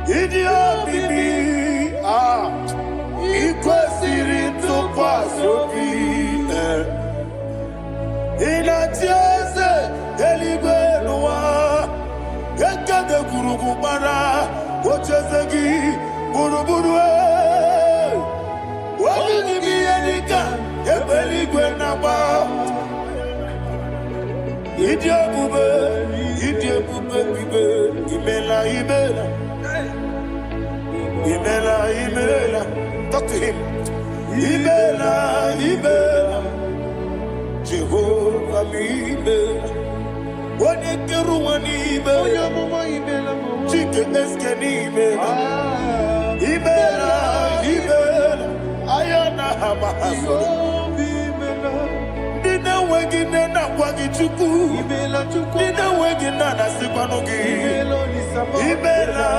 Idia bibi ikwesiri ntụkwasị obi ịna-etieze eluigwe n'ụwa ekede gburugburu gbara ocheeze gị gburugburu onye n'ime ihe dịka ebe eluigwe na-agba ịdị ebube bibe imela imela Imela, Imela, talk to him. Imela, Imela, Jehovah, Imela. One keru one Imela, chicken esken Imela, Imela, Imela, Ayana Hamahaso. Dina wegina na wagi chuku, Dina wegina na sipanogi, Imela,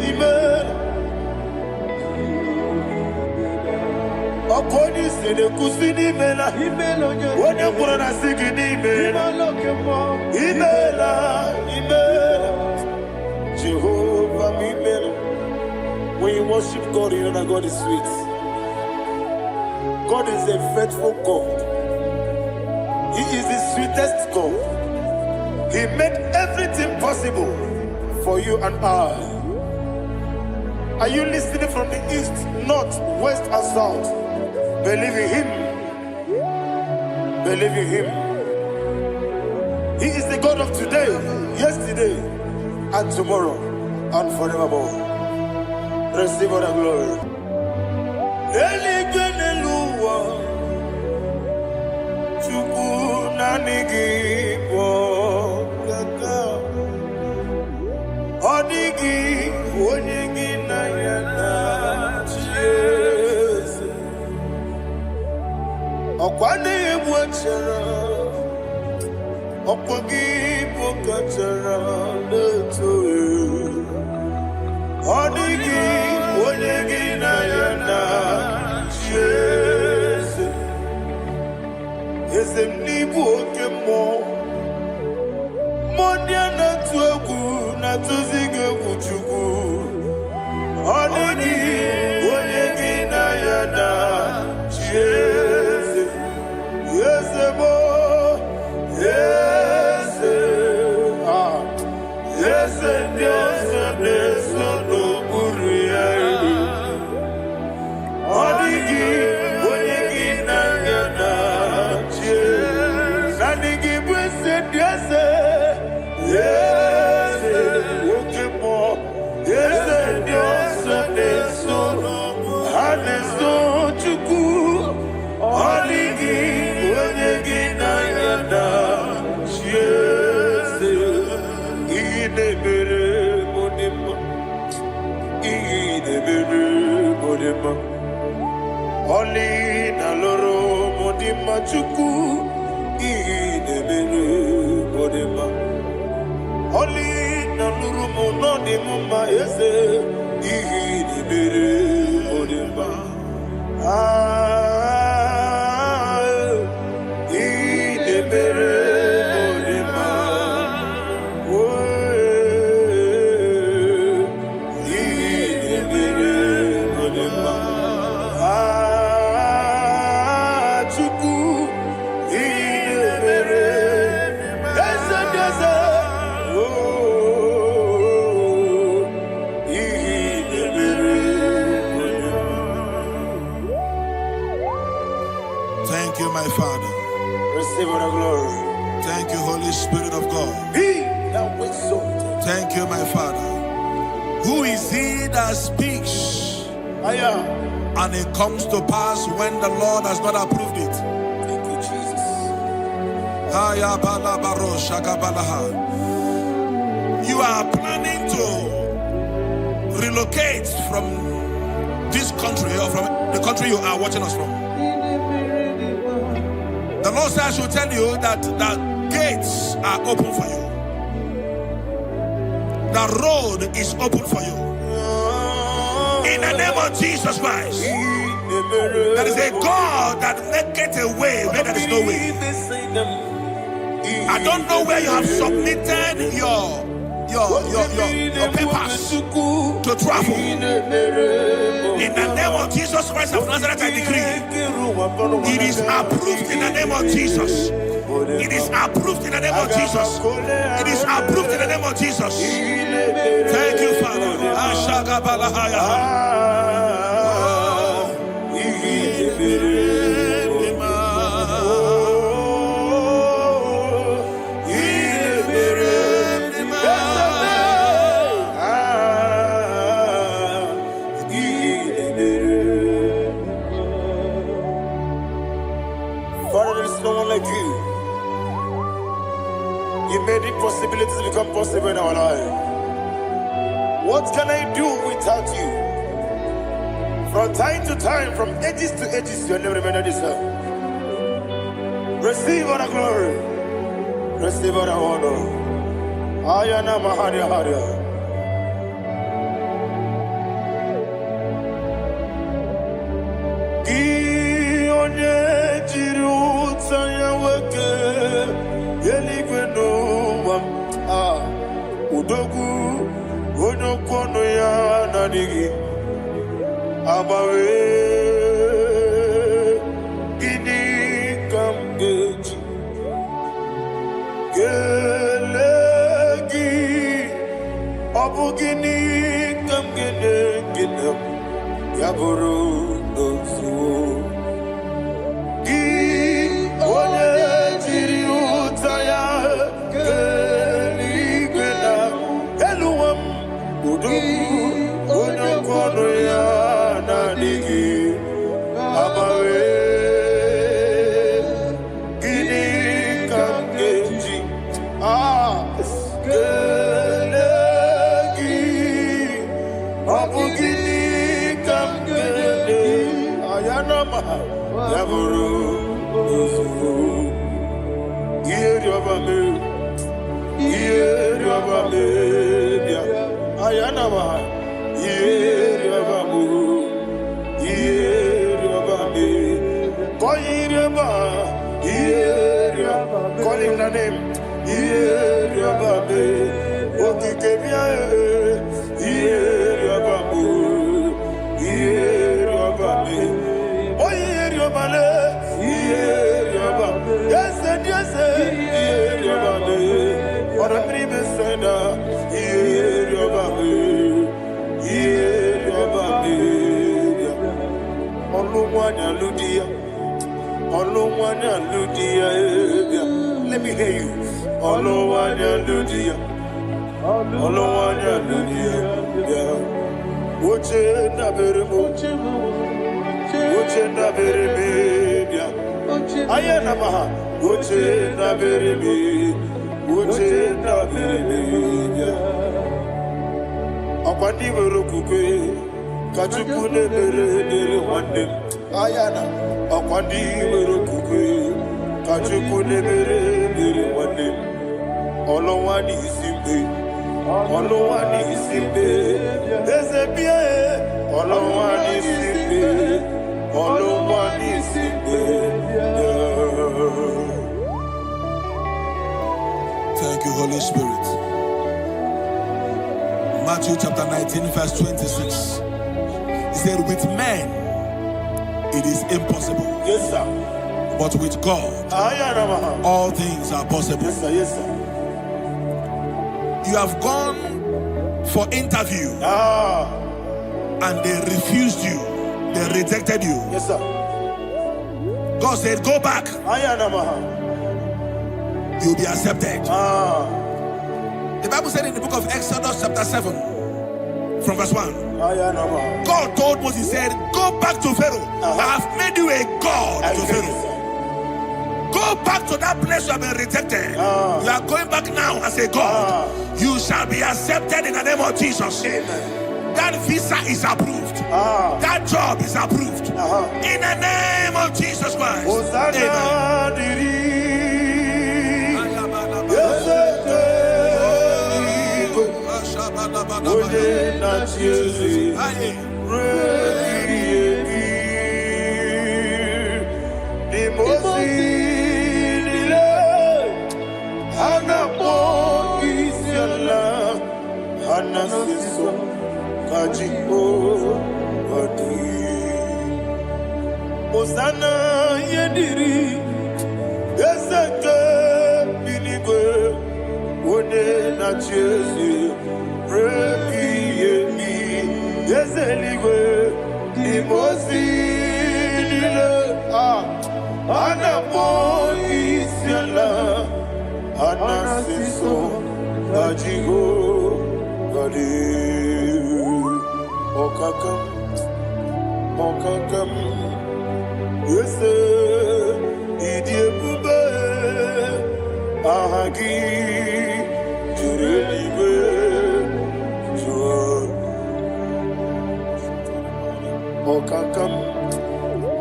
Imela. Okoni sede kusini mela Wone kurana sigini mela Imela Jehovah Imela. When you worship God, you know that God is sweet. God is a faithful God. He is the sweetest God. He made everything possible for you and I. Are you listening from the east, north, west and south? Believe in him. Believe in him. He is the God of today, yesterday, and tomorrow, and forevermore. Receive all the glory. Okwane mwachara Okwagi pokachara Netoe Odigi Onyegi na yana Jese Eze mnibu oke mo Mondia na tuegu Na tuzige kuchugu Odigi Onyegi na yana Jese Yes, yes, yes, yes, yes, no buria. Odigi, odigi na yana, yes. Odigi blessed, yes, yes, okay more, yes, yes, yes, no, and so chuku, odigi. Oli na loro modima chuku idebere modima. Oli na loro monodima ese idebere modima. Idebere modima. Idebere modima. Thank you, my Father. Receive all the glory. Thank you, Holy Spirit of God. Thank you, my Father. Who is he that speaks? And it comes to pass when the Lord has not approved it. Thank you, Jesus. You are planning to relocate from this country or from the country you are watching us from. The Lord says I should tell you that the gates are open for you. The road is open for you. In the name of Jesus Christ. There is a God that maketh a way where there is no way. I don't know where you have submitted your papers to travel. In the name of Jesus Christ of Nazareth, I decree it is approved in the name of Jesus. It is approved in the name of Jesus. It is approved in the name of Jesus. Thank you, Father. Father, there is no one like you. You made impossibilities become possible in our life. What can I do without you? From time to time, from ages to ages, you never remain the same. Receive all the glory. Receive all the honor. Ayana Maharia Haria. Udogu onokono ya nadigi abawe ini kamgeji gelegi abugini kamgene ginem yaburu dosu gi one jiri utaya kono ya nadigi abawe gini kamgeji gelegi abu gini kamgene ayana maha yaburu usu yeri obame ayana maha call him the name. Let me hear you. Ayana akwandi merokukwe kachukune mere wane olowani isimbe ezebie olowani isimbe. Thank you, Holy Spirit. Matthew chapter 19 verse 26. He said, with men it is impossible. Yes, sir. But with God, all things are possible. Yes, sir. Yes, sir. You have gone for interview and they refused you. They rejected you. Yes, sir. God said, go back. You'll be accepted. The Bible said in the book of Exodus chapter 7 from verse 1. God told Moses, he said, go back to Pharaoh. I have made you a God to Pharaoh. Go back to that place you have been rejected. You are going back now as a God. You shall be accepted in the name of Jesus. Amen. That visa is approved. That job is approved. In the name of Jesus Christ. Osana yediri Ezeke binigwe One na chezi Rebi yemi Ezeligwe Imozi nile Anapo isiala Anasiso Najigo Gadi Okakam Yes, Idiabube Ahagi Jurelibe Jua Okakam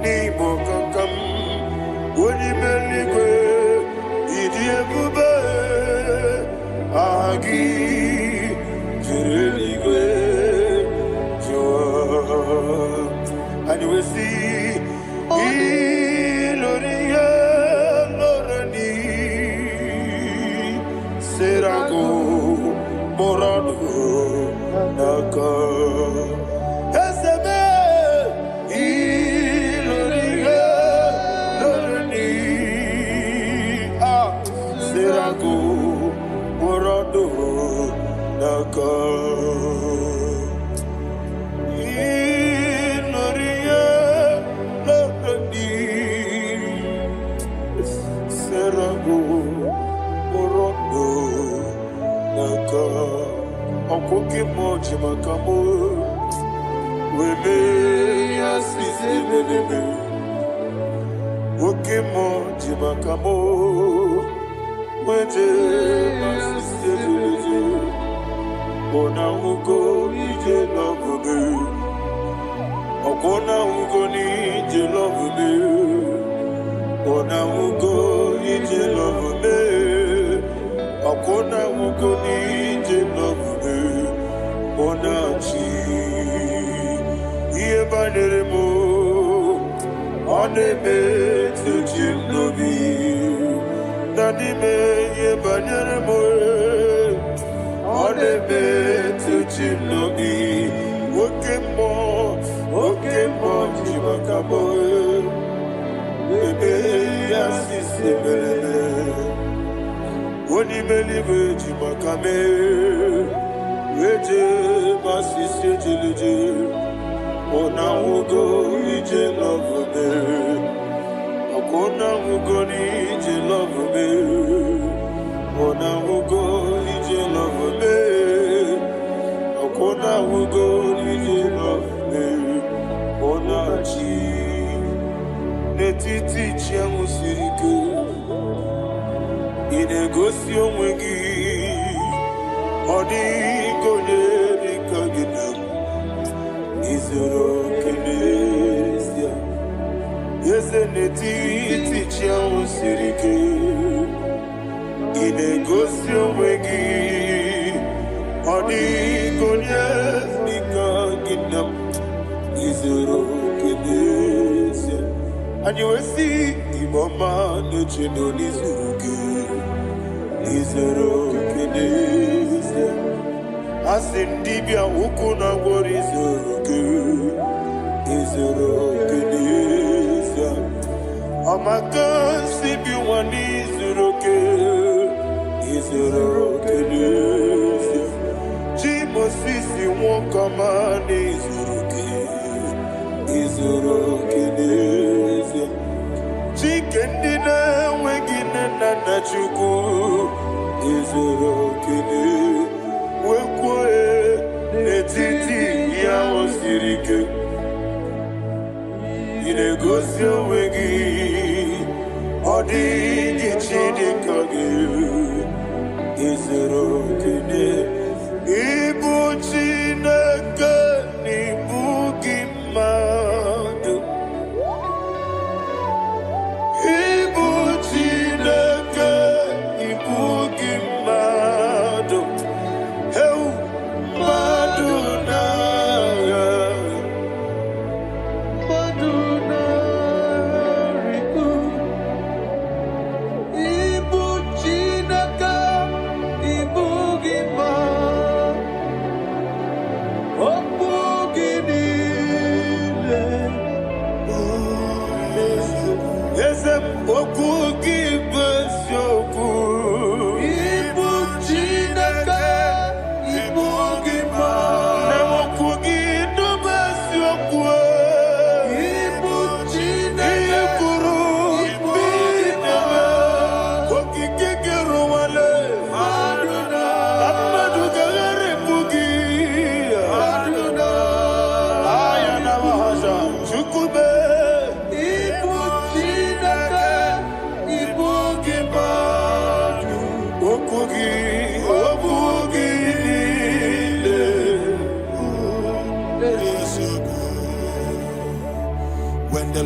Nibokakam Wonimeligwe Idiabube Ahagi Jurelibe Jua and you will see Iloria Lorani Serago Morado Naka Ezebe Iloria Lorani Serago Morado Naka Okoke moji makamo Weme yasisi meneme Oke moji makamo Weje masisi meneme Ona ugo ije love me Okona ugo ni ije love me Ona ugo ije love me Okona ugo ni ije love me Onachi Iye banere mo Oneme Tujim nobi Nanime Iye banere mo Oneme Tujim nobi Okemo Jimakamo Ebe Yasisi Melele Onimelibe Jimakame Weje masisi jilije Ona ugo ije love me Okona ugo ni ije love me Ona ugo ije love me Okona ugo ije love me Ona chi Netiti chiamu sirike Inegosi onwegi Odi konye dikagidam Izoro kenesia Yese neti tichia usirike Inegosi onwegi Odi konye dikagidam Izoro kenesia And you will see Iboma nechino nizuruke Izoro kenesia Asindibia ukuna wori Izoro kenesia Amaka sibi wani Izoro kenesia Jimo sisi wakamani Izoro kenesia Chikendina wegina nana chuku Izoro kenesia Wekwe netiti ya osirike Inegosi wegi Odi gichidikage Izoro kene Ibu chineke Ibu gimadu Ibu chineke Ibu gimadu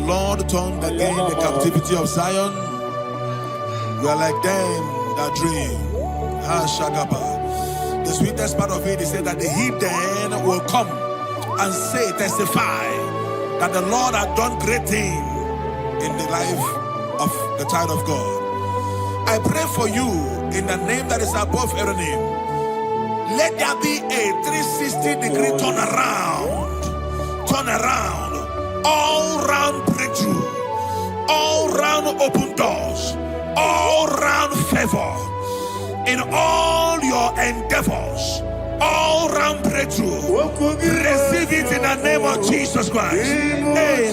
Lord turned again the captivity of Zion. We are like them that dream. The sweetest part of it is that the heathen will come and say, testify, that the Lord had done great things in the life of the child of God. I pray for you in the name that is above every name. Let there be a 360-degree turn around, all round breakthrough, all round open doors, all round favor in all your endeavors, all round breakthrough. Receive it in the name of Jesus Christ. Amen.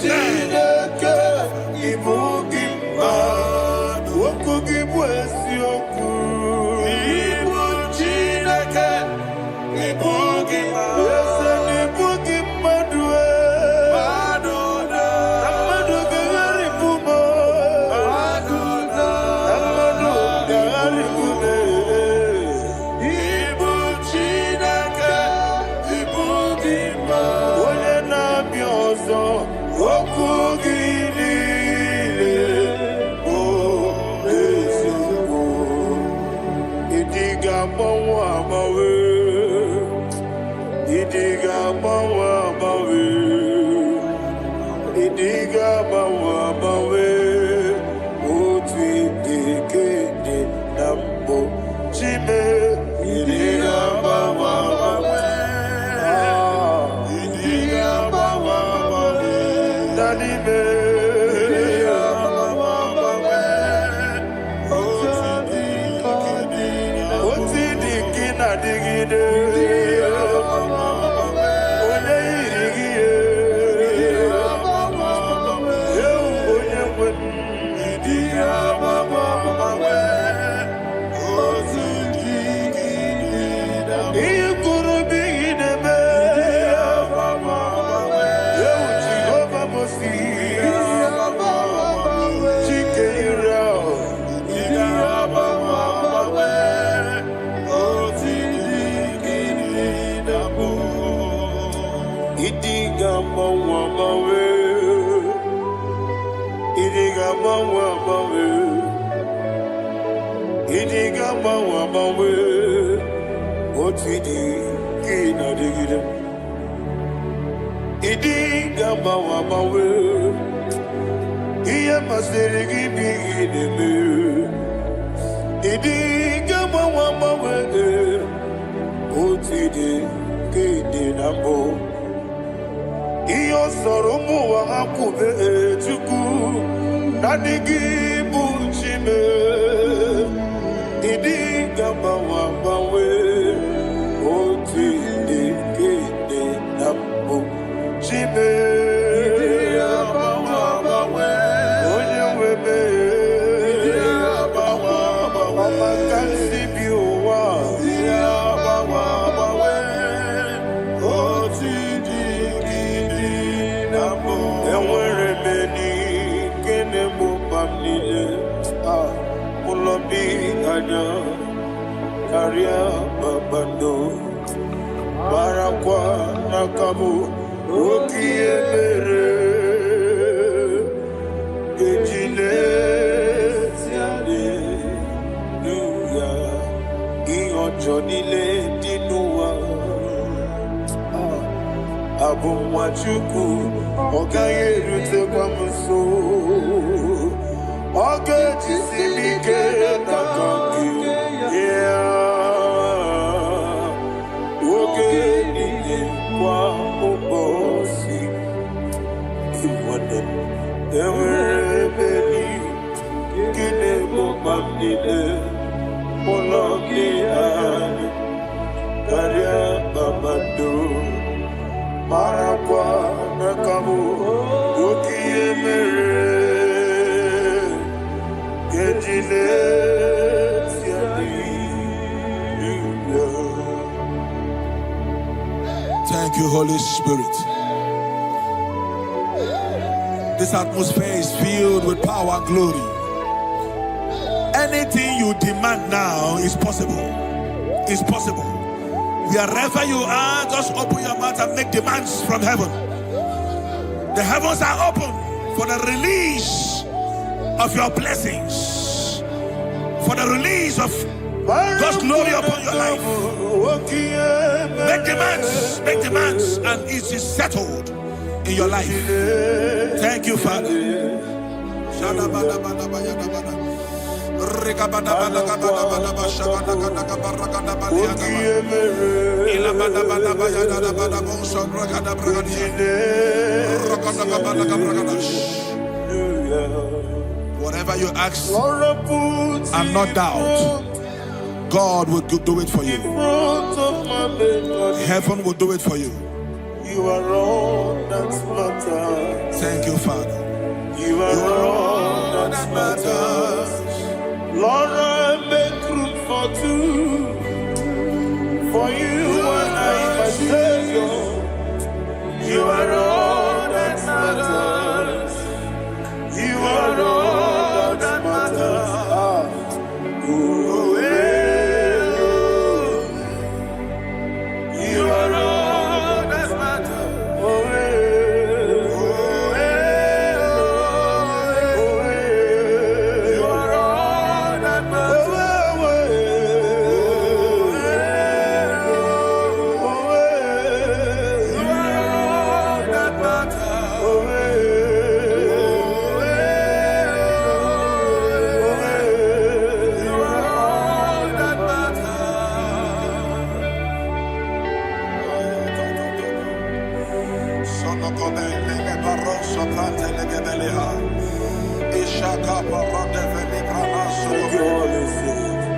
Thank you, Holy Spirit. This atmosphere is filled with power and glory. Anything you demand now is possible. It's possible. Wherever you are, just open your mouth and make demands from heaven. The heavens are open for the release of your blessings, for the release of God's glory upon your life. Make demands, and it is settled in your life. Thank you, Father. Whatever you ask and not doubt, God will do it for you. Heaven will do it for you. You are all that matters. Thank you, Father. You are all that matters. Lord, I make room for two. For you and I, my Savior. You are all that matters. You are all that matters. You are all that matters.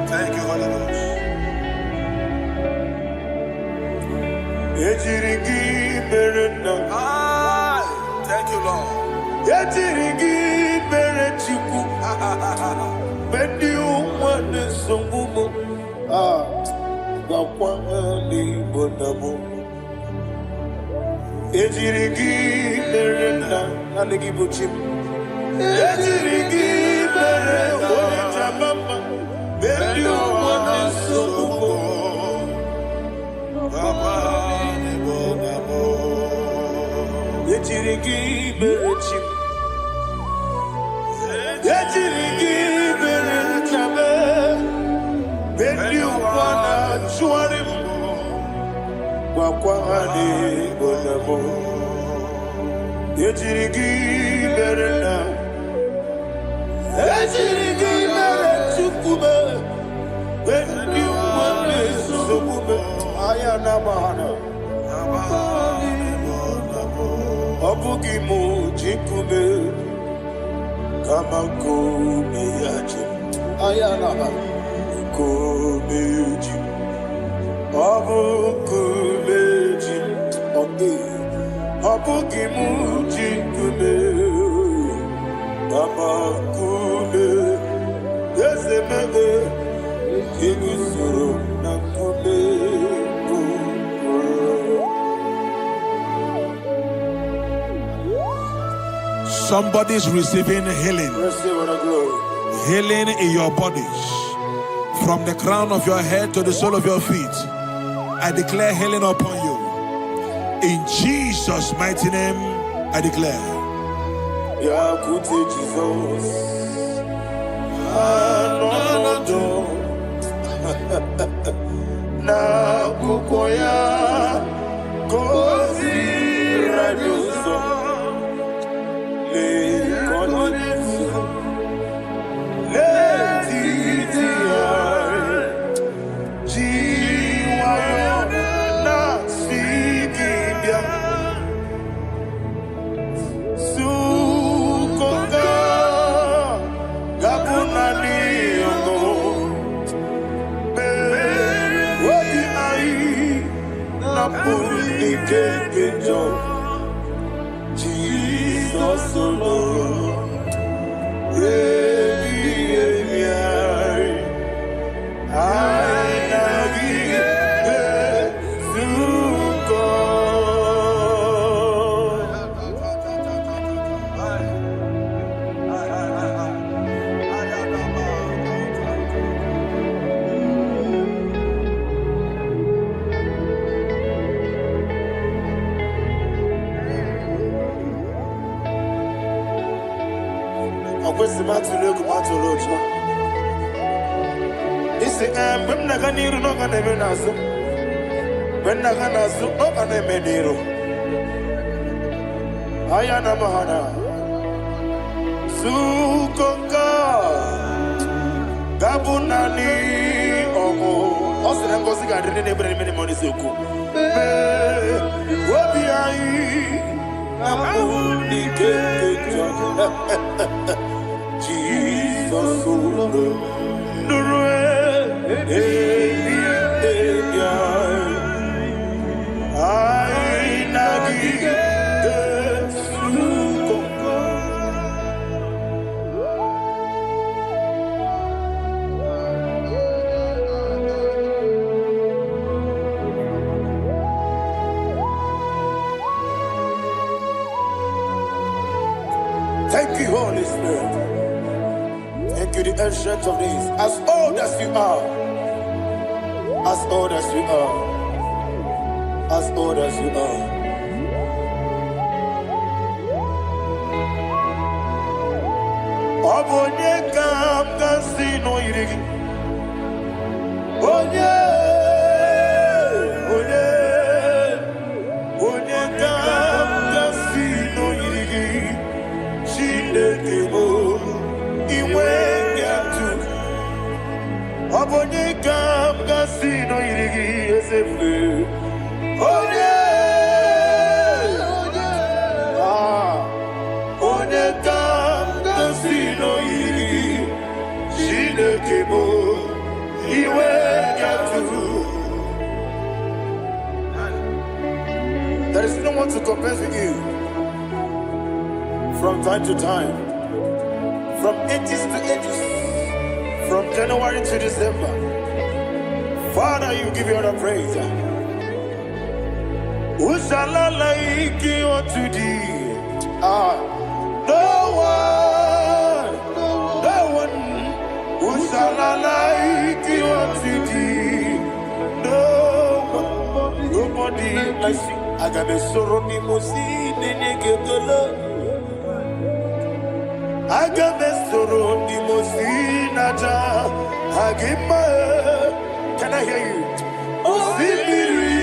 Thank you, Holy Ghost. Thank you, Lord. Somebody's receiving healing. Healing in your bodies. From the crown of your head to the sole of your feet. I declare healing upon you. In Jesus' mighty name, I declare. Jesus. Na kukoya kozi rajuso le konesu le titiare jiwayo na sikibia sukoka gabuna liyongo Jesus alone. kwesi matulu kumatulu. Isi when na ganiru no gana menasu. When na ganasu no gana mediru. Ayana mahana. Sukonga. Gabunani omo. Osina ngozi gadrini nebre meni moni suku. Wobi ai. Amuni kekeja. Jesus Nurue. Thank you, Holy Spirit. Thank you, the Ancient of Days. As old as you are, as old as you are, as old as you are. Obonye kam kasino irigi. Onye kam kasino irigi. Chinekebo iwe yatu. Obonye kam kasino irigi esefu. Onye kam kasino irigi. Chinekebo iwe yatu. There is no one to compare with you. From time to time, from ages to ages, from January to December, Father, you give you all the praise. Who shall I like you unto thee? No one. Who shall I like you unto thee? No one, nobody like you. I got a sorrow, Agamestoro di Mosinaja Hagima. Can I hear you? Osibiri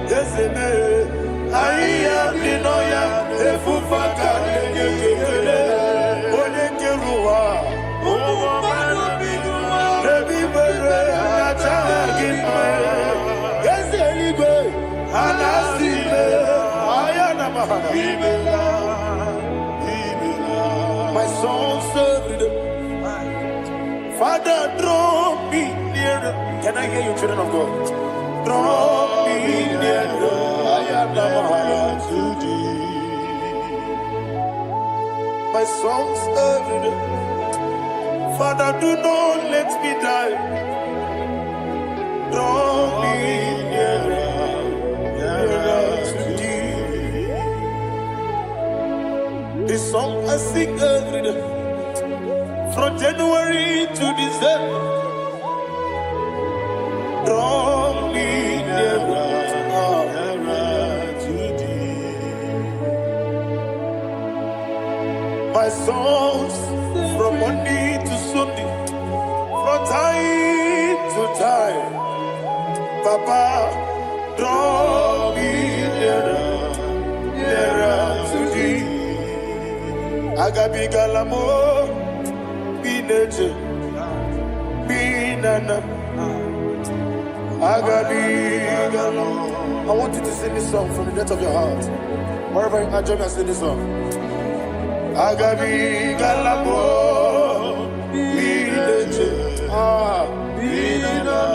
Yes, Aya Dinoya Efufaka Onekerua Nebi Bere Natagima. Yes, anyway, Anasime. My soul served. Father, draw me nearer. Can I hear you, children of God? Draw me nearer. I am to thee. My soul served. Father, do not let me die. Draw me nearer. This song I sing every day, from January to December. Draw me nearer to thee. My songs from Monday to Sunday, from time to time. Papa, draw me nearer to thee. Agabi galamo, bineje, binana. Agabi galamo. I want you to sing this song from the depth of your heart. Wherever you are, join me and sing this song. Agabi galamo, bineje, binana.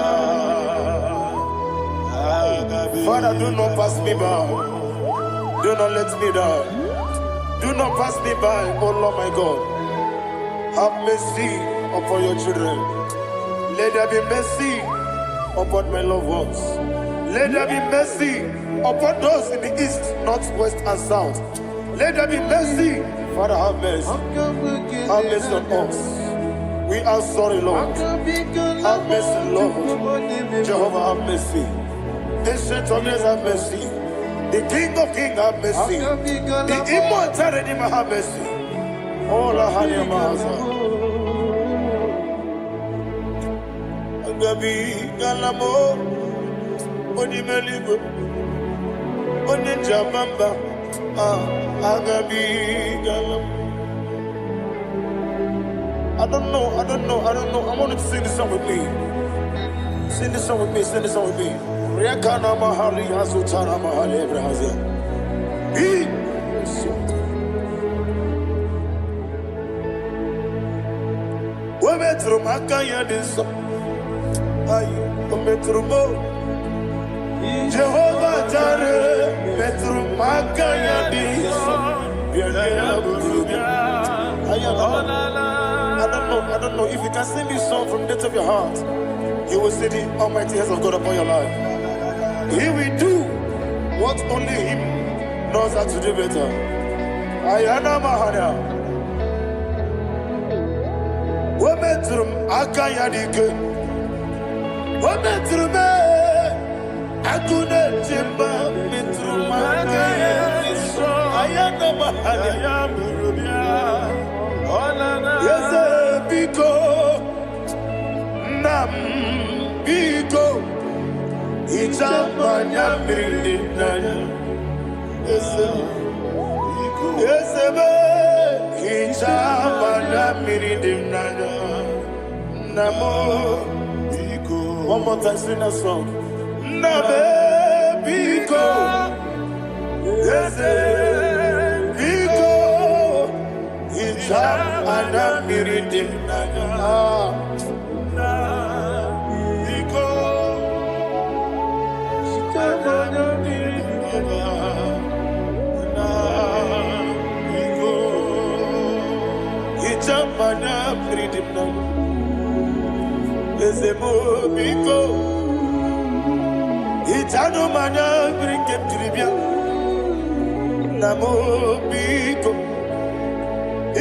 Father, do not pass me by. Do not let me die. Do not pass me by, oh Lord my God. Have mercy upon your children. Let there be mercy upon my loved ones. Let there be mercy upon those in the east, north, west, and south. Let there be mercy. Father, have mercy. Have mercy on us. We are sorry, Lord. Have mercy, Lord. Jehovah, have mercy. Ancient of days, have mercy. The King of Kings have mercy. The immortal Redeemer have mercy. All I had your master. Agabi galamo, oni meligo, oni jamamba. Agabi galamo. I don't know. I want you to sing this song with me. Sing this song with me. Riakana mahali azutana mahali ebrahazia. Metro makaya diso. Metro mo. Jehovah Jare. Metro makaya diso. I don't know if you can sing this song from the depth of your heart. You will see the almighty hands of God upon your life. He will do what only Him knows how to do better. Ayana Mahana. Wometrum Akayadike. Wometrum Akune Jimba. Metrum Akayadike. Ayana Mahana. Yes, Biko. Nam Biko. Ichamanya Mirinaya. Yes, Ichamanya Mirinaya. Namo Biko. One more time, sing a song. Nabe Biko. Yes, Biko. Ichamanya Mirinaya. Mana freedom now. Ezemo biko. Itano mana bring it tribia. Namo biko.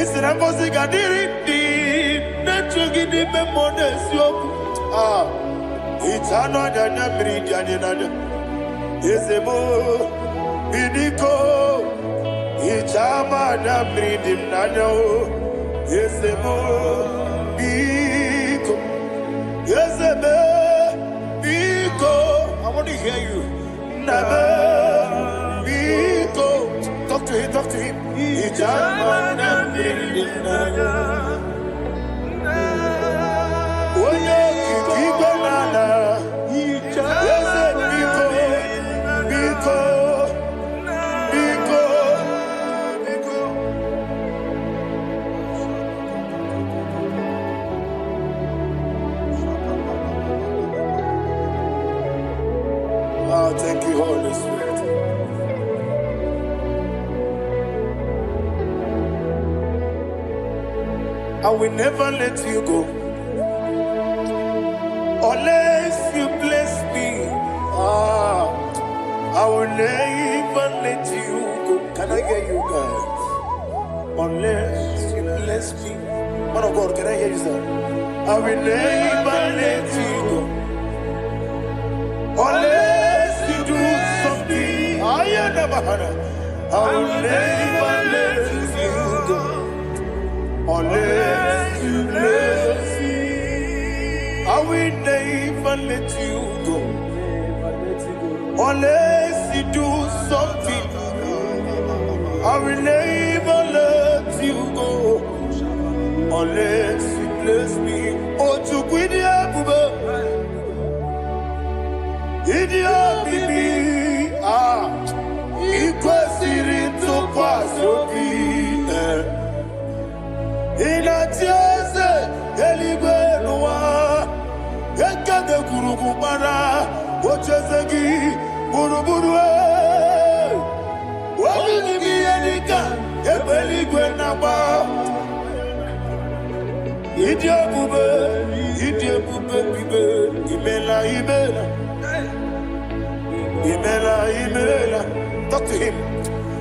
Isra gadiri di. Nechugi di memones yoku. Itano dana bring janina. Ezemo bidiko. Ichama na bring nano. Yesemo Biko. Yeseme Biko. I want to hear you. Nabe Biko. Talk to him. Ijamana Biko. Oye Kiko Nana. Yese Biko. Biko. Thank you, Holy Spirit. I will never let you go unless you bless me. I will never let you go. Can I hear you guys? Unless you bless me. Man of God, can I hear you, sir? I will never let you go unless you do something. I will never let you go unless you bless me. I will never let you go unless you do something. I will never let you go unless you bless me. Oh, to quit Idia bibi ikwesiri tukwasobi inatieze eligwe nuwa ekade kurukubara ochezegi buruburu wabini biyelika ebeligwe naba Idia bube bibe imela Imela, talk to him.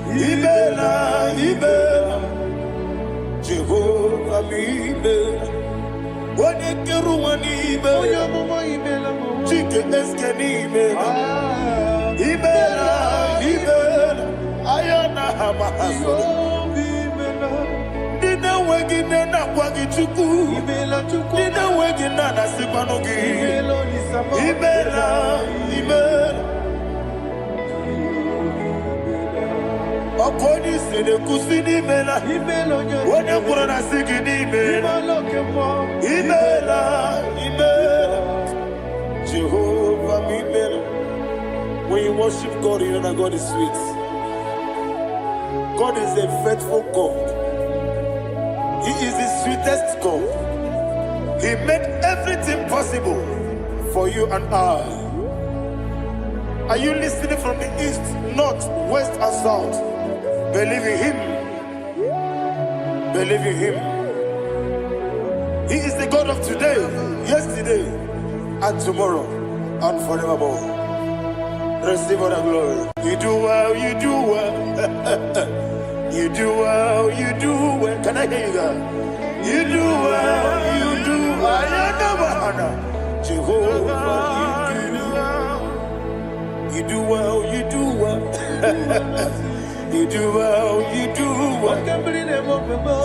Imela, Jehovah Imela. Wanekeru wani Imela, Chike eskeni Imela. Imela, Imela, Ayana Hamahaso. Dina wegina na kwagi chuku. Dina wegina na sipanogi. Imela, Imela. Okoni sede kusini mela. Wone kurana sigini mela. Imela, Imela. Jehovah, Imela. When you worship God, you know that God is sweet. God is a faithful God. He is the sweetest God. He made everything possible for you and I. Are you listening from the east, north, west, and south? Believe in Him. Believe in Him. He is the God of today, yesterday, and tomorrow, and forevermore. Receive all the glory. You do well, you do well. You do well, you do well. Can I hear you guys? You do well, you do well. Jehovah, you do well, you do well. You do well, you do well.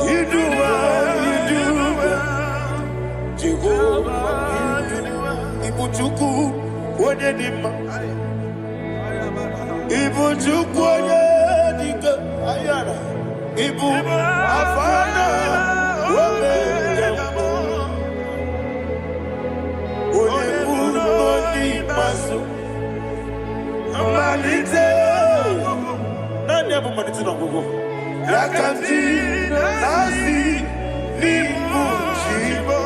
You do well, you do well. Jehovah, you do well. Ibuchuku, what did he Ibu chukwoye dika ayana Ibu afana wame yambo Oye noni masu Manite Nani yabu manite na gugu Yakanti nasi Nibu chibo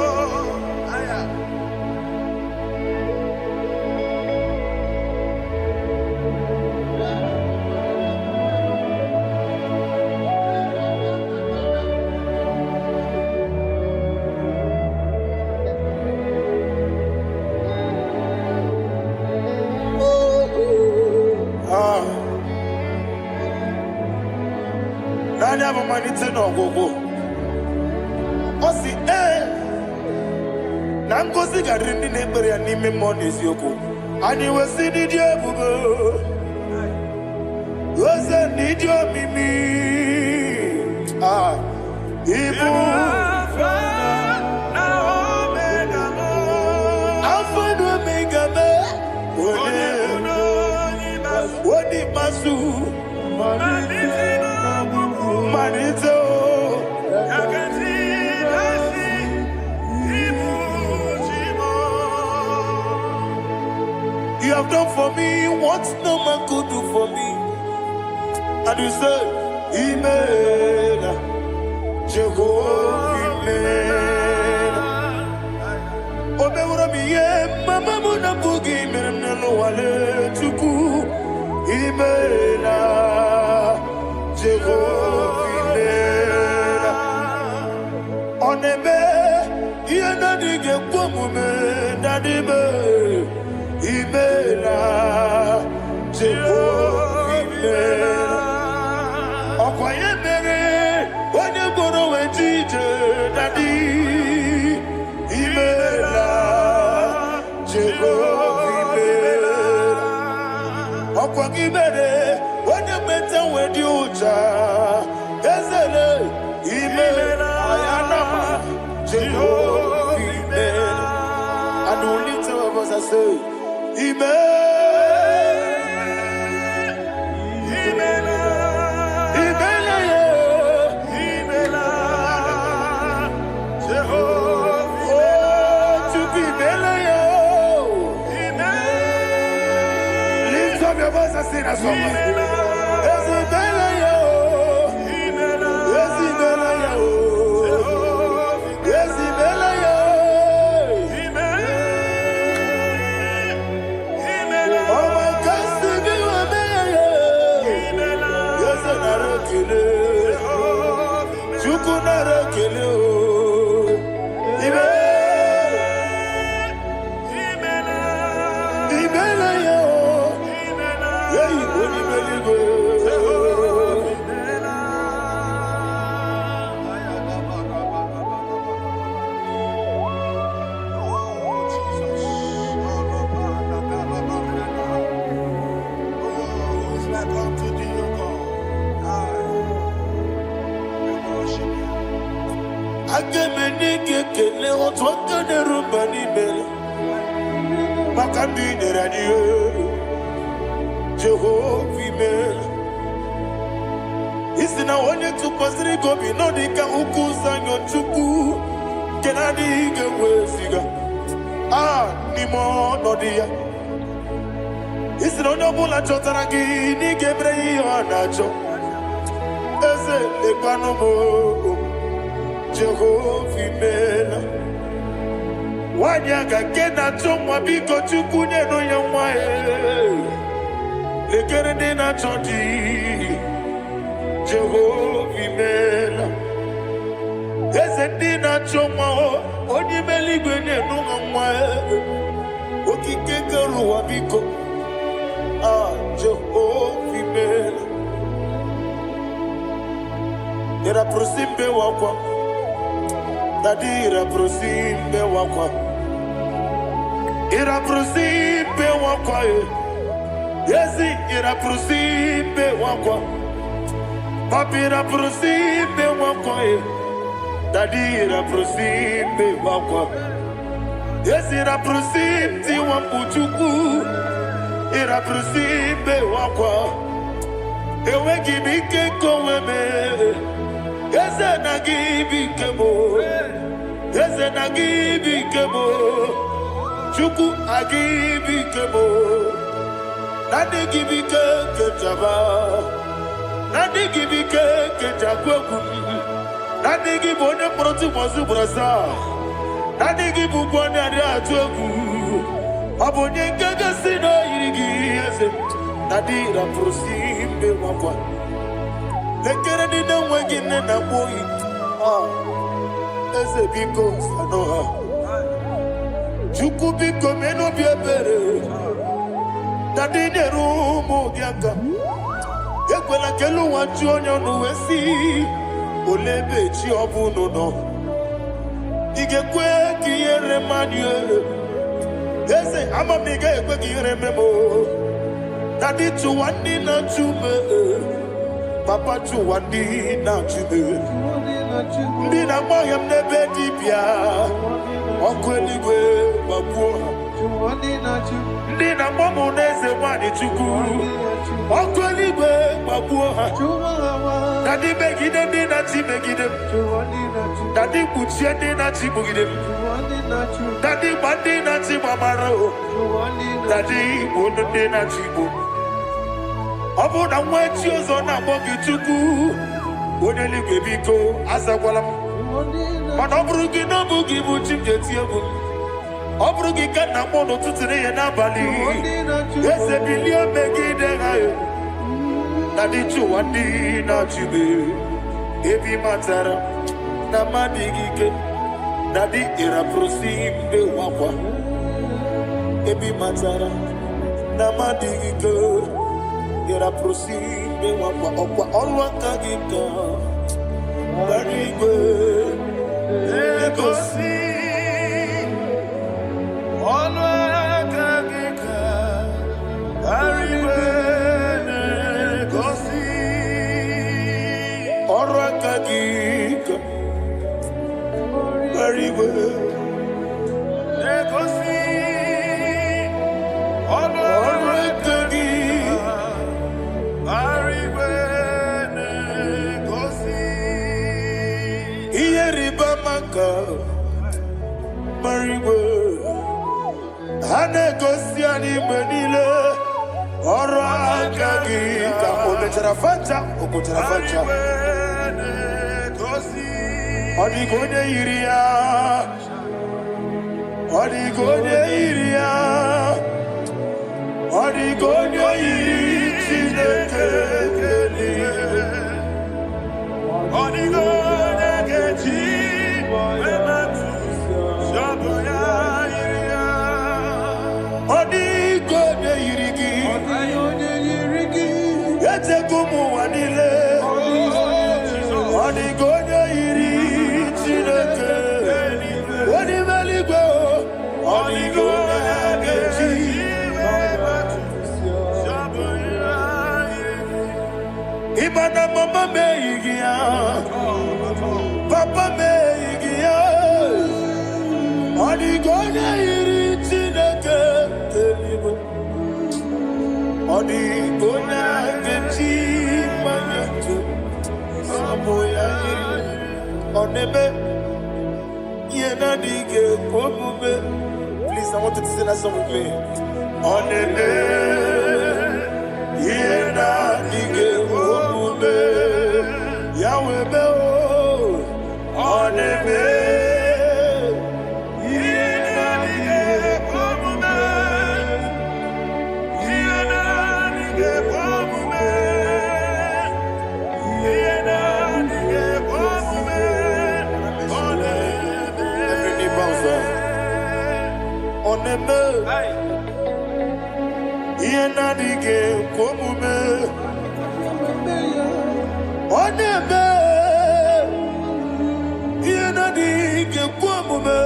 Nani yabu manite na gugu Osi na ngozi garindi n'ekpere ya n'ime mmụọ n'eziokwu anyị wesi n'ịdị ebube oze n'ịdị omimi ibu Alpha na Omega me onye masu manito You have done for me what no man could do for me. And you say, Imela, Jehovah, Imela. Obeura miye, mama muna bugi, meremnelo wale tuku. Imela, Jehovah, Imela. Onebe, yena dige kwomume, nadibe. Imela, Jehovah, Imela. Okwaye mere, onye boro wejije, Daddy. Imela, Jehovah, Imela. Okwagi mere, onye meta wedi ucha, Ezele, Imela, Ayanama, Jehovah, Imela. And the only two of us are say, Imela, Imela, Imela, Imela, Jehovah, oh, to be Imela, Imela. Lift up your voice and sing a song. Imela, Imela, Imela, Imela, nige kele otwaka de rumba ni bele. Makambi de radio. Jehovah mele. Isina onye tupasiri gobi no dika ukuza nyochuku. Kenadi ge weziga. Nimo no dia. Isina onye bula chotara gi ni gebre anacho. Eze lekwano mo. Jehovah mela Wanyaga kena chomwa biko chukunye no yamwae Lekere dina chondi Jehovah mela Eze dina chomwa Oni meligwe ne no yamwae Okike ruwa biko Jehovah mela Era prosimbe wakwa Dadira prosimbe wakwa Ira prosimbe wakwa Yesi ira prosimbe wakwa Papira prosimbe wakwa Dadira prosimbe wakwa Yesi ira prosimti wampuchuku Ira prosimbe wakwa Ewe gibike koweme Eze na gibi kemo, Eze na gibi kemo, Chuku agibi kemo, Nadi gibi ke jaba, Nadi gibi ke jagweku, Nadi gibi one proti mozu brasa, Nadi gibi bwane atuegu, Abonye kega sino irigi eze, Nadi ra prosimbe wakwa. Lekere di na wengine na boy. Eze biko sanoha. Chuku biko meno biebere. Dadi ne rumo diaka. Ekwela kelu wanchu onyo nuwesi. Olebe chi obuno no. Igekwe kiyere manye. Eze ama mige ekwe kiyere memo. Dadi chuwani na chume. Papa chuwandi na chube Ndi na moyam nebe dibia Okweligwe babuha Ndi na momo neze wani chuku Okweligwe babuha Dadi megide ndi na chi megide Dadi kuchie ndi na chi mugide Dadi mandi na chi mamaro Dadi bono ndi na chi bo Obu na mwechi ozo na mbogi chuku Oneligwe biko azakwala Mana oburu gi na bugi buchi mjeti ebu Oburu gi ka na mono tutire ye na bali Eze bilio megide hayo Nadi chuwandi na chube Ebi matara na madigike Nadi ira prosimbe wakwa Ebi matara na madigike Ira prosimbe wakwa okwa olwa kagika Barigwe Egosi Olwa kagika Barigwe Egosi Olwa kagika Barigwe Egosi Olwa kagika Mariwe Hane gosi ani menile Ora kagi ka ometerafacha okoterafacha Odigonye iria Odigonye iria Odigonye iri chineke Odigonye kechi Odigonye yirigi Ete kumu wanile Odigonye yiri chineke Odimeligwe Odigonye kechi Imana mama me yigia Papa me yigia Please, I want you to sing that song with me. Oneme, yena dige omume, Yahweh me o. Oneme, yena dige omume, yena dige omume, yena dige omume. Oneme, every knee bows down. Oneme, yena dige omume, oneme, yena dige omume,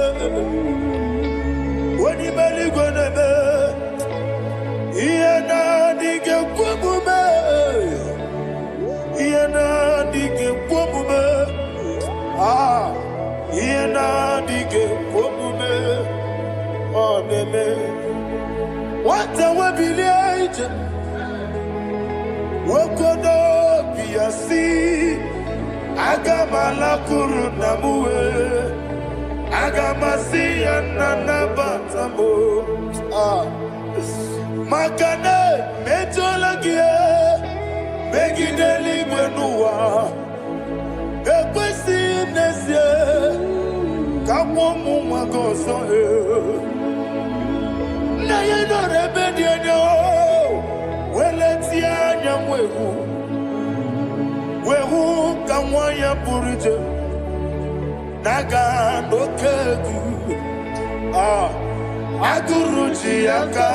wani mali goneme, yena dige omume, yena dige omume, yena dige omume. Oneme, what a webillage, Wokodo Biasi, Agamala Kurunamue, Agamasi and Nanabatamo, Makane, Metolagia, Megideli Benua, Equesi Nesia, Kawamu Magoso. Na yeno rebediano, weletia nyamwehu, wehu kamwaya purije, naga nokegu, aguruji aka.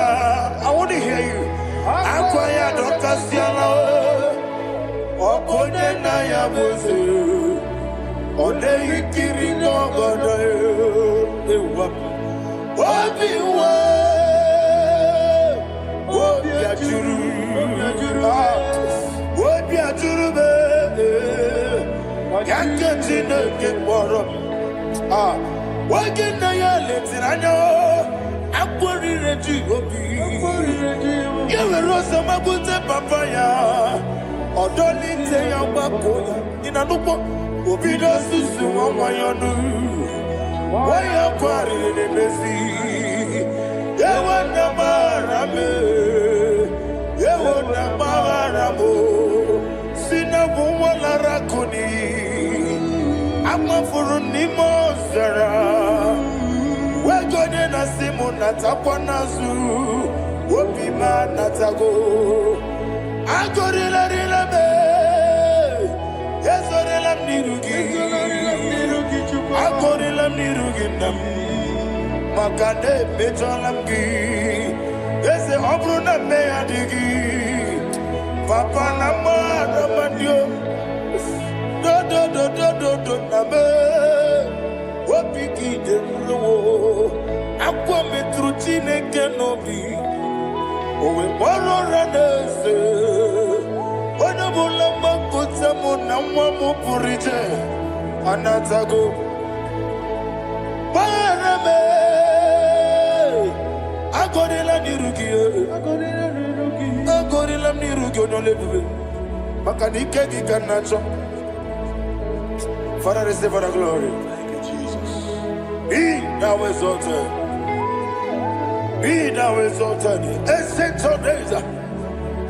I want to hear you. Akwaya dokasiala, okone na ya boze, one ikiri nogoda ewa, obiwa. What be a jurube? Yankatina get more. What can I let it? I know. I'm worried to be. You were Rosa Mabuta Papaya. Or don't it say I'm back in a look. Obido Susu, why you do? Why you quarrying in the sea? You want the barame. Yewona mawaramo sina bumwala rakuni amafuru ni mozara wegone na simu natakwa nazu wopima natago agorila rila me yezorila mnirugi agorila mnirugi nam makane bejolamgi ese obruna me adigi papa na mara mandio do na me wopiki de lo akwa metruchine kenobi owe moro ranese ona bola makota mona mwamu purije anatago parame agorela nirugi no lebuve makanike gikanacho. Father, receive the glory. Thank you, Jesus. Be thou exalted. Be thou exalted. Ancestral days,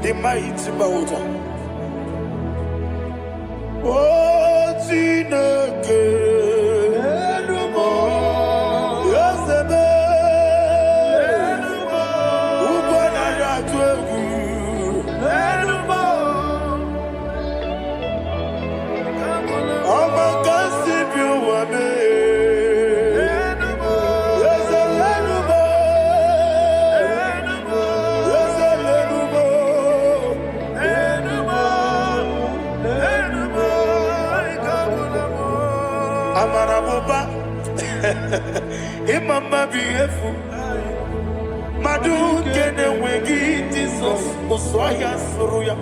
the mighty mountain. Oh, Tineke. Imama biefu Madu kene wegi Jesus Oswaya suruya.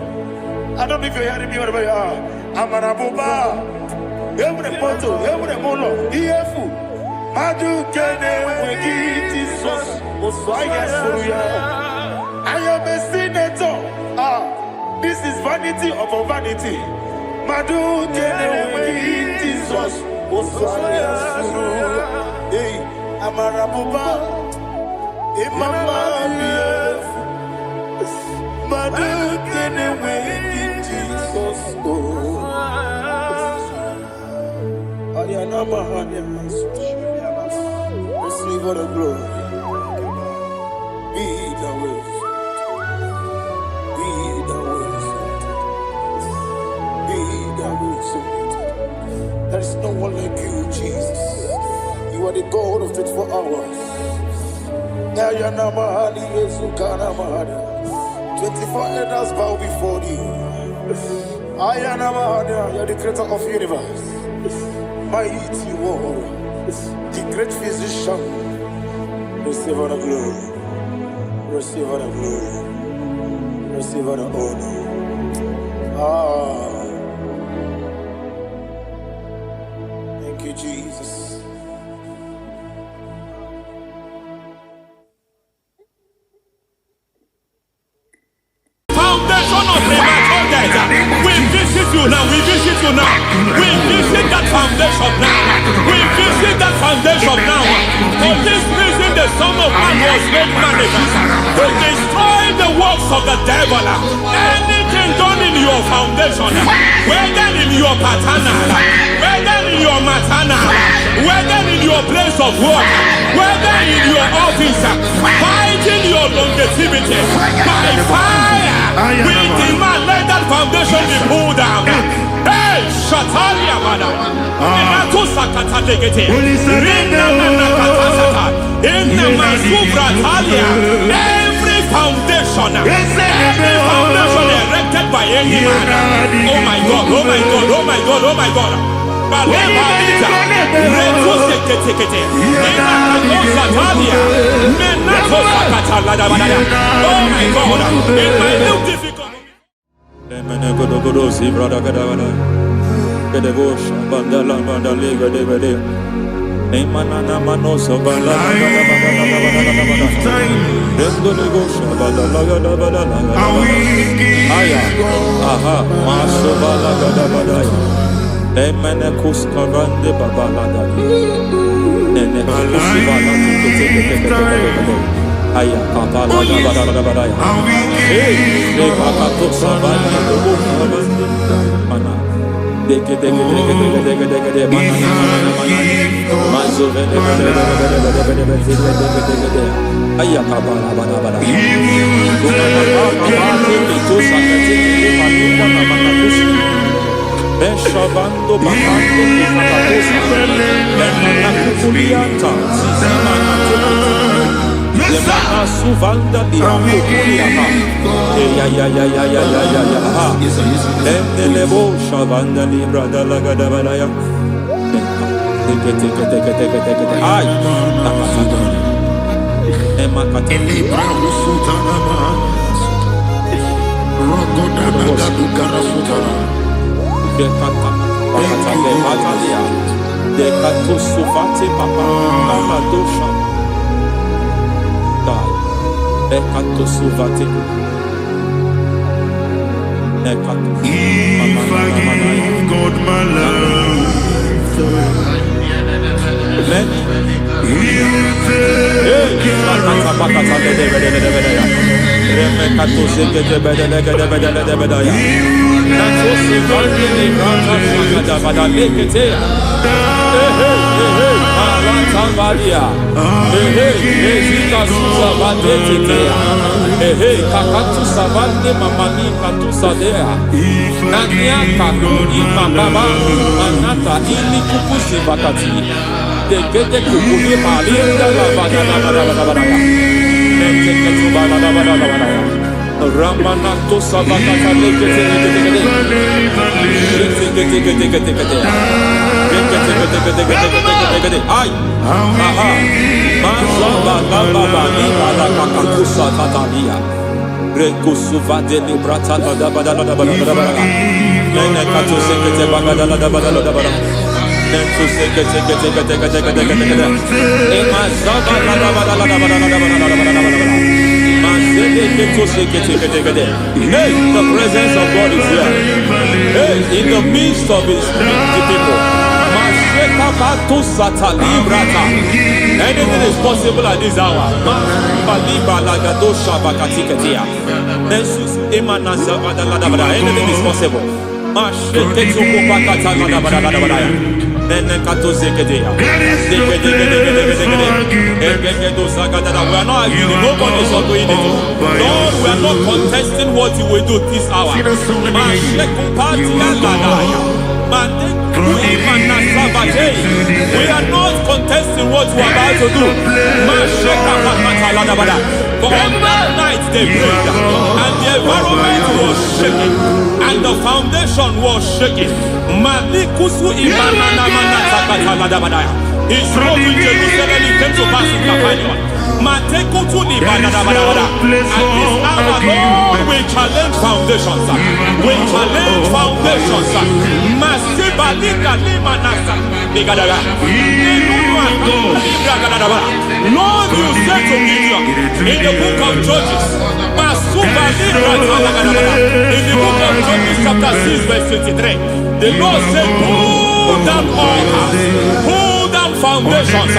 I don't know if you're hearing me whatever you are. Amarabuba Every photo, every molo Iefu Madu kene wegi Jesus Oswaya suruya. I am a senator. This is vanity of vanity. Madu kene wegi Jesus Amarabuba, Imama, Mother, get away in Jesus. Receive all the glory. Be the way. Be the way. Be the way. There is no one like you, Jesus. You are the God of 24 hours. 24 elders bow before you. You are the creator of the universe. Mighty warrior, the great physician. Receive all the glory. Receive all the glory. Receive all the honor. Thank you, Jesus. Foundation of premature death. We visit you now. We visit you now. We visit that foundation now. We visit that foundation now. For this reason, the Son of Man was made manifest to destroy the works of the devil. Anything done in your foundation, whether in your paternal, whether in your maternal, whether in your place of work, whether in your office, fighting your longevity by fire. We demand let that foundation be pulled down. Hey, Shatalia Mada. Inato Sakata Legete. Rina Manakatasata. Inna Masubra Talia. Every foundation erected by any man. Oh my God, oh my God, oh my God, oh my God. Baleba Lita. Reto Sekete. Inna Masatalia. Menato Sakata Ladabada. Oh my God. In my new difficult. Aya kapala da badaya. Hey, de pakato sabana do mana. Deke mana. Mazo vede. Aya kapala bada. Beshabando bakando kukulianta. Yemana suvanda di akukuliata. Ya. Endelebo shavanda libra dalagada balaya. Teke. Ay. Emakata. Elibra usutana ma. Rogoda nagadu karasutana. Dekata. Bakata de batalia. Dekato suvate papa. Amadosha. Ekato suvate. Ekato. If I give God my love, Amen. He will take care of Ramanato Savakata Ay, aha, Mazaba Baba Nibala Kakakusa Tatalia, Rekusuva de Librata Badabada, Nenekato Sekete Bagadala Badala, Nentu Sekete, Emazaba Hey, the presence of God is here. Hey, in the midst of his people. Anything is possible at this hour. Anything is possible. We are not arguing, nobody is doing it. Lord, we are not contesting what you will do this hour. We are not contesting what we are about to do. For on that night they prayed, and the environment was shaking, and the foundation was shaking. He spoke in Jerusalem, he came to pass in Capernaum. At this hour, Lord, we challenge foundations. We challenge foundations. Lord, you said to Gideon in the book of Judges, in the book of Judges chapter 6 verse 23, the Lord said, pull down altars, pull down foundations.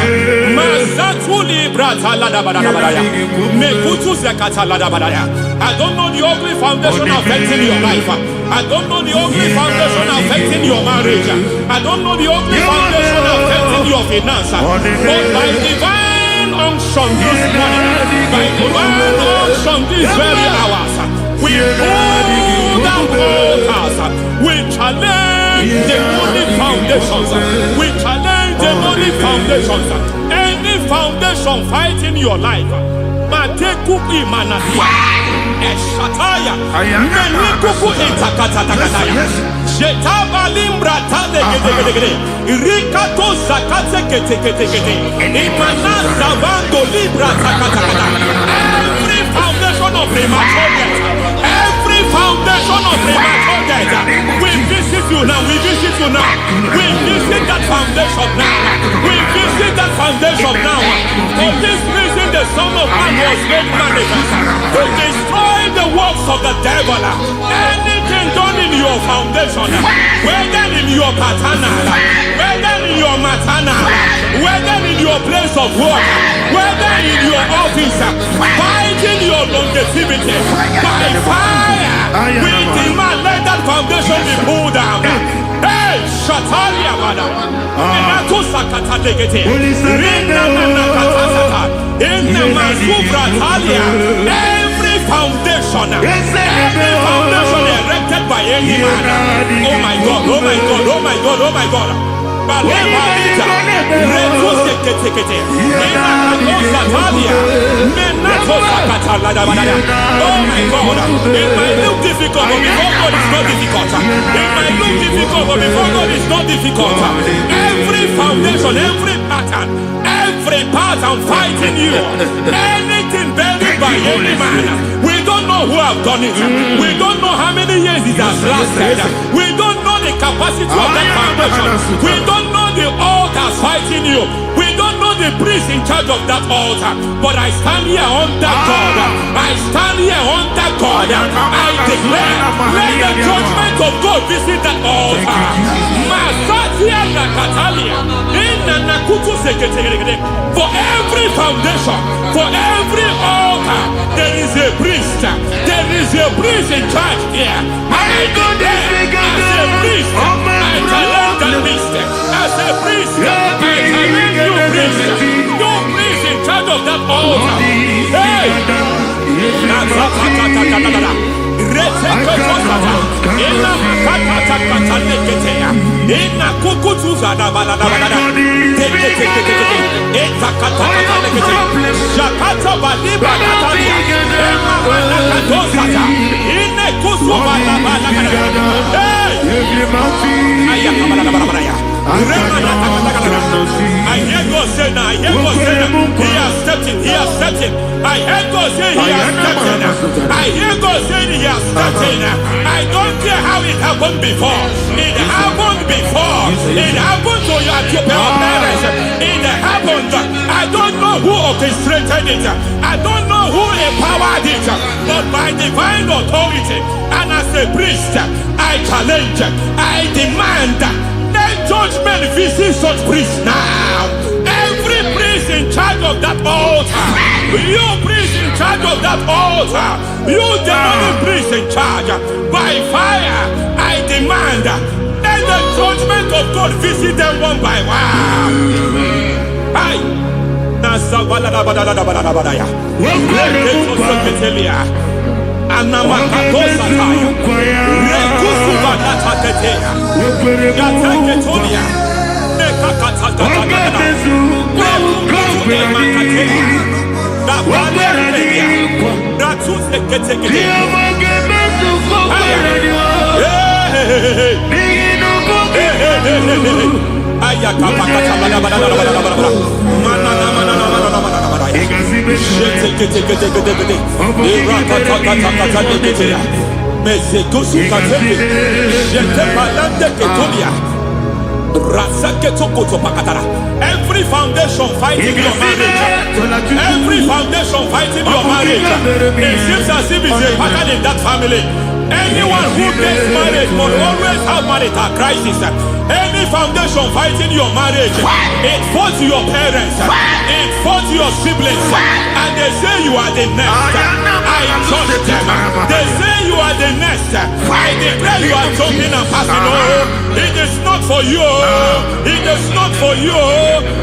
I don't know the ugly foundation affecting your life. I don't know the ugly foundation affecting your marriage. I don't know the ugly foundation affecting your finance. But by divine unction this morning, by divine unction these very hours, we pull down altars. We challenge demonic foundations. We challenge demonic foundations. Any foundation fighting your life, Matekuki Manatia, Eshataya, Menikuku Itakatatakataya, Shetabalim Brata de Rikato Sakate Kete, Imanasa Bando Libra Takatakata. Every foundation of premature death, every foundation of premature death, we visit you now, we visit you now, we visit that foundation now, we visit that foundation now. For this reason, the Son of Man was made manifest to destroy the works of the devil. Anything done in your foundation, whether in your paternal, whether in your maternal, whether in your place of work, whether in your office, fighting your longevity by fire, we demand let that foundation be pulled down. Hey, Shatalia, madam. Every foundation erected by any man. Oh my God, oh my God, oh my God, oh my God. Oh my God, it might look difficult, but before God it's not difficult. It might look difficult, but before God it's not difficult. Every foundation, every pattern fighting you, anything buried by any man, we don't know who have done it. We don't know how many years it has lasted. We don't know the capacity of that foundation. We don't know the altars fighting you. We don't know the priest in charge of that altar. But I stand here under God. I stand here under God. I declare, let the judgment of God visit that altar. For every foundation, for every altar, there is a priest. There is a priest in charge here. I declare, as a priest, I challenge that priest. As a priest, I challenge you priest. You priest in charge of that altar. Hey! I hear God say now, I hear God say now, he has stepped in, he has stepped in. I hear God say he has stepped in. I hear God say he has stepped in. I don't care how it happened before. It happened before. It happened to your parents. It happened. I don't know who orchestrated it. I don't know who empowered it. But by divine authority and as a priest, I challenge, I demand, let judgment visit such priests now. Every priest in charge of that altar, you priest in charge of that altar, you demonic priest in charge, by fire, I demand, let the judgment of God visit them one by one. Aye. Every foundation fighting your marriage, every foundation fighting your marriage, it seems as if it's a pattern in that family. Anyone who gets married must always have marital crisis. Any foundation fighting your marriage, it fought your parents, it fought your siblings, and they say you are the next. I judge them. They say you are the next. I declare you are jumping and passing. Oh, it is not for you. It is not for you.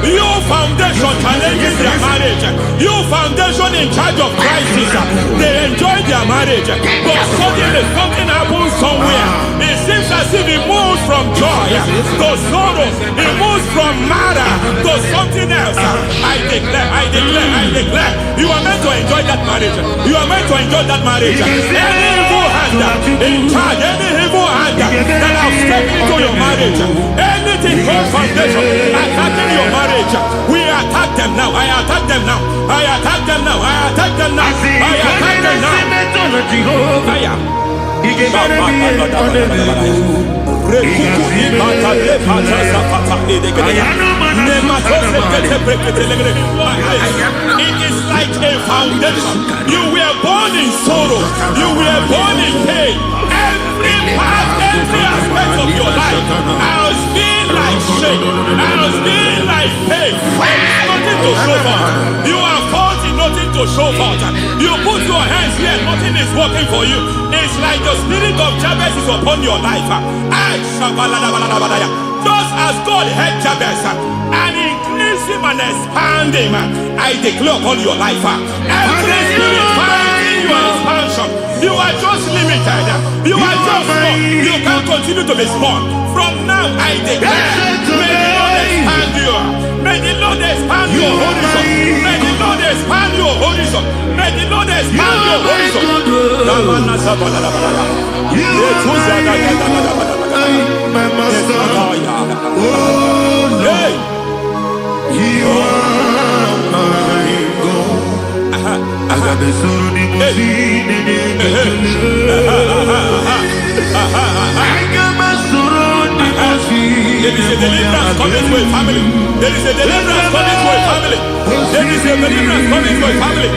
You foundation challenging their marriage. You foundation in charge of crisis. They enjoy their marriage, but suddenly something happens somewhere. It seems as if it moves from joy to sorrow. It moves from matter to something else. I declare, you are meant to enjoy that marriage. You are meant to enjoy that marriage. Any evil hand in charge, any evil hand that have stepped into your marriage, anything called foundation attacking your marriage, we attack them now. I attack them now. I attack them now. I attack them now. I attack them now. It is like a foundation. You were born in sorrow. You were born in pain. Every part, every aspect of your life has been like shame. Has been like pain. There is nothing to show for. You are faulty, nothing to show for. You put your hands here, nothing is working for you. It's like the spirit of Jabez is upon your life. Just as God had Jabez and increased him and expanded him, I declare upon your life. Every spirit finding your expansion, you are just limited. You are just small. You can't continue to be small. From now, I declare, may the Lord expand you. May the Lord expand your horizon. May the Lord expand your horizon. May the Lord expand your horizon. My master, oh Lord, you are my God. I got the soul in my feet. I got my soul in my feet. There is a deliverance coming to a family. There is a deliverance coming to a family. There is a deliverance coming to a family.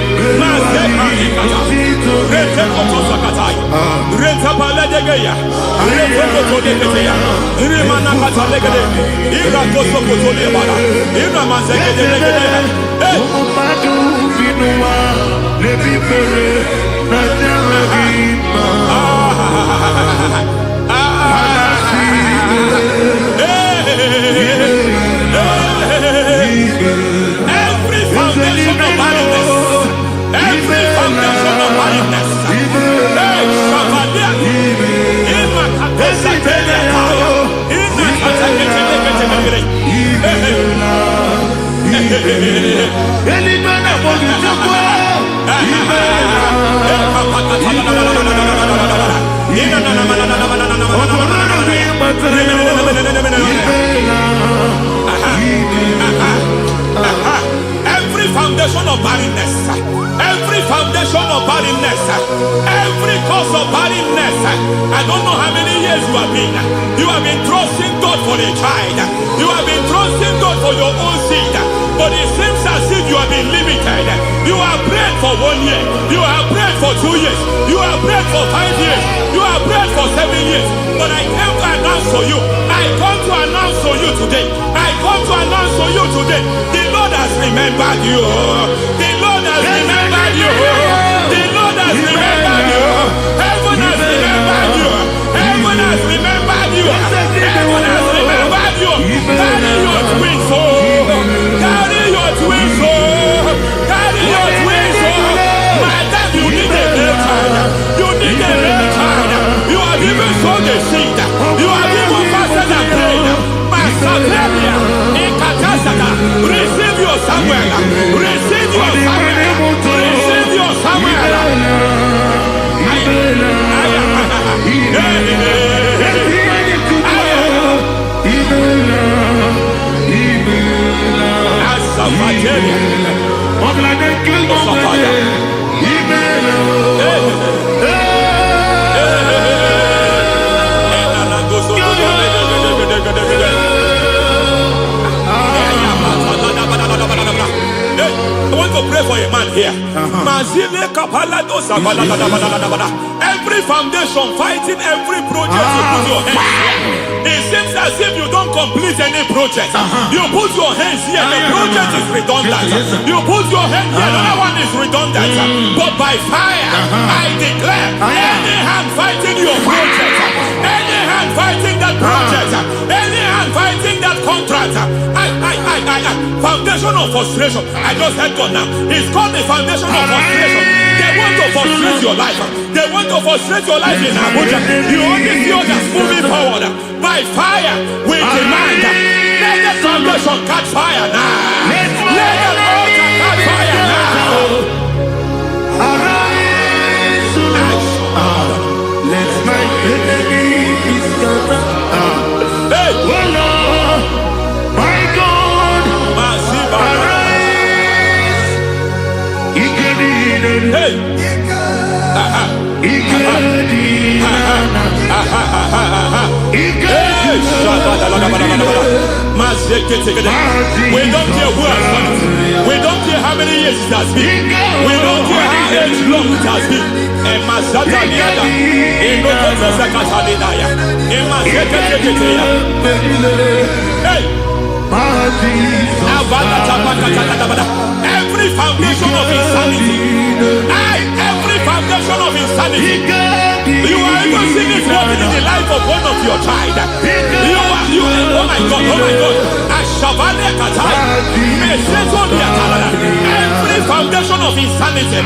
Every foundation of barrenness, every foundation of barrenness, every foundation of barrenness, every foundation of barrenness, every cause of barrenness, I don't know how many years you have been trusting God for a child, you have been trusting God for your own seed, but it seems as if you have been limited. You have prayed for 1 year, you have prayed for 2 years, you have prayed for 5 years, you have prayed for 7 years, but I came to announce to you, I come to announce to you today, I come to announce to you today, the Lord has remembered you, the Lord has remembered you, the Lord has remembered you, heaven has remembered you, heaven has remembered you, heaven has remembered you. Carry your twins, carry your twins, carry your twins. Madam, you need a real child, you need a real child, you have even sown the seed, you have even fasted and prayed. Masabelia, Ekatasaka, receive your Samuel, receive your Samuel, receive your Samuel. I want to pray for a man here. Every foundation fighting every project you put your hands here. It seems as if you don't complete any project. You put your hands here, the project is redundant. You put your hand here, another one is redundant. But by fire, I declare, any hand fighting your project, any hand fighting that project, any hand fighting that contract, foundation of frustration. I just heard God now. It's called the foundation of frustration. They want to frustrate your life. They want to frustrate your life in Abuja. You only see others moving forward. By fire, we demand. Let the foundation catch fire now. Let the altar catch fire now. Arise, let my enemy be scattered. Hey, Oh Lord, my God, arise. hey, we don't care who has done it. We don't care how many years it has been. We don't care how long it has been. Hey, every foundation of insanity, every foundation of insanity, you are even seeing it working in the life of one of your child. Oh my God, every foundation of insanity,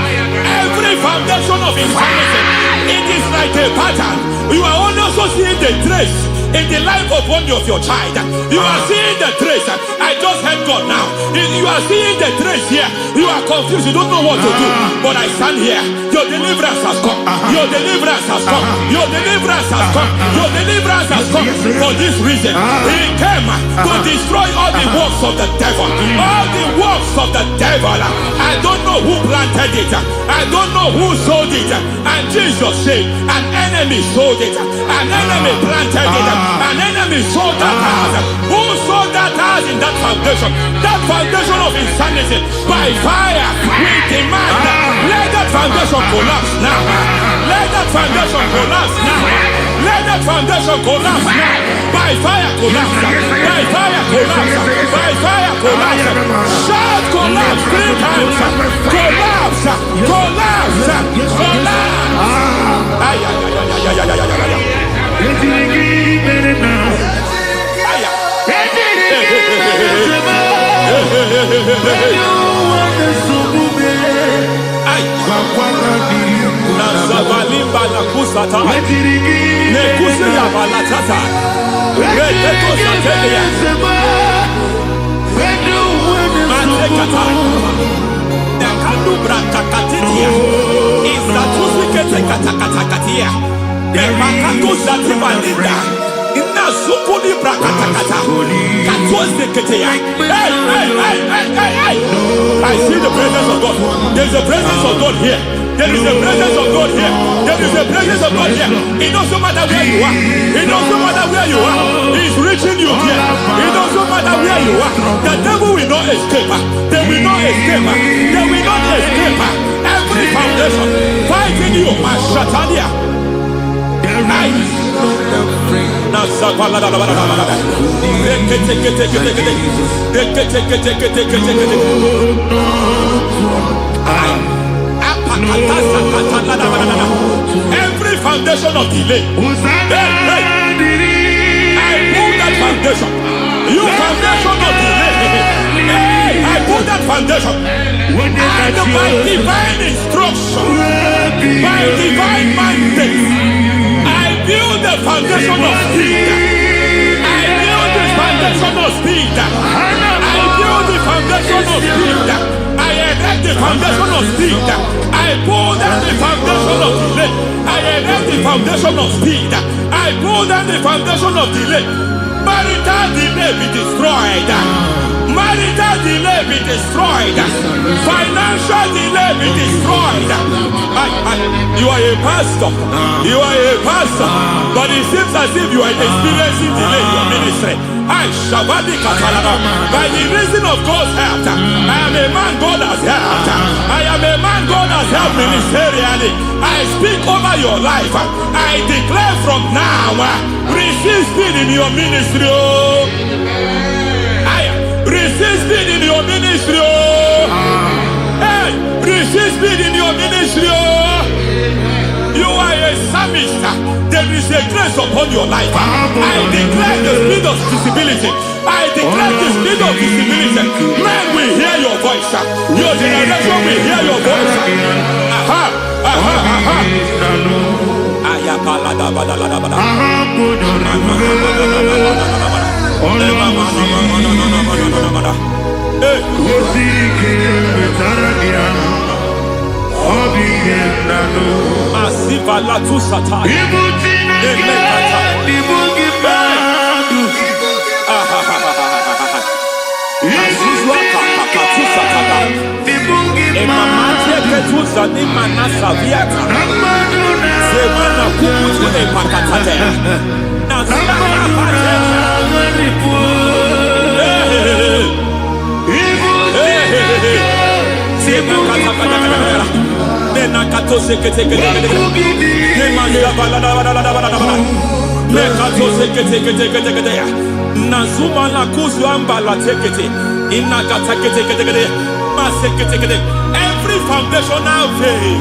every foundation of insanity, it is like a pattern. You are also seeing the trace in the life of one of your child. You are seeing the trace. I just heard God now. You are seeing the trace here. You are confused. You don't know what to do. But I stand here. Your deliverance has come. Your deliverance has come. Your deliverance has come. Your deliverance has come. For this reason, He came to destroy all the works of the devil. All the works of the devil. I don't know who planted it. I don't know who sold it. And Jesus said, an enemy sold it. An enemy planted it. An enemy sold that house. Who sold that house in that foundation? That foundation of insanity. By fire, we demand, let that foundation collapse now. Let that foundation collapse now. Let that foundation collapse now. By fire collapse. By fire collapse. By fire collapse. Shout collapse 3 times. Collapse. Collapse. Nazukuli brakatakata. Katwazdeketeya. Hey. I see the presence of God. There's a presence of God here. There is a presence of God here. There is a presence of God here. It doesn't matter where you are. It doesn't matter where you are. He's reaching you here. It doesn't matter where you are. The devil will not escape. They will not escape. They will not escape. Every foundation fighting you. Mashatalia. Every foundation of delay, I pull that foundation. You foundation of delay, I pull that foundation. And by divine instruction, by divine mandate, I build the foundation of speed. I build the foundation of speed. I build the foundation of speed. I erect the foundation of speed. I pull down the foundation of delay. I erect the foundation of speed. I pull down the foundation of delay. Marital delay be destroyed. Marital delay be destroyed. Financial delay be destroyed. You are a pastor. You are a pastor. But it seems as if you are experiencing delay in your ministry. By the reason of God's help, I am a man God has helped. I am a man God has helped ministerially. I speak over your life. I declare from now, receive speed in your ministry. Receive speed in your ministry. Hey, receive speed in your ministry. You are a psalmist. There is a grace upon your life. I declare the speed of visibility. I declare the speed of visibility. Men will hear your voice. Your generation will hear your voice. Masiva la tu sataya. Azizwa kaka tu sataya. Emamatia ketuza ni manasa viata. Semana kukutu epakatate. Nazana pate. Nazuma la kuzwamba la tekete. Every foundational veil,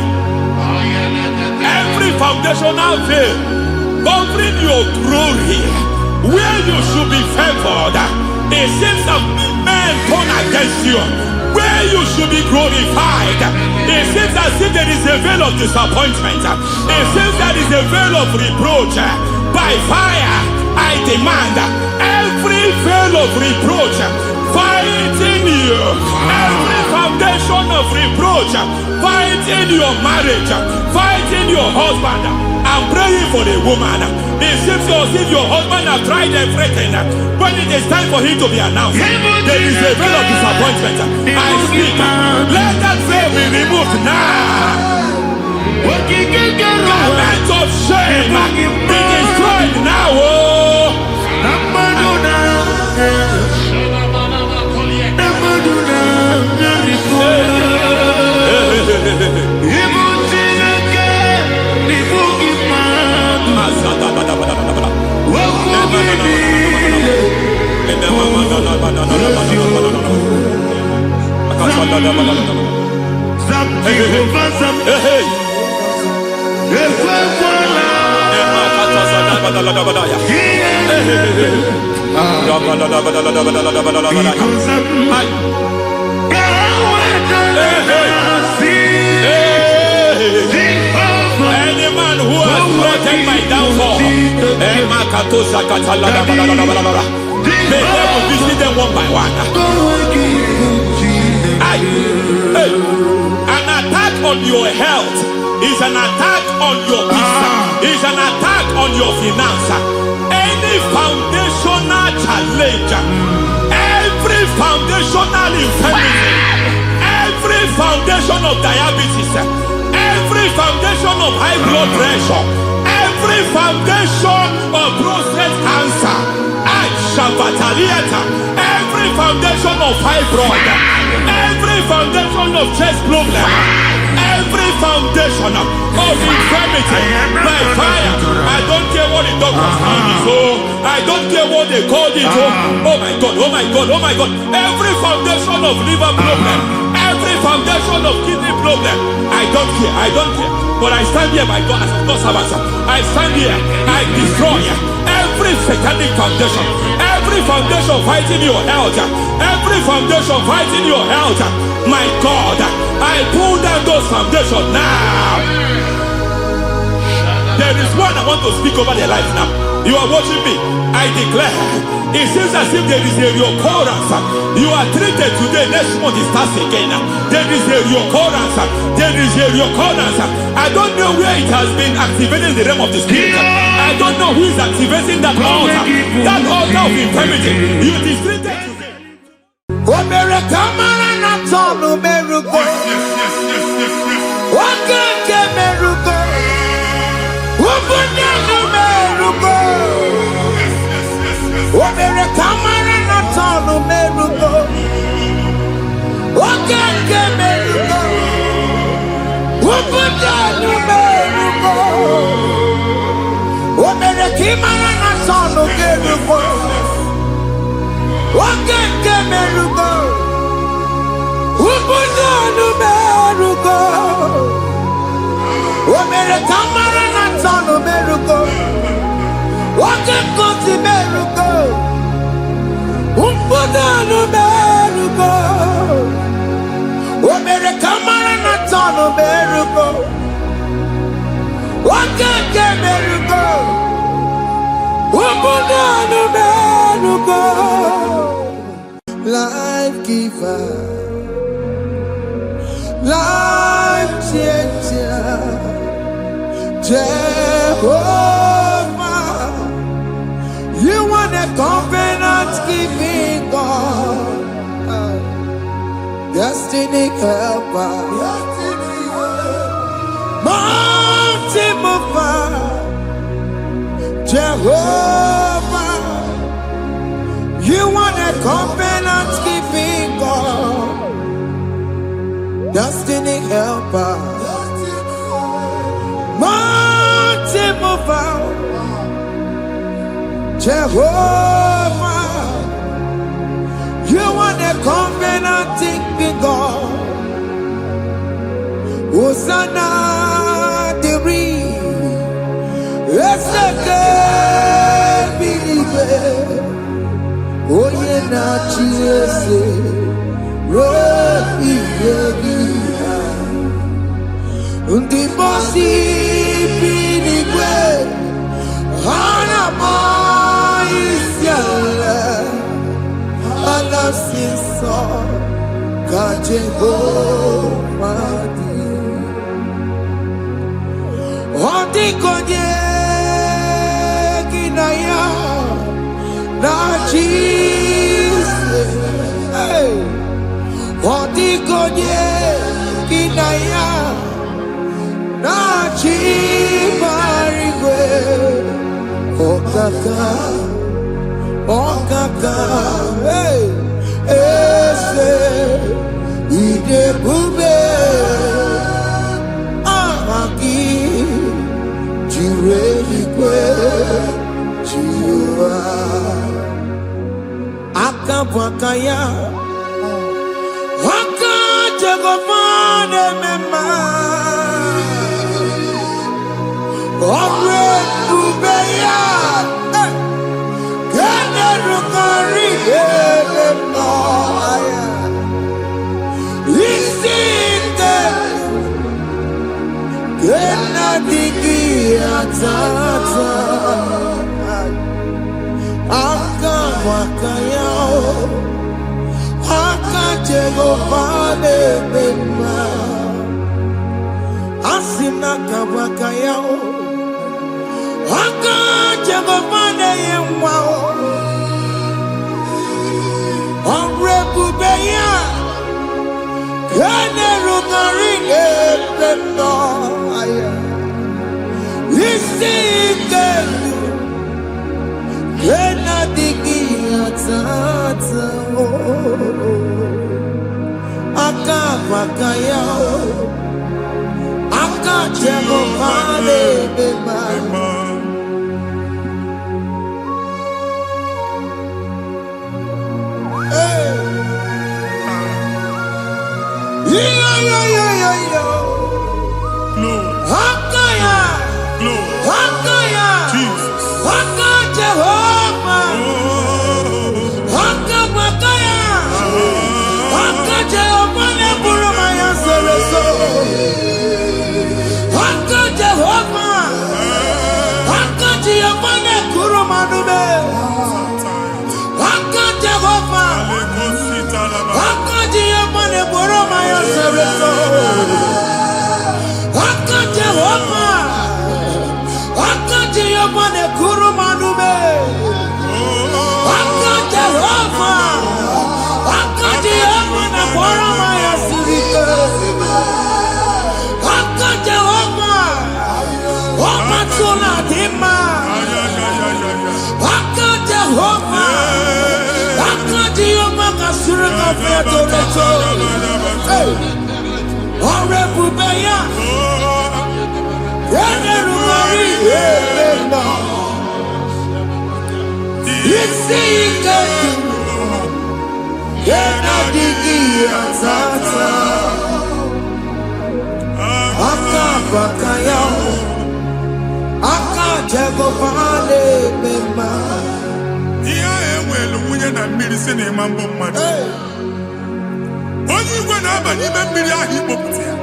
every foundational veil covering your glory, where you should be favored, it seems that men turn against you. Where you should be glorified, it seems as if there is a veil of disappointment. It seems there is a veil of reproach. By fire, I demand every veil of reproach fighting you, every foundation of reproach fighting your marriage, fighting your husband. I'm praying for the woman. It seems as if your husband has tried everything. When it is time for him to be announced, there is a veil of disappointment. I speak. Let that veil be removed now. Garment of shame be destroyed now. Any man who has plotted my downfall, may they will visit them one by one. An attack on your health is an attack on your peace, is an attack on your finance. any foundational challenge, every foundational infirmity, every foundation of diabetes, every foundation of high blood pressure, every foundation of prostate cancer, every foundation of fibroid, every foundation of chest problem, every foundation of infirmity, by fire. I don't care what the doctors call it, I don't care what they called it. Oh my God, oh my God, oh my God. Every foundation of liver problem, every foundation of kidney problem, I don't care. But I stand here by God as God's servant. I stand here, I destroy every satanic foundation, every foundation fighting your health, every foundation fighting your health. My God, I pull down those foundations now. There is one I want to speak over their life now. You are watching me. I declare, it seems as if there is a reoccurrence. You are treated today, next month it starts again. There is a reoccurrence. There is a reoccurrence. I don't know where it has been activated in the realm of the spirit. I don't know who is activating that altar of infirmity. You is treated today. Life giver, life changer, Jehovah, you are the covenant keeping God, destiny helper, mountain mover, Jehovah, you are the covenant keeping God, destiny helper, mountain mover, Jehovah, you are the covenant keeping God. Hosanna, the oh yeah, na Jesus, Robi Yogia, undi bosi pinigwe, hana moisiala, ala sinso, kaje madi, odi konye kinaya. Na Jesus, hey, Odikonye kinaya, na chimarigwe, okaka, hey, ese, idebube, amaki, jirelikwe, jiwa. Akabwakaya Wakajagomane mema Omre Ubeya Gene Rukari Emaya Isinde Gena Digi Atata Akabwakaya Akajegomane mema Asina kabwakaya Jagomane Yemwao Omrebubeya Kane Rugarine Pendo Isike Kena Digi Atata Akabakaya Akajagomane Bema onye igwe na-aba n'ime mmiri ahụ ikpopụta ya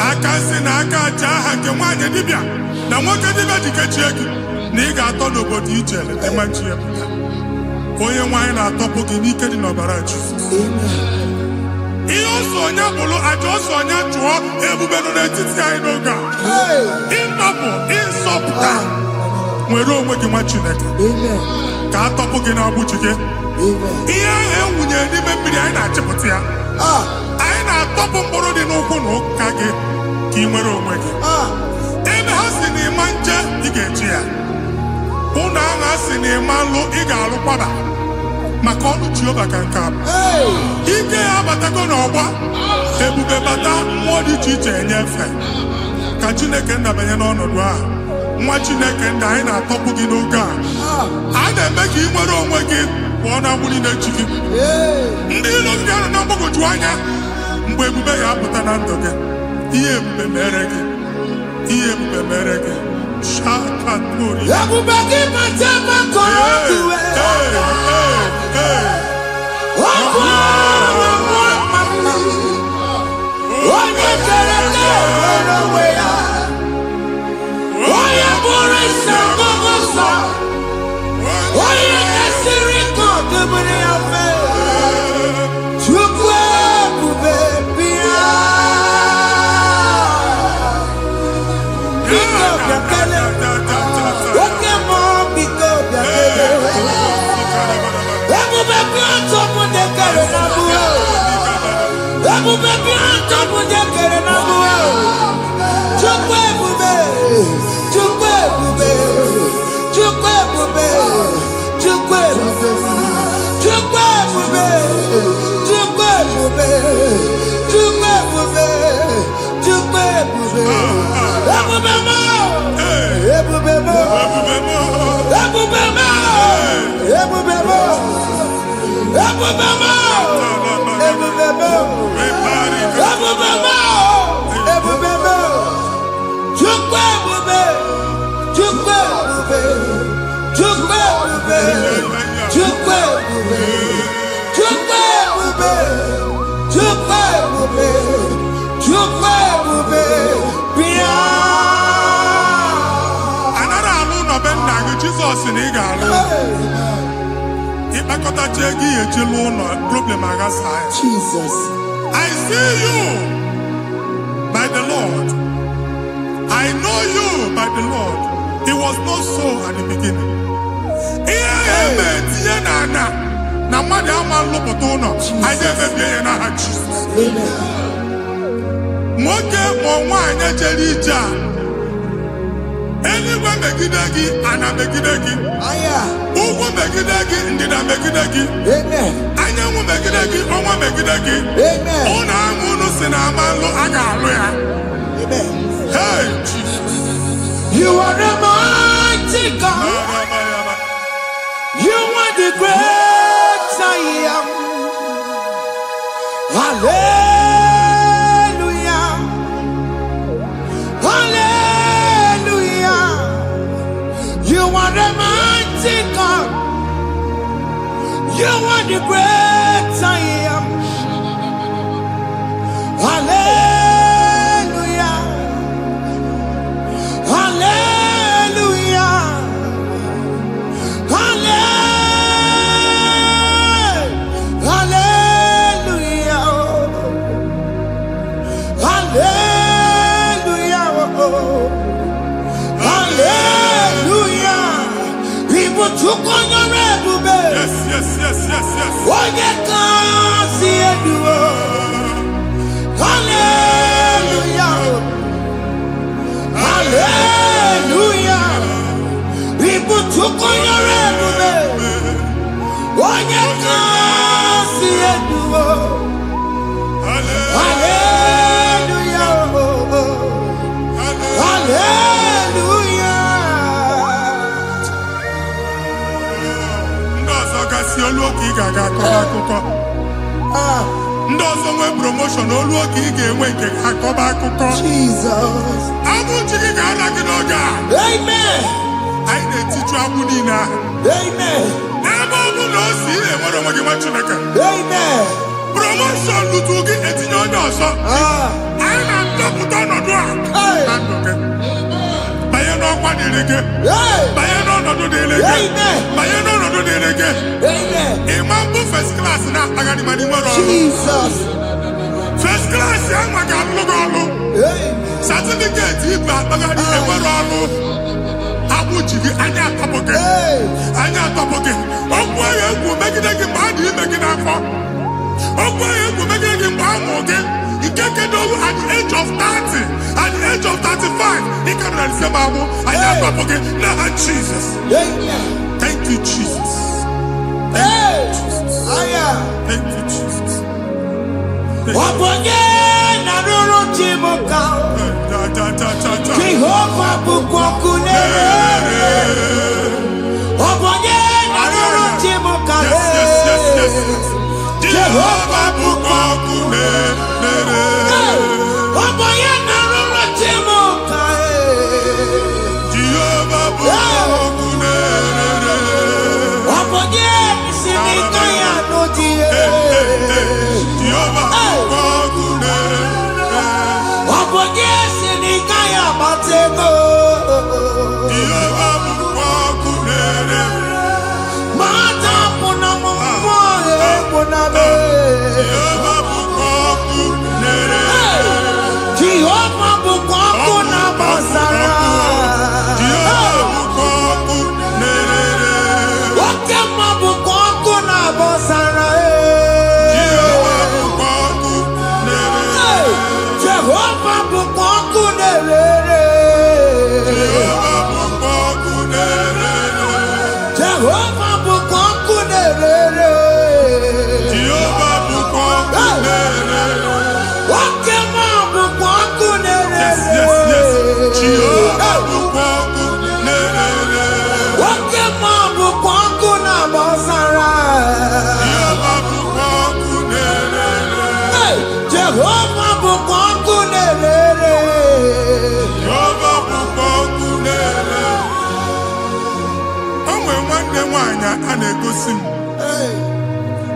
aka nsị na aka aja aha nke nwaanyị dibịa na nwoke dibịa ji kechie gị na ị ga-atọ n'obodo ije leta nwachi ya pụta onye nwaanyị na-atọpụ gị n'ike dị n'ọbara Jizọs ihe ọsọ onye bụrụ aja ọsọ onye chụọ ebube nọ n'etiti anyị n'oge a ịtọpụ ịsọpụta nwere onwe gị nwa Chineke ka a tọpụ gị n'agbụchi gị ihe ahụ enwunye n'ime mmiri anyị na-achịpụta ya anyị na-atọpụ mkpụrụ dị n'ụkwụ na ụka gị ka ị nwere onwe gị ebe ha si na ịma nje ị ga-eji ya ụlọ ahụ ha si na ịma nlụ ị ga-alụkwaba maka ọnụ Jehova ka nke a ike ya abatago n'ọgba ebube bata mmụọ dị iche iche enyefe ka Chineke ndabanye n'ọnọdụ ahụ nwa Chineke ndị anyị na-atọpụ gị n'oge a na-eme ka ị nwere onwe gị pụọ na agbụ niile chi gị ndị ilo gị anọ na mgbagwoju anya mgbe ebube ya apụta na ndụ gị ihe ebube mere gị ihe ebube mere gị shakatori ebube gị mata makọrọ duwe onye kere nwere onwe ya onye bụrụ isi ọgụgụ onye esiri ka ọdụbụrụ ya fe Chukwu ebube bịa biko bịakele oke mmụọ biko bịakele ebube bịa tọpụ dekere na mụọ ebube bịa tọpụ dekere na mụọ Chukwu ebube Chukwu ebube Chukwu ebube Chukwu ebube Chukwu ebube Chukwu ebube Chukwu ebube Chukwu ebube ebube mo ebube mo ebube mo ebube mo ebube mo ebube mo ebube mo ebube mo Chukwu ebube Chukwu ebube Chukwu ebube Chukwu ebube Chukwu ebube Chukwu ebube Chukwu ebube bịa anara alụ nọ be nna gị Jizọs na ị ga-alụ ịkpakọtacha ego ihe eji lụọ ụlọ problem aghasa ya Jesus I see you by the Lord I know you by the Lord It was not so at the beginning. Na mmadụ ama lụpụta ụlọ anyị emebie ya n'aha Jizọs. Nwoke ma nwaanyị jere ije a, eluigwe megide gị, ana megide gị, ugwu megide gị, ndịda megide gị, anyanwụ megide gị, ọnwa megide gị. Ụlọ ahụ unu si na ama lụ, a ga-alụ ya. Hey, Jesus. You are the mighty God. You are the great I am. Hallelujah. Hallelujah. You are the mighty God. You are the great I am. Hallelujah. Hallelujah. Yes. Hallelujah. Hallelujah. People took on your ndị ọzọ nwee promotion olu oge ị ga-enwe nke akọba akụkọ. Jesus. Abụchi gị ga-ala gị n'oge a. Amen. Anyị na-etiju agbụ niile ahụ. Amen. N'ebe ọ bụ na o si enwere onwe gị nwa Chineke. Amen. Promotion lutu gị etinye onye ọzọ. Anyị na-adọpụta ọnọdụ a na ndụ gị. Banye n'ọkwa dịrị gị. Banye n'ọnọdụ dịrị gị. Banye n'ọnọdụ dịrị gị. Ịma mbụ first class na-akpagharị ma n'ime ọrụ. Jesus. First class ya nwa ga-alụ gị ọrụ. Certificate ibu akpagharị enwere ọrụ. Agbụ ji gị anya atọpụ gị. Anya atọpụ gị. Okwu ahụ egwu megide gị mgbe a dị ime gị n'afọ. Okwu ahụ egwu megide gị mgbe a mụrụ gị. Nke kedu at the age of 30, at the age of 35, he can say, "Mamu, I am not forget." Now, Jesus. Thank you, Jesus. Thank you, Jesus. Thank you, Jesus. Jehovah Bukokune.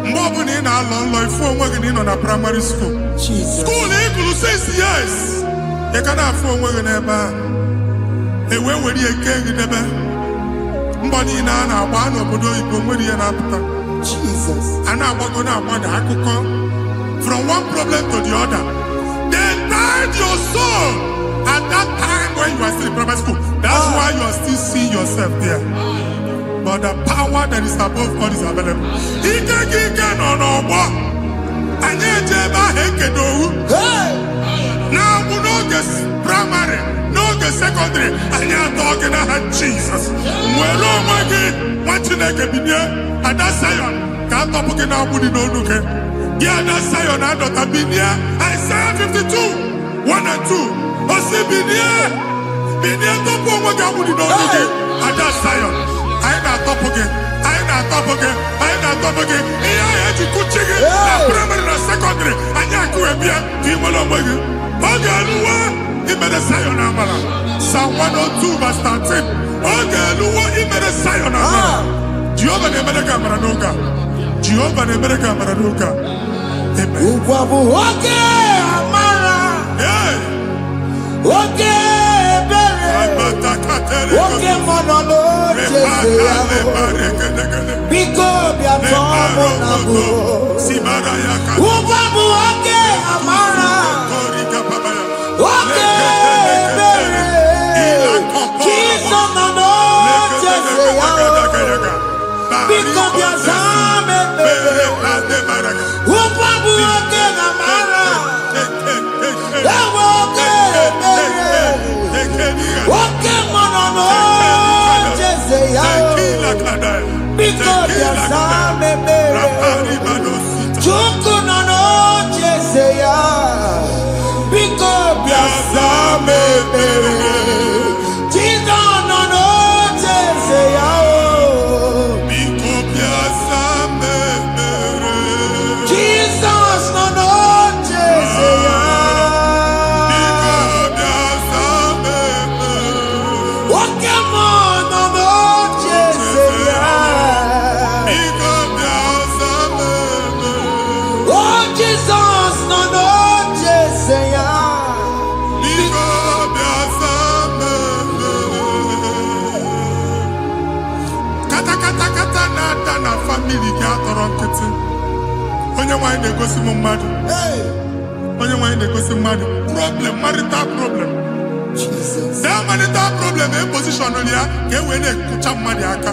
Mgbe ọ bụla ị na-alọ nlọ ifu onwe gị na ị nọ na primary school. School ịgụrụ 6 years. Ị ka na-afụ onwe gị n'ebe a. Ewe were eke gị debe. Mbọ niile a na-agba n'obodo oyibo nwere ihe na-apụta. A na-agbago na-agbada akụkọ. From one problem to the other. They tied your soul at that time when you were still in primary school. That's why you are still above all is available. Ike no and now we know this primary, no the secondary, and you're talking about Jesus. Well, oh my God, what you like and that Zion can't talk about Budi no look. Yeah, that Zion and not Abinia. Isaiah 52, 1 and 2. Osibinia, Binia top of what Budi no look at that Zion. I not top again. I not top again. Yeah, you could check it. Primary and secondary, and you could be a people of Waggy. Ogaluwa, he made a Zion Amala. Psalm 102, verse 13. Ogaluwa, he made a Zion Amala. Jehovah the America Maranuka. Jehovah the America Maranuka. Amen. Okay, Amara. Yeah. Okay, okay, Manolo. Because we are Amara. Okay, Jesus, no, because we are problem, marital problem. Jesus. That marital problem, a position on here, when they put up money, and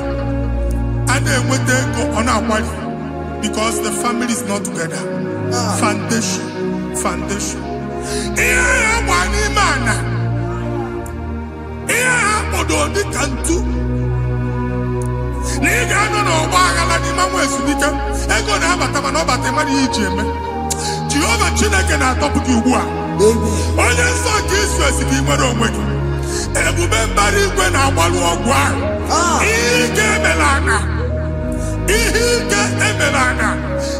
then when they go on our wife, because the family is not together. Foundation. Yeah, one man. Yeah, but on the cantu. Nigga, no, Wagala, the man was unique. I go to have a taman over the money, Jim. Jehovah Chineke na top you wa. Onye so Jesus ki nwere onwe gị. Ebube mbara igwe na agbalu ọgwa. Ike emelana.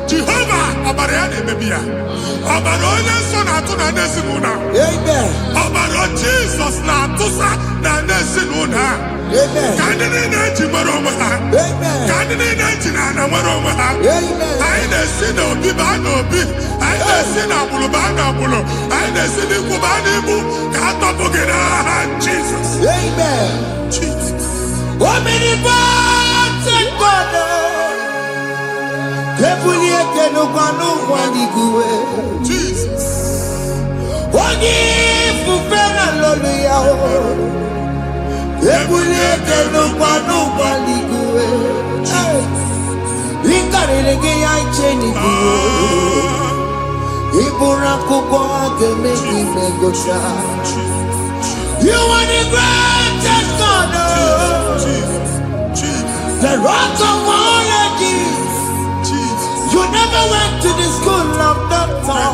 Jehovah ọbara ya na-emebi ya. Ọbara onye nsọ na-atụ na n'ezinụlọ. Ọbara Jesus na-atụsa na n'ezinụlọ. Ka ndị na-eji nwere onwe ha. Ka ndị na-eji na nwere onwe ha. Anyị na-esi na obi baa na obi. Anyị na-esi na agbụrụ baa na agbụrụ. Anyị na-esi n'ikwu baa n'ikwu. Ka a tọpụ gị n'aha Jesus. Jesus. Omnipotent God. Jesus. Onye fufere hallelujah. You are the greatest God, the rock of all ages. You never went to the school of doctor,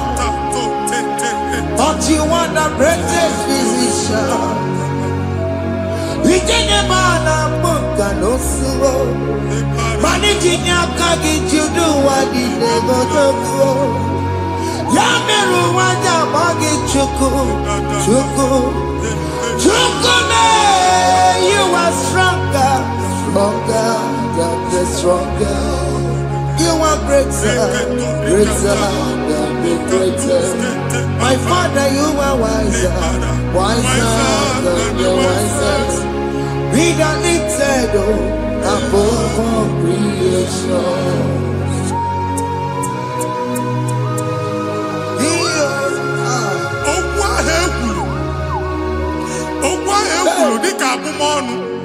but you are the greatest physician. We didn't man a book and also managing your carriage, you do what you never do. Yameru waja bagi chuku. You are stronger, stronger. You are greater than the greatest. My Father, you are wiser than the wisest. Be the lifted above all creation.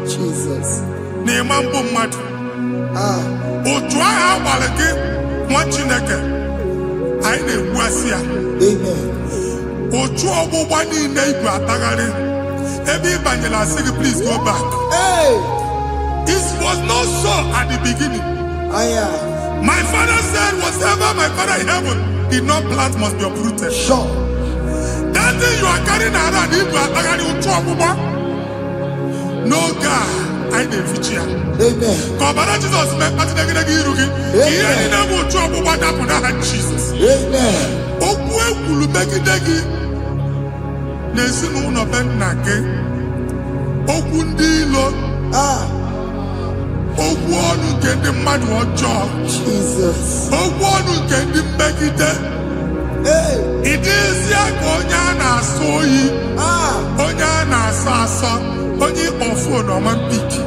Jesus. otu aha gbara gị nwa Chineke anyị na-egbuasị ya. Otu ọgbụgba niile igwe atagharị ebe ị banyere asị gị please go back. It was not so at the beginning. My father said whatever my father in heaven did not plant must be uprooted. Sure. That thing you are carrying around igwe atagharị otu ọgbụgba. No God, I didn't feature. Amen. Kọbara Jesus mee kpatị negedege iru gị. Ihe niile bụ otu ọgbụgba dapụ n'aha Jesus. Amen. Okwu ekwuru megide gị n'ezinụlọ be nna gị. Okwu ndị ilo. Okwu ọnụ nke ndị mmadụ ọjọọ. Jesus. Okwu ọnụ nke ndị mmegide. Ị dịzie ka onye a na-asọ oyi. Onye a na-asọ asọ. Onye ịkpọ fon ọma mpiki.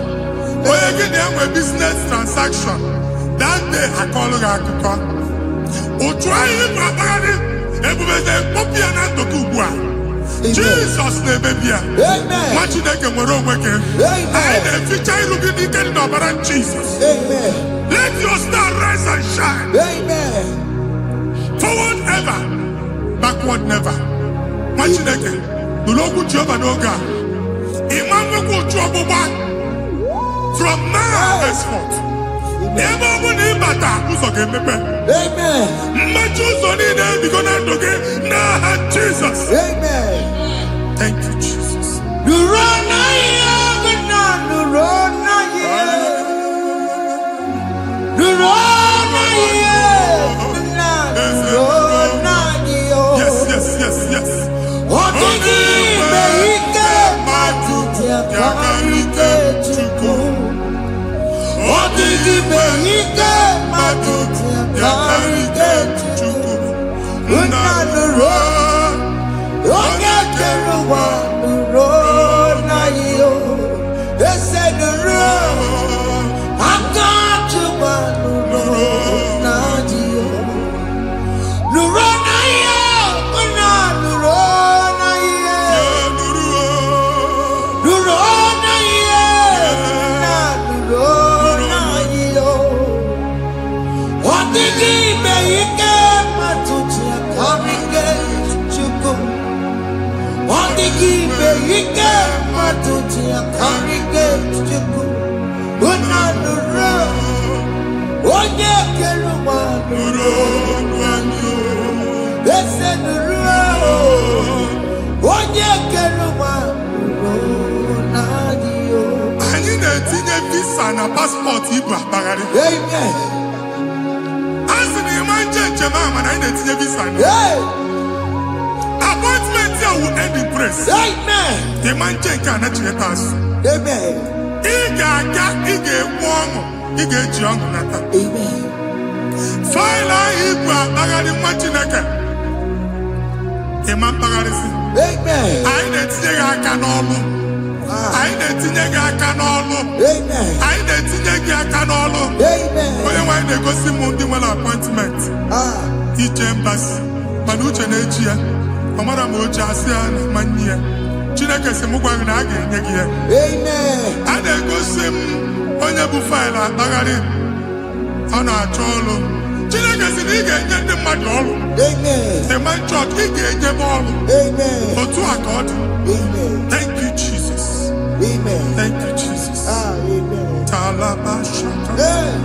Onye gị na-enwe business transaction. That day akọlụ gị akụkọ. Otu anyị bụ akpagharị ebubeze mkpọpụ ya na ndụ gị ugbu a. Jesus na-emebi ya. Nwa Chineke nwere onwe gị. Anyị na-eficha iru gị n'ike dị n'ọbara Jesus. Let your star rise and shine. Forward ever, backward never. Nwa Chineke nụrụ okwu Jehova n'oge a. Ịma nwekwa otu ọgbụgba from now henceforth. Ebe ọ bụ na ịbata ụzọ ga-emepe. Mmechi ụzọ niile ebigo na ndụ gị n'aha Jesus. Thank you, Jesus. Yes. Anyị na-etinye visa na paspọtụ ibu akpagharị. A sị na ịma njem ama na anyị na-etinye visa na appointment ya will end in praise. Ịma njem nke a na-echeta azụ. Ị ga-aga, ị ga-ekwu ọṅụ, ị ga-eji ọṅụ nata. Faịlụ ahụ ibu akpagharị nwa Chineke. Ịma mkpagharịsị. Anyị na-etinye gị aka n'ọlụ. Anyị na-etinye gị aka n'ọlụ. Anyị na-etinye gị aka n'ọlụ. Onye nwaanyị na-egosi m ndị nwere appointment ije mbasi mana uche na-eji ya. Ọ mara ma oche asị ya na manye ya. Chineke sị m gwa gị na a ga-enye gị ya. A na-egosi m onye bụ faịlụ akpagharị ọ na-achọ ọlụ. Chineke sị na ị ga-enye ndị mmadụ ọrụ. Ịma chọọchị ị ga-enye m ọrụ. Otu a ka ọ dị. Thank you, Jesus. Thank you, Jesus. Talaba shaka. Yes.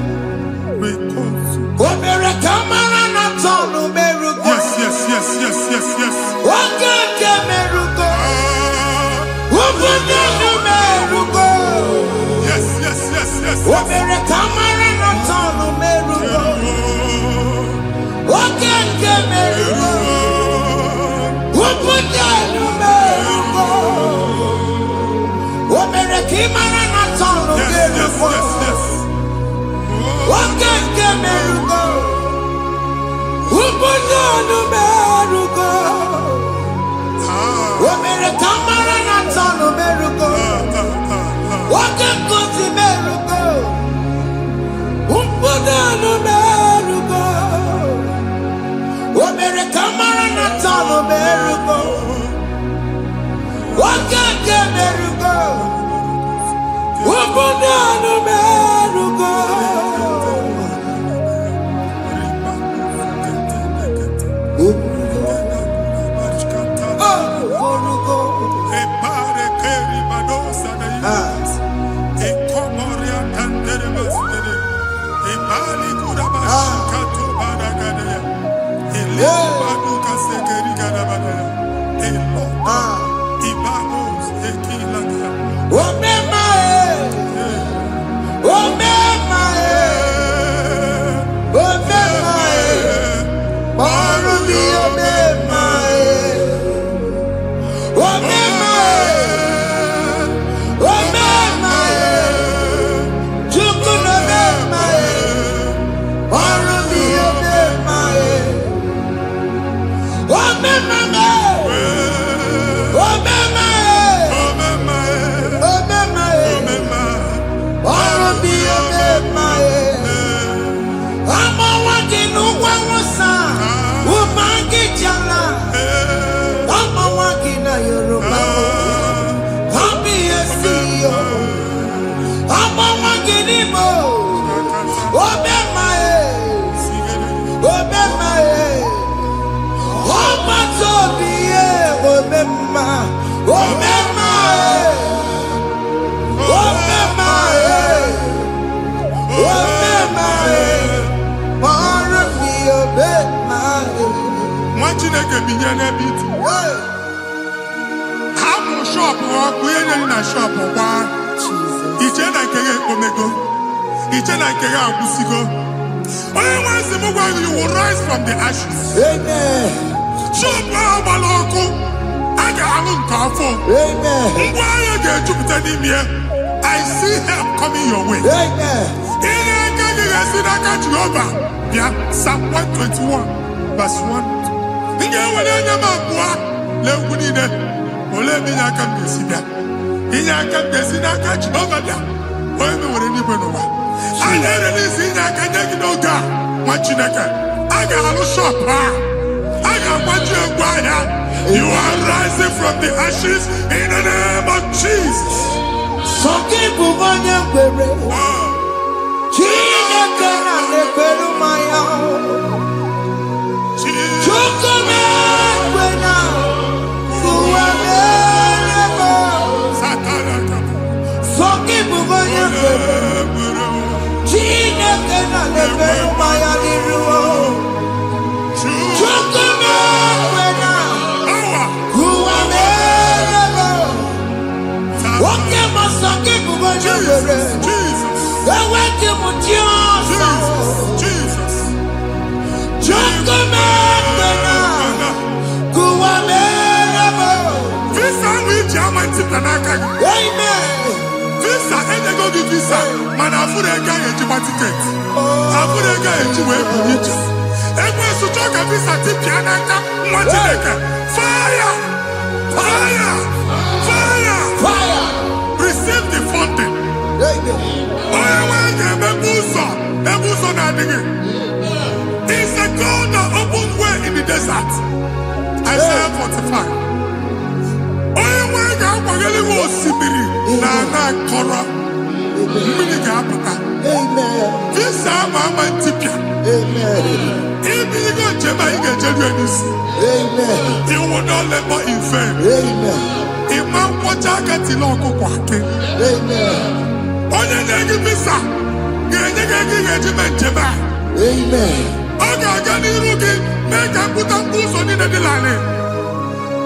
Chineke binye n'ebe iti. Hapụ shop ọkụ enye na shop kwa. Iche na nke ya omego. Iche na nke ya agwụsigo. Onye nwe nsị m gwa you will rise from the ashes. Amen. Shop agbala ọkụ. A ga-alụ nke afọ. Amen. Ngwa ahịa ga-ejupụta n'ime ya. I see help coming your way. Amen. Ihe aka gị ga-esi n'aka Jehova. Bịa Psalm 121 verse 1. Ị ga-ewere anya m abụọ n'egwu niile. Olee ebe inye aka m ga-esi bịa? Inye aka m ga-esi n'aka Jehova bịa. Onye mewere n'igwe n'ụwa. A na-ere n'isi inye aka nye gị n'oge a nwa Chineke. A ga-alụ shop ha. A ga-agbaji egwu ahịa. You are rising from the ashes in the name of Jesus. Sọkịbụ onye kwere. Chineke na na-ekwere mmanya. Chukwu na-ekwe na ụwa na-eme. Sọkịbụ onye kwere. Chineke na na-ekwere mmanya n'iru. Chukwu na-ekwe na ụwa na-eme. Nwoke ma sọkịbụ onye kwere. Eweke m dị ọsọ. Chukwu na-ekwe na ụwa na-eme. Visa which I want to n'aka gị. Amen. Visa enyego gị visa mana afụrụ ego a ga-ejikwa tiketi. Afụrụ ego a ga-eji wee bụ ije. Ekwensu chọọ ka visa tipịa n'aka nwa Chineke. Fire! Fire! Fire! Fire. Receive the funding. Amen. Onye nwe ga-emepe ụzọ ebe ụzọ na-adịghị. It's a God that opens way in the desert. Isaiah 45. Onye nwe ga-akwaghere gị osimiri na ana nkọrọ. Mmiri ga-apụta. Amen. Visa ama ntipịa. Amen. Ibigo njem anyị ga-ejeru ya n'isi. Amen. You will not labor in vain. Amen. Ịma nkwọcha aka tili ọkụkọ akị. Amen. Onye na-egi visa ga-enye gị ego ị ga-eji mee njem a. Amen. Ọ ga-aga n'iru gị mee ka mpụta mkpụ ụzọ niile dị larịị.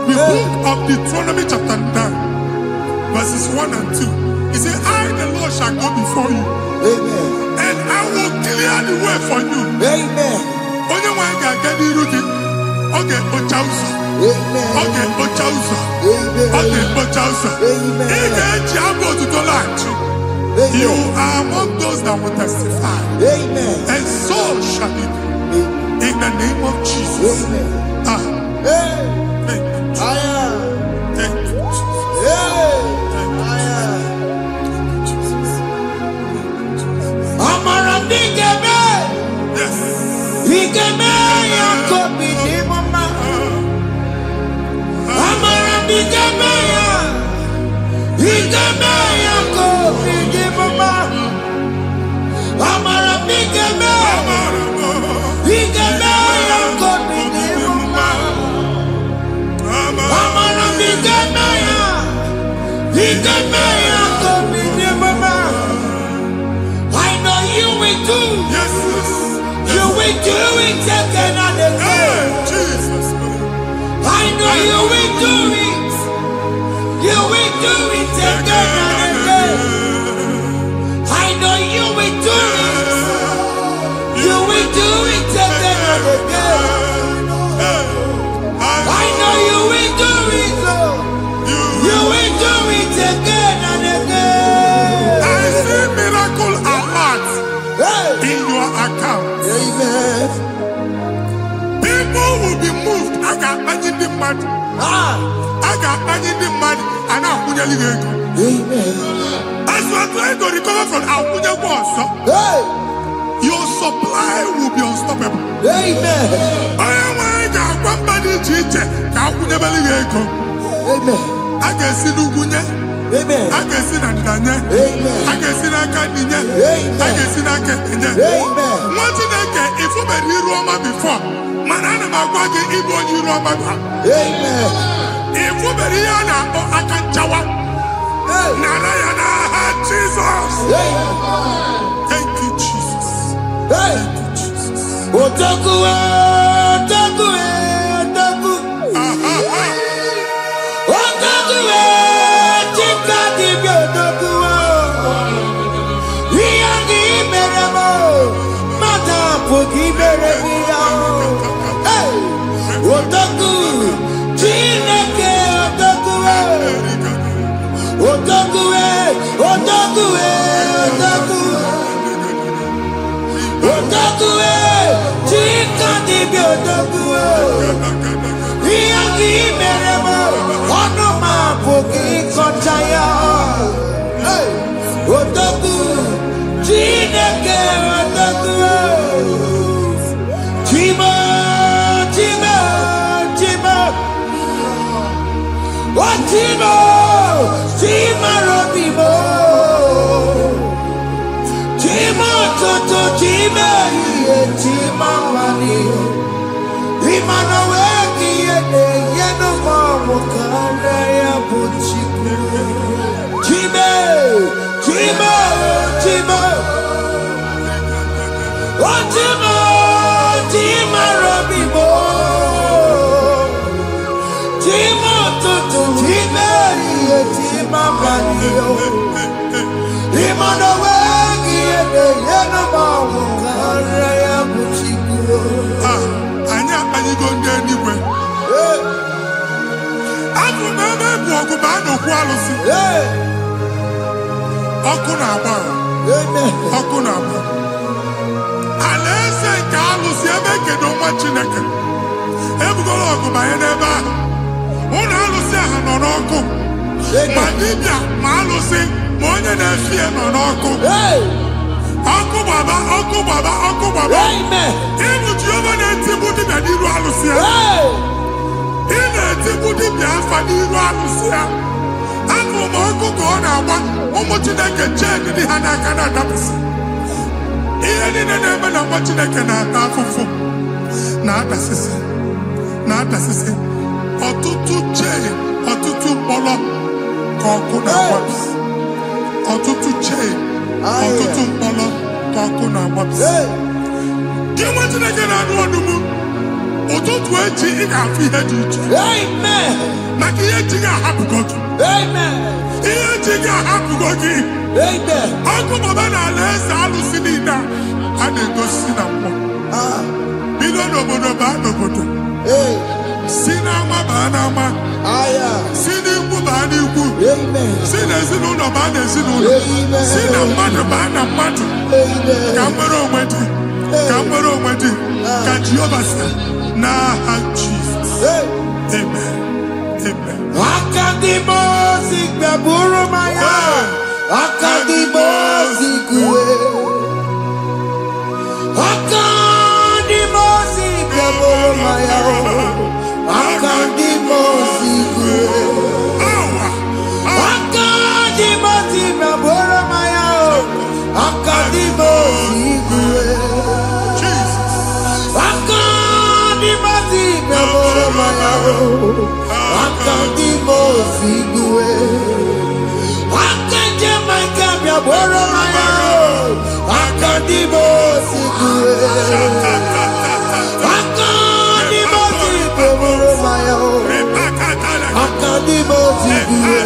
The book of Deuteronomy chapter 9 verses 1 and 2. He said, I the Lord shall go before you. Amen. And I will clear the way for you. Amen. Onye nwe ga-aga n'iru gị. Ọ ga-ekpocha ụzọ. Amen. Ọ ga-ekpocha ụzọ. Amen. Ọ ga-ekpocha ụzọ. Amen. Ị ga-eji abụ otuto laghachi. You are among those that will testify. Amen. And so shall it be. In the name of Jesus. Amen. Ah, Hey. thank you, Jesus. I am. Thank you, Jesus. Hey. Thank you, I am. Jesus. Amara bigeme. Yes. Bigeme ya kobi ni mama. Amara bigeme ya. Bigeme ya kobi ni mama. Amara bigeme. Bigeme ya kobi ni mama. Amara bigeme ya. Bigeme ya kobi ni mama. I know you will do. Yes, yes. You will do it again and Hey, again. Jesus. I know you will do it. You will do it again and again. I know you will do it. You will do it again and again. I know you will do it. You will do it again and again. I see miracle alert Hey. in your account. Amen. People will be moved. I got money in the mud. Ah. I got money in the mud. And I'm going to go. Amen. As you are trying to recover from Abuja Bosso, Hey. your supply will be unstoppable. Amen. I am going to go. Amen. I can see Lugunya. Amen. I can see Nandanya. Amen. I can see Nakaninya. Amen. I can see Nakaninya. Amen. What did I get if you were Roma before? Manana Magwagi, Ibo, you Roma. Amen. If you were Rihanna or Akanchawa, Narayana, Jesus. Thank you, Jesus. Hey. Thank you, Jesus. Otaku, otaku, otaku. dibia odogu iya ki merebo ono ma boki kochaya odogu Chineke odogu Chimo Chimo Chimo Chimo Chimo Robimo Chimo Toto Chimo Chimo Mani Imano Weki Yeno Mamo Kanda Ya Buchiku Chimo Chimo Chimo Chimo Chimo Robimo Chimo Toto Chimo Chimo Mani Imano Weki Yeno Mamo Kanda Ya Buchiku Anya go anywhere. Abu mama buogu ba no ku alusi. Oku na agba. Oku na agba. Alese ka alusi ebe kedo nwa Chineke. Ebugolo ogu ba ene ba. Una alusi aha no n'oku. Ma dibia ma alusi ma onye na-efie no n'oku. Oku baba, oku baba, oku baba. Amen. Ibu Jehovah na-etibu dibia n'iru alusi ya. Ị na-etibu dibia afa n'iru alusi ya. Afọ ma ọkụ ka ọ na-agba ụmụ Chineke chen dị ha n'aka na-adapụsị. Ihe niile na-eme na nwa Chineke na-ata afụfụ na-adasịsị ọtụtụ chen, ọtụtụ mkpọrọ ka ọkụ na-agbapụsị. Ọtụtụ chen, ọtụtụ mkpọrọ ka ọkụ na-agbapụsị. Gị nwa Chineke na-anụ ọdụm ụtụtụ echi ị ga-afụ ihe dị iche. Amen. Maka ihe echi ga-ahapụgo gị. Amen. Ihe echi ga-ahapụgo gị. Amen. Ọkụ baba na alaeze alụsị niile a na-egosi na mmụọ. Bido n'obodo baa n'obodo. Si n'ama baa n'ama. Si n'ikwu baa n'ikwu. Si n'ezinụlọ baa n'ezinụlọ. Si na mmadụ baa na mmadụ. Ka nwere onwe dị. Ka nwere onwe dị. Ka Jehova sị n'aha Jizọs. Amen. Amen. Akadimosi gbẹ̀bùrú maya. Akadimosi kúwe. Akadimosi gbẹ̀bùrú maya. Akadimosi kúwe. Akadimosi gbẹ̀bùrú maya. Akadimosi kúwe. Akadimosi gbẹ̀bùrú maya. Akadimosi kúwe. Akadimosi kúwe. Akadimosi gbẹ̀bùrú maya. Akadimosi kúwe.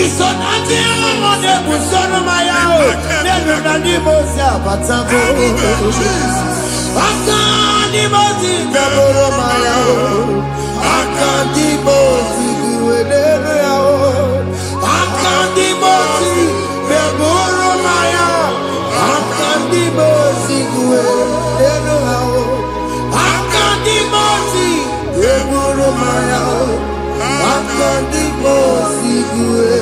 Ìsọ̀nàtì ọmọdé bùsọ̀nù maya o. Nínú Akadimosi àbàtàkó. Akadimosi gbẹ̀bùrú maya o. Akadimosi kúwe nínú ya o. Akadimosi gbẹ̀bùrú maya. Akadimosi kúwe nínú ya o. Akadimosi gbẹ̀bùrú maya o. Akadimosi kúwe.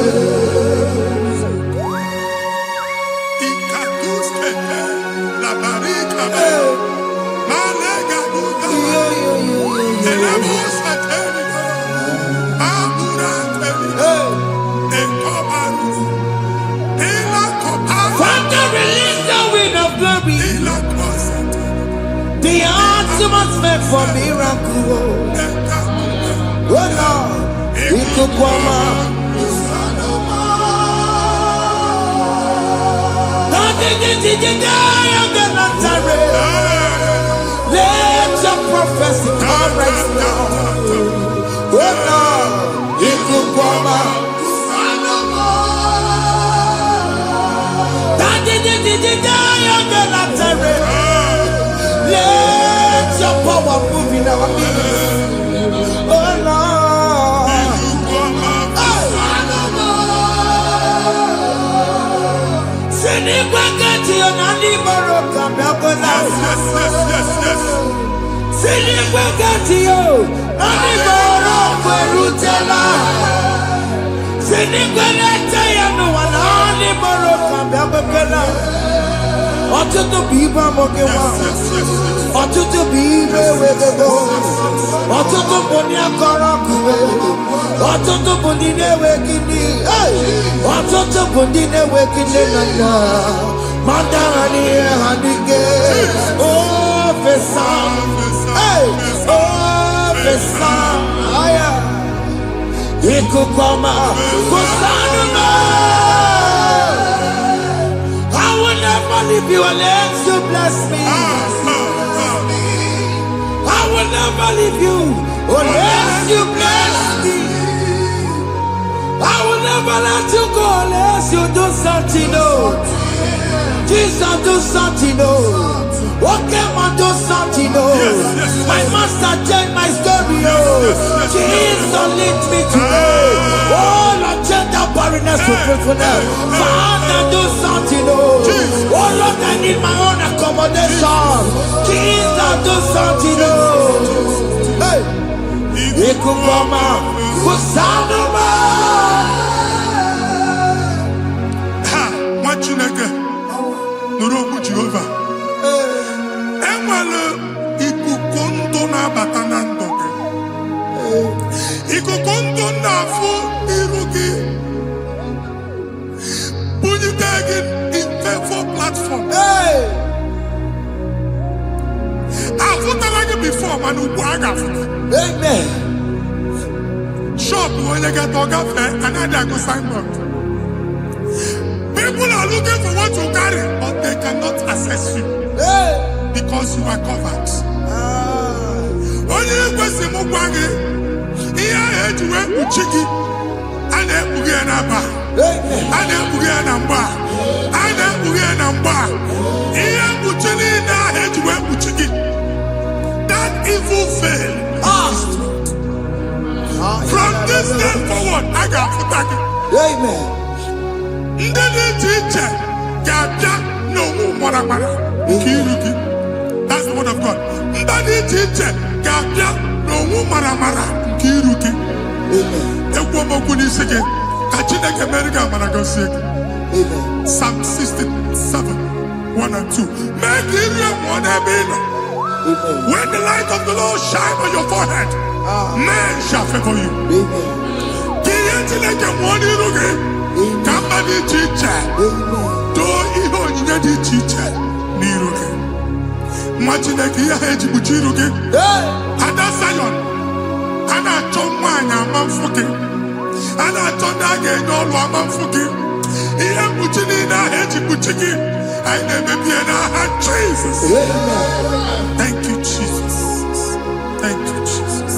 Father, release the wind of glory. The atmosphere for miracle. Oh Lord, Ikukwama. Let your prophecy come right now. Oh Lord, Ikukwama. Let your power move in our midst. Oh Lord. Send it back at you, Nani Baroka. Ọtụtụ bụ ibe amụghị nwa, ọtụtụ bụ ibe ewegego, ọtụtụ bụ ndị akọrọ ọkụwe, ọtụtụ bụ ndị na-enweghị nne, ọtụtụ bụ ndị na-enweghị nne na nna, ma ndị agha n'ihe ha n'ike. Ofesa, ofesa, ikuku ọma, kwụsanụ m. I will never leave you unless you bless me. I will never leave you unless you bless me. I will never let you go unless you do something. No, Jesus, do something. No, okay, man, do something. No, my master changed my story. Oh, Jesus, lead me today. Oh, Lord, change that barrenness to fruitfulness. Father, do something. Oh Lord, I need my own accommodation. Jesus, do something. Hey, Ikukoma, Kusanuma. Ha, Machineke, Nuroku Jehovah. Emalo, Ikukondo na batanando. Ikukondo na fu irugi. Platform. Hey! I've put before, man. Amen. Shop when you get to cafe, another go signboard. People are looking for what you carry, but they cannot access you. Hey! Because you are covered. When you go see Mugwangi, here I had to wear Uchiki, and then Bugianaba, and then Bugianamba. That evil veil. From this day forward, I got Futaki. Amen. That's the word of God. Amen. Psalm 67, 1 and 2. Make Israel one heaven. When the light of the Lord shine on your forehead, men shall favor you. Jesus. Thank you, Jesus. Thank you, Jesus.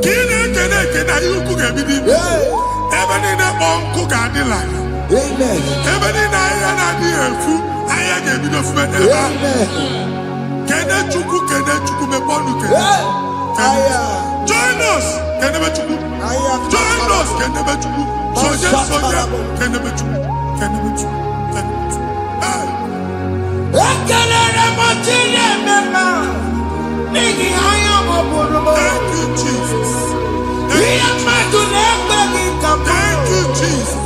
Kene you cook a bit. Even in a uncle Gadilla. Amen. Even in a food, I gave it of men. Kene chuku me bonu. Join us, can never chuku. Join us, can never chuku. Soja, can never chuku. Can never chuku. Thank you, Jesus. Thank you, Jesus.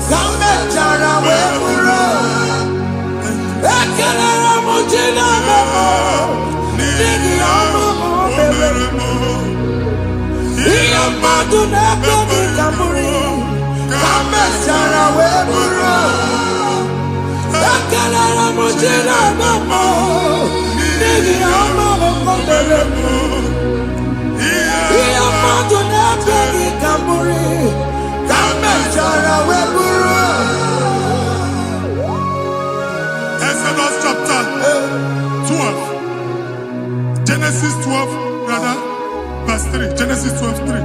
Exodus chapter 12. Genesis 12, rather, verse 3. Genesis 12, 3.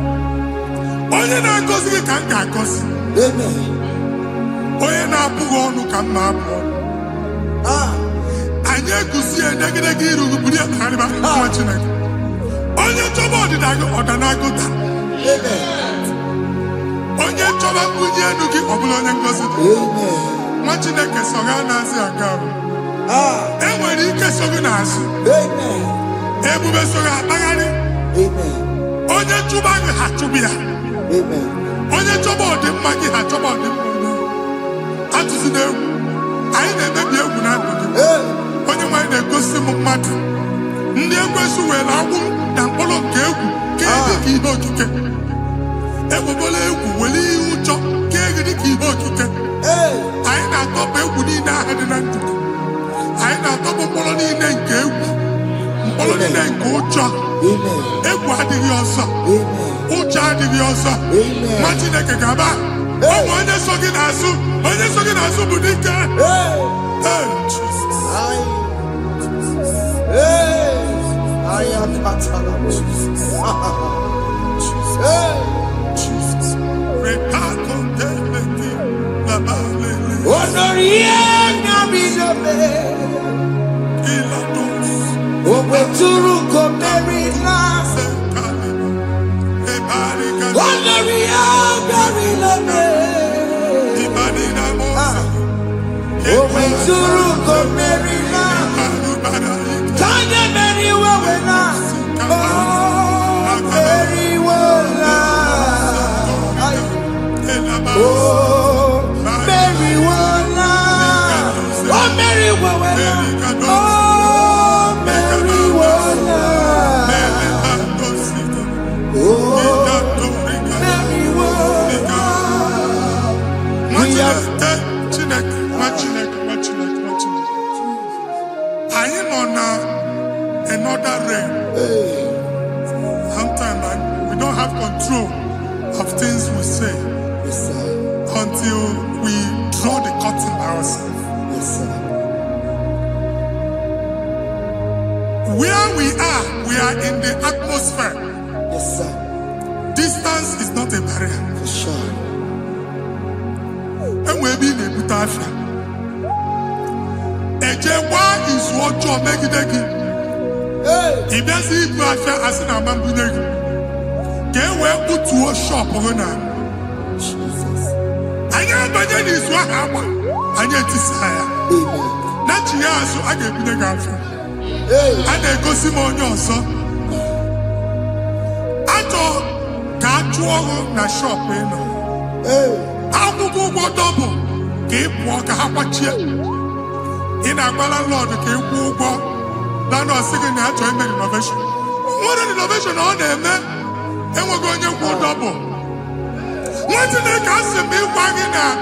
Onye na-agozi gị ka m ga-agozi. Onye na-abụghị ọnụ ka m na-abụ ọnụ. Anyị eguzie negedege iru buru ya karịba nwa Chineke. Onye chọba ọdịda gị ọdanagoda. Onye chọba mbunye elu gị ọ bụla onye ngozi dị. Nwa Chineke so ga na-azị aga ahụ. E nwere ike so gị n'azụ. Ebube so ga akpagharị. Onye chụba gị ha chụbụ ya. Onye chọba ọdịmma gị ha chọba ọdịmma onye. Atụzina egwu. Anyị na-emebi egwu na ndụ gị. Onye nwanyị na-egosi m mmadụ. Ndị ekwensu were agbụ na mkpụrụ nke egwu kee dị ka ihe okike. Egbebola egwu were ihe ụjọ kee gị dị ka ihe okike. Anyị na-atọpụ egwu niile ahụ dị na ndụ gị. Anyị na-atọpụ mkpụrụ niile nke egwu. Mkpụrụ niile nke ụjọ. Egwu adịghị ọzọ. Ụjọ adịghị ọzọ. Nwa Chineke ga-aba. Ọ bụ onye so gị n'azụ. Onye so gị n'azụ bụ dike. Another realm. Sometimes we don't have control of things we say until we draw the curtain by ourselves. Where we are in the atmosphere. Distance is not a barrier. For sure. And we'll be in a butafia. Ejewa is what you make it. If there's a butafia as an amambuneg, get where put to a shop on Jesus. I never did this one. I get this higher. Not here, so I get the girlfriend. And they go Simon also. I thought, can't you na shop, you know? How to go double? Keep walk a half a chair. In a landlord, keep walk. Landlord singing that to make innovation. What an innovation on them, man. And we're going to go double. What did they cast me wagging at?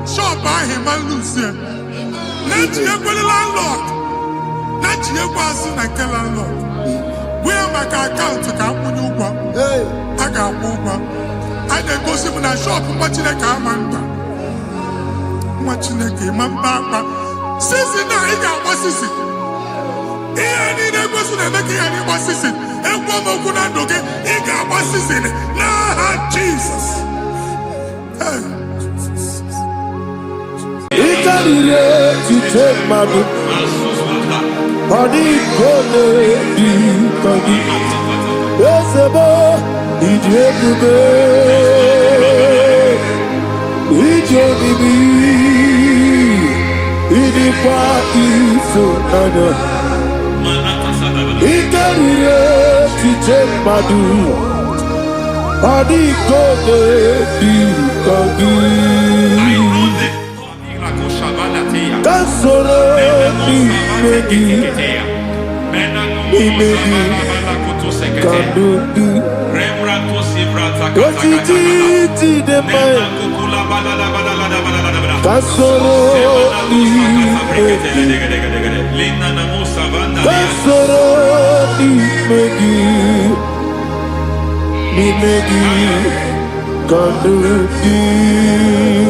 Shop by him and lose him. Let you go the landlord. Let you go as soon as the landlord. Where my account to come when you go? I got one. I then go see when I shop watching a car man. Watching a game, man, Papa. Since now, I got what's this? Jesus. To take my body, go yes, a boy,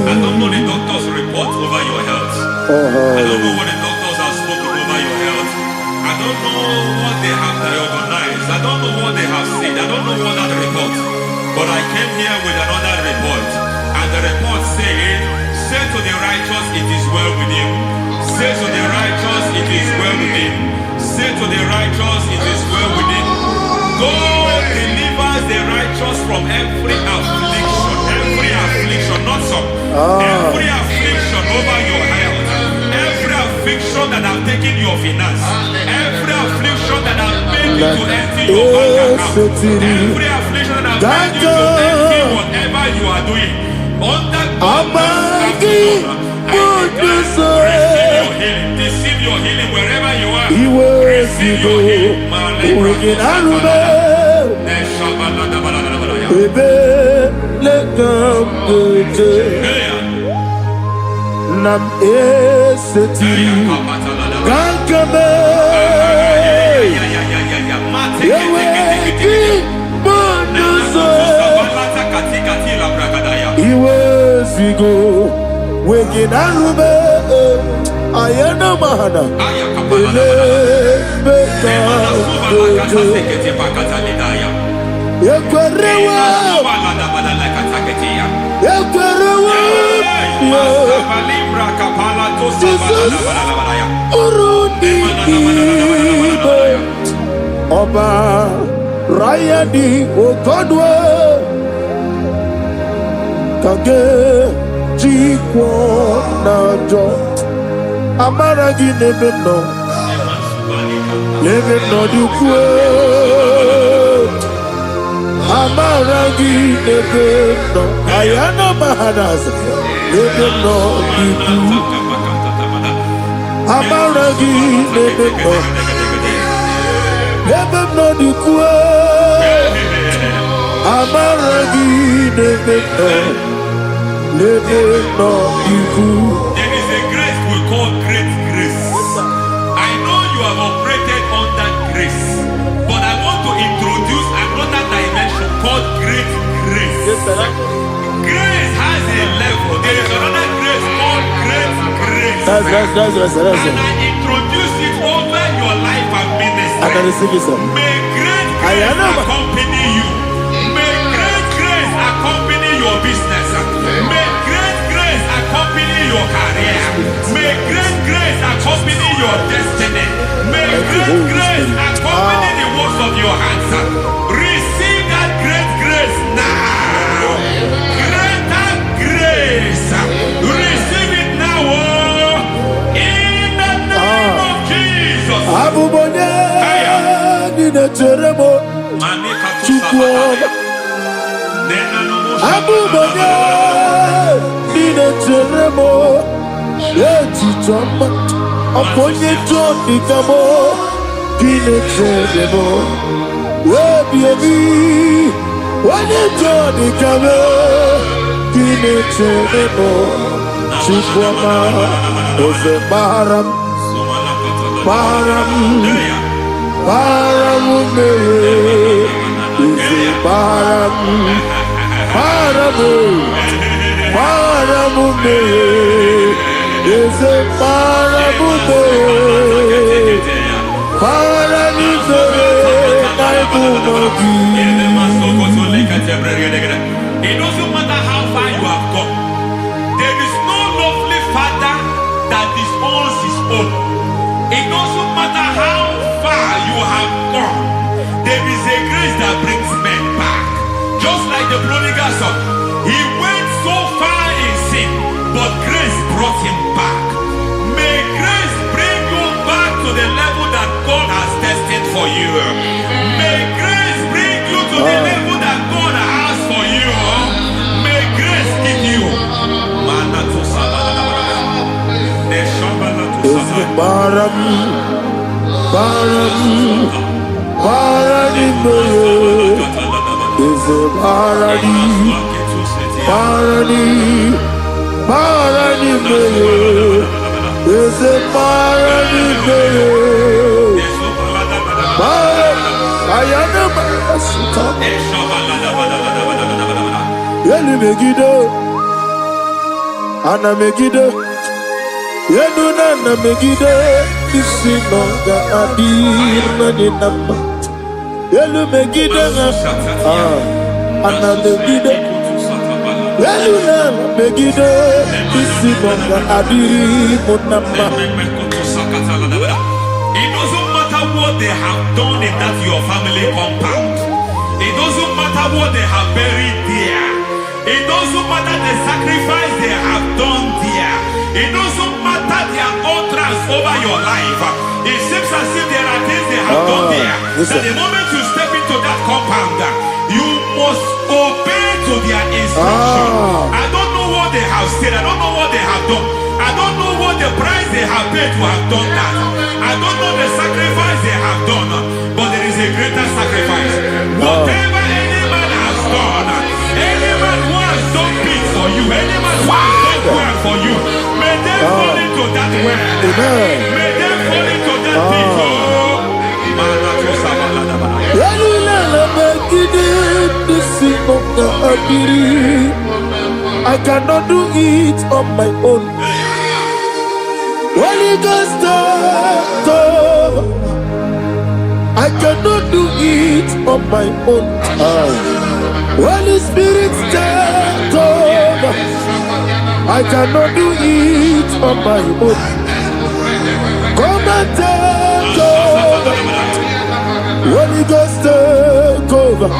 I don't know the doctor's report over your health. I don't know what the doctors have spoken over your health. I don't know what they have diagnosed. I don't know what they have said. I don't know what that report. But I came here with another report. And the report said, say to the righteous, it is well with him. Say to the righteous, it is well with him. Say to the righteous, it is well with him. God delivers the righteous from every affliction, not some. Every affliction over your health, every affliction that have taken your finance, every affliction that have made you to empty your bank account, every affliction that have made you to empty whatever you are doing, under receive your healing wherever you are. Receive your healing. Nam eseti gankame yeweki monoso iwezigo weginarube ayana mahana ele beka yekwerewa Ọba Rayadi Ogodwe Kage Jikwo Najo Amaragi Nebeno Nebeno Dukwe Amaragi Nebeno Ayana Mahanas Nebeno Dukwe Amaragi Nebeno Nebeno Dukwe Amaragi Nebeno Nebeno Dukwe. There is a grace we call great grace. I know you have operated under grace, but I want to introduce another dimension called great grace. Yes, sir. Grace has a level. There is another grace called great grace. That's And I introduce it over your life and ministry. I can receive it, sir. May great grace accompany you. May great grace accompany your business. May great grace accompany your career. May great grace accompany your destiny. May great grace accompany the works of your hands. Receive that great grace now. Greater grace. Receive it now. In the name of Jesus. Abubonye Nina Teremo Chukwoba Abubonye Nina Teremo Echitoma Aponye Toni Kamo Nina Teremo Webi Wane Toni Kamo Nina Teremo Chukwoba Ose Baharam Baharam Paramume, isi paramume, isi paramume, It doesn't matter how far you have gone. There is no lovely father that disowns his own. It doesn't matter how far you have gone. There is a grace that brings men back. Just like the prodigal son. He went so far in sin, but grace brought him back. May grace bring you back to the level that God has destined for you. May grace bring you to the level that God has for you. May grace give you. Ana Megiddo, Yenuna na Megiddo, Isinonga Adina ni Nama. Yelu Megiddo, Ana Megiddo, Yenuna na Megiddo, Isinonga Adina Nama. It doesn't matter what they have done in that your family compound. It doesn't matter what they have buried there. It doesn't matter the sacrifice they have done there. It doesn't matter their utterance over your life. It seems as if there are things they have done there. That the moment you step into that compound, you must obey to their instruction. I don't know what they have said. I don't know what they have done. I don't know what the price they have paid to have done that. I don't know the sacrifice they have done. But there is a greater sacrifice. Whatever any man has done, any man who has done big for you, any man who has done well for you, may they fall into that well. May they fall into that pit. I cannot do it on my own. Holy Ghost, I cannot do it on my own. Holy Spirit, take over. I cannot do it on my own. Come and take over. Holy Ghost, take over.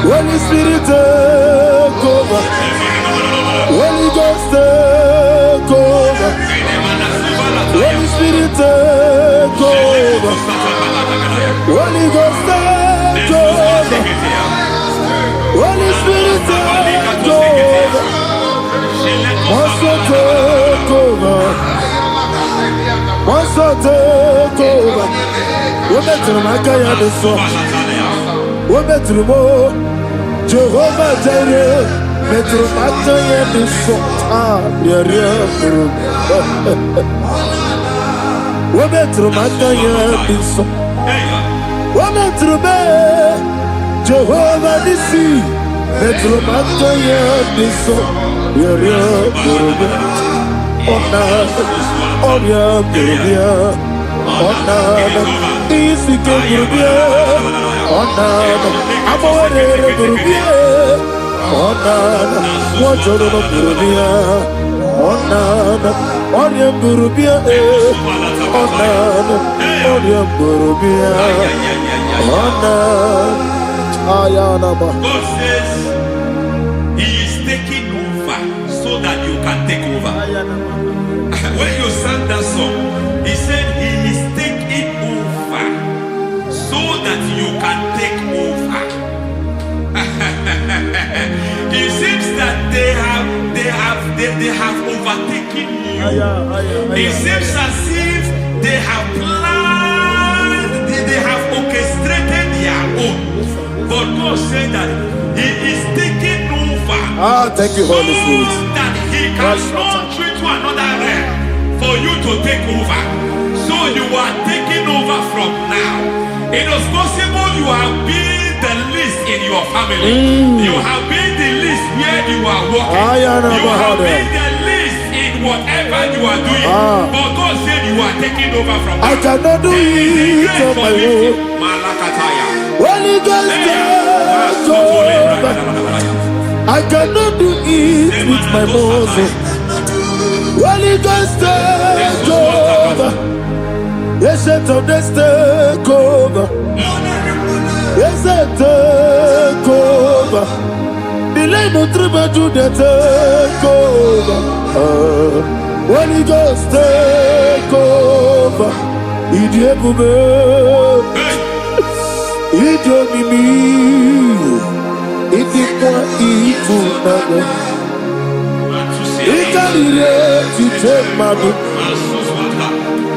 Holy Spirit, take over. Holy Ghost, take over. Holy Spirit, take over. Holy Ghost, take over. Holy Spirit, take over. Also take over. Also take over. Women to my guy the song. Women to more. Jehovah Jireh. Metro Mataya the song. Women to my guy the song. Women to me. Jehovah Nissi. Metro Mataya the song. God says He is taking over so that you can take over. When you sang that song, He said He is taking over so that you can take over. It seems that they have overtaken you. It seems as if they have planned, they have orchestrated their own. But God said that He is taking over. Thank you, Holy Spirit. So that He can launch you to another realm for you to take over. So you are taking over from now. It is possible you have been the least in your family. You have been the least where you are working. You have been the least in whatever you are doing, but God said you are taking over from I cannot do it on my own. Holy Ghost, take over. I cannot do it with my muscle. Holy Ghost, take over. Yes, it's on this take over. Yes, it's take over. Delay no trouble to the take over. Holy Ghost, take over. Idiebube, Idiomimi, Idikwa Ifunabo, Ikarire Chitemadu,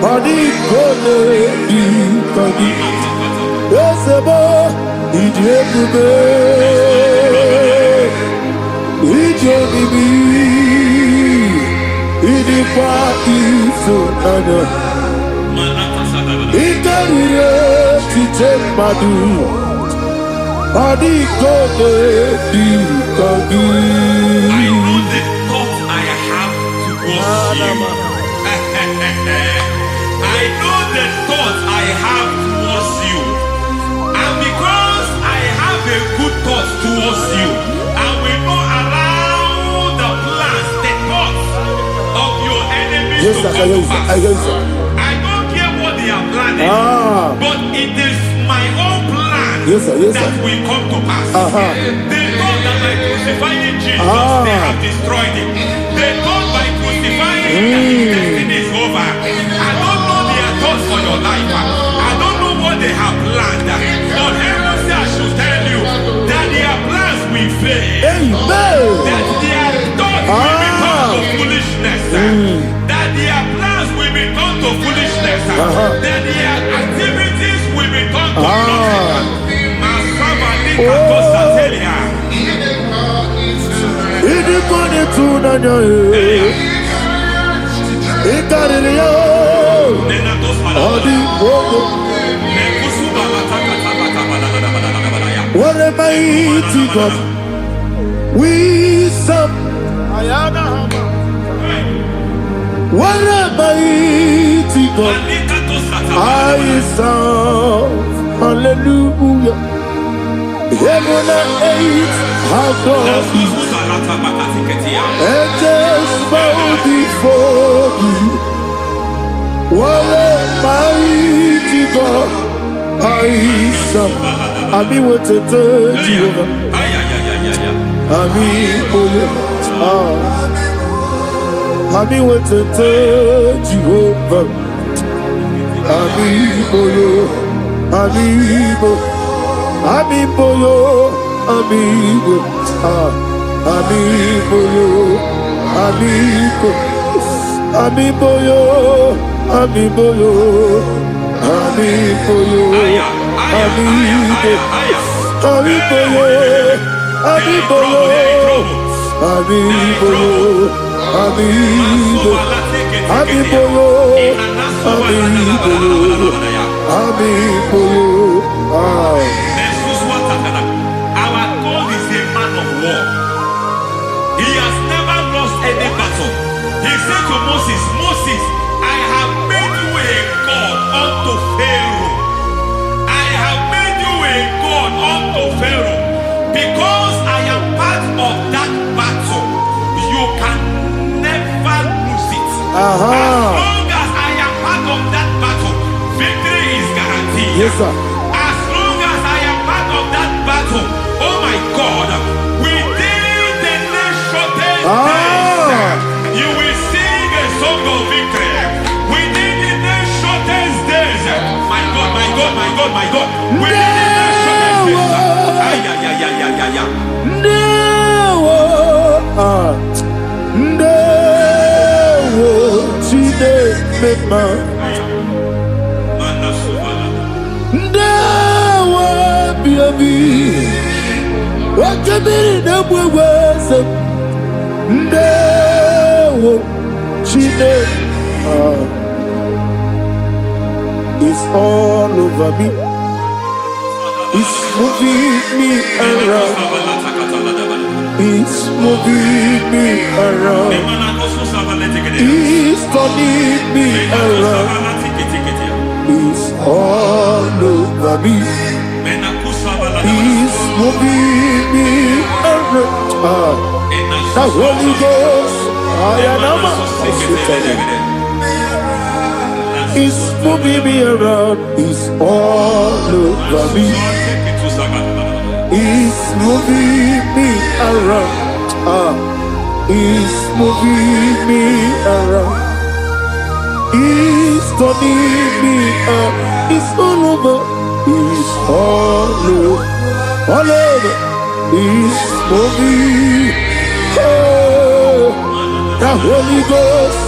Padi Kone Ikadi, Yesebo, Idiebube, Idiomimi, Idikwa Ifunabo, Ikarire Chitemadu, Padi Kone Ikadi. I know the thoughts I have towards you. I know the thoughts I have towards you. And because I have a good thought towards you, I will not allow the plans, the thoughts of your enemies to come to pass. I don't care what they are planning, but it is my own plan that will come to pass. They thought that by crucifying Jesus, they have destroyed him. They thought by crucifying him that his destiny is over. I don't know their thoughts for your life. I don't know what they have planned. But heaven says I should tell you that their plans will fail. That their thoughts will be turned to foolishness. That their plans will be turned to foolishness. That their activities will be turned to nothing. What a mighty God we serve. What a mighty God I serve. Hallelujah. Heaven and earth have done it. Angels bow before you. What a mighty God I serve. I mean what to tell you. I mean what to tell you. I mean Amiboyo, amigo, amiboyo, amigo, amiboyo, amiboyo, amiboyo, amigo, amiboyo, amiboyo, amiboyo, amigo, amiboyo, amiboyo, amiboyo. Our God is a man of war. He has never lost any battle. He said to Moses, Moses, I have made you a God unto Pharaoh. I have made you a God unto Pharaoh. Because I am part of that battle, you can never lose it. As long as I am part of that battle, victory is guaranteed. Yes, sir. As long as I am part of that battle, oh my God, within the next shortest days, you will sing a song of victory. Within the next shortest days, my God, my God, my God, my God, within the next shortest days. It's all over me. He's moving me around. He's moving me around. He's turning me around. He's all over me. He's moving me around. The Holy Ghost, He's moving me around. He's all over me. He's moving me around. He's moving me around. He's turning me up. He's all over. He's all over. All over. He's moving. Oh, the Holy Ghost.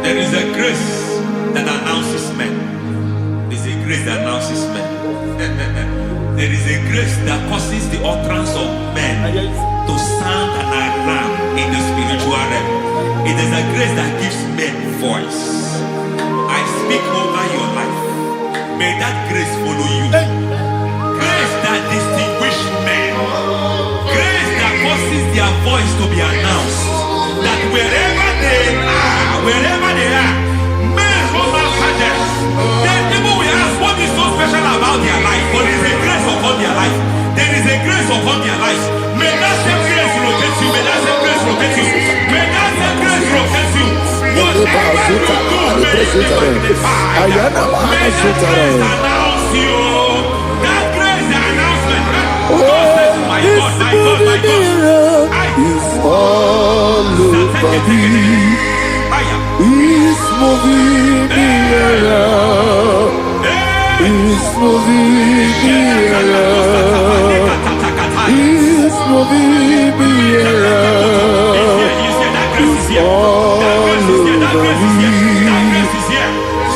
There is a grace that announces men. There is a grace that announces men. There is a grace that causes the utterance of men to sound an alarm in the spiritual realm. It is a grace that gives men voice. I speak over your life. May that grace follow you. Grace that distinguishes men. Grace that causes their voice to be announced. That wherever they are, men over fathers. Then people will ask what is so special about their life. But there is a grace upon their life. There is a grace upon their life. May that same grace locate you. May that same grace locate you. May that same grace locate you. Whatever you do, may it be magnified. May that grace announce you. That grace, the announcement. My God, my God, my God. He's all over me. He's moving me around. He's moving me around. He's moving me around. He's all over me.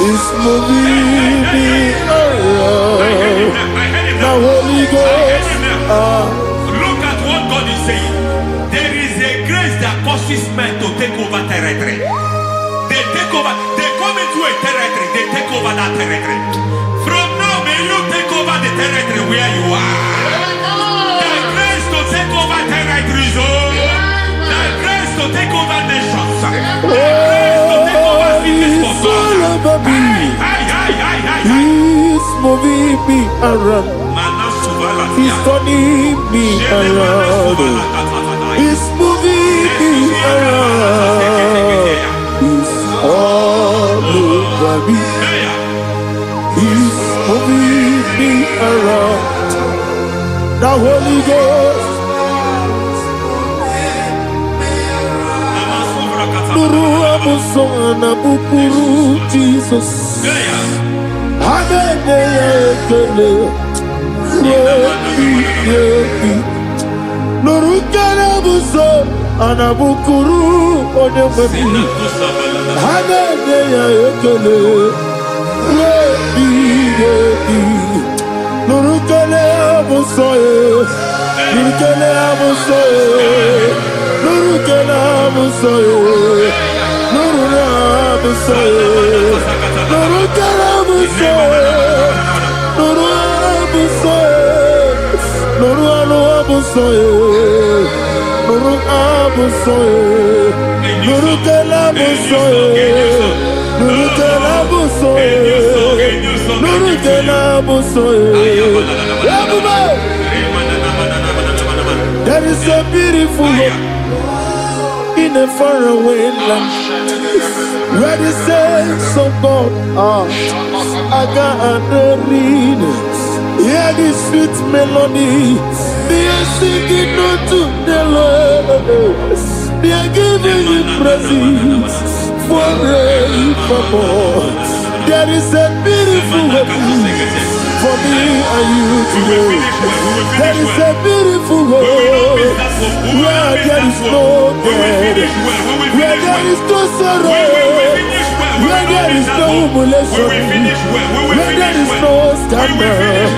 He's moving me around. The Holy Ghost. Look at what God is saying. There is a grace that causes men to take over territory. They take over, they come into a territory, they take over that territory. From now, may you take over the territory where you are. The grace to take over territories, the grace to take over nations, the grace to take over cities for God. He's moving me around. He's turning me around. He's moving me around. He's all over me. He's moving me around. The Holy Ghost. Nuru amusona bukuru Jesus. Hallelujah. Nurukana buso anabukuru onyamani Hallelujah ekele Nurukana buso Nurukana buso Nurukana buso Nurukana buso Nurukana buso Nuru abusoye, Nuru abusoye, Nuru kelabusoye, Nuru kelabusoye, Nuru kelabusoye. There is a beautiful hope in a faraway land where the saints of God are. I got the reading. Hear the sweet melody. They are singing unto the Lord. They are giving you praise forevermore. There is a beautiful way for me and you today. There is a beautiful way where there is no death, where there is no sorrow, where there is no humiliation, where there is no scandal.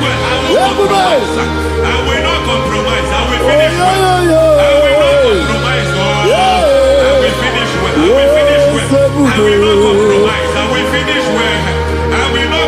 I will not compromise. I will finish well. I will not compromise. I will finish well. I will finish well. I will not compromise. I will finish well. I will not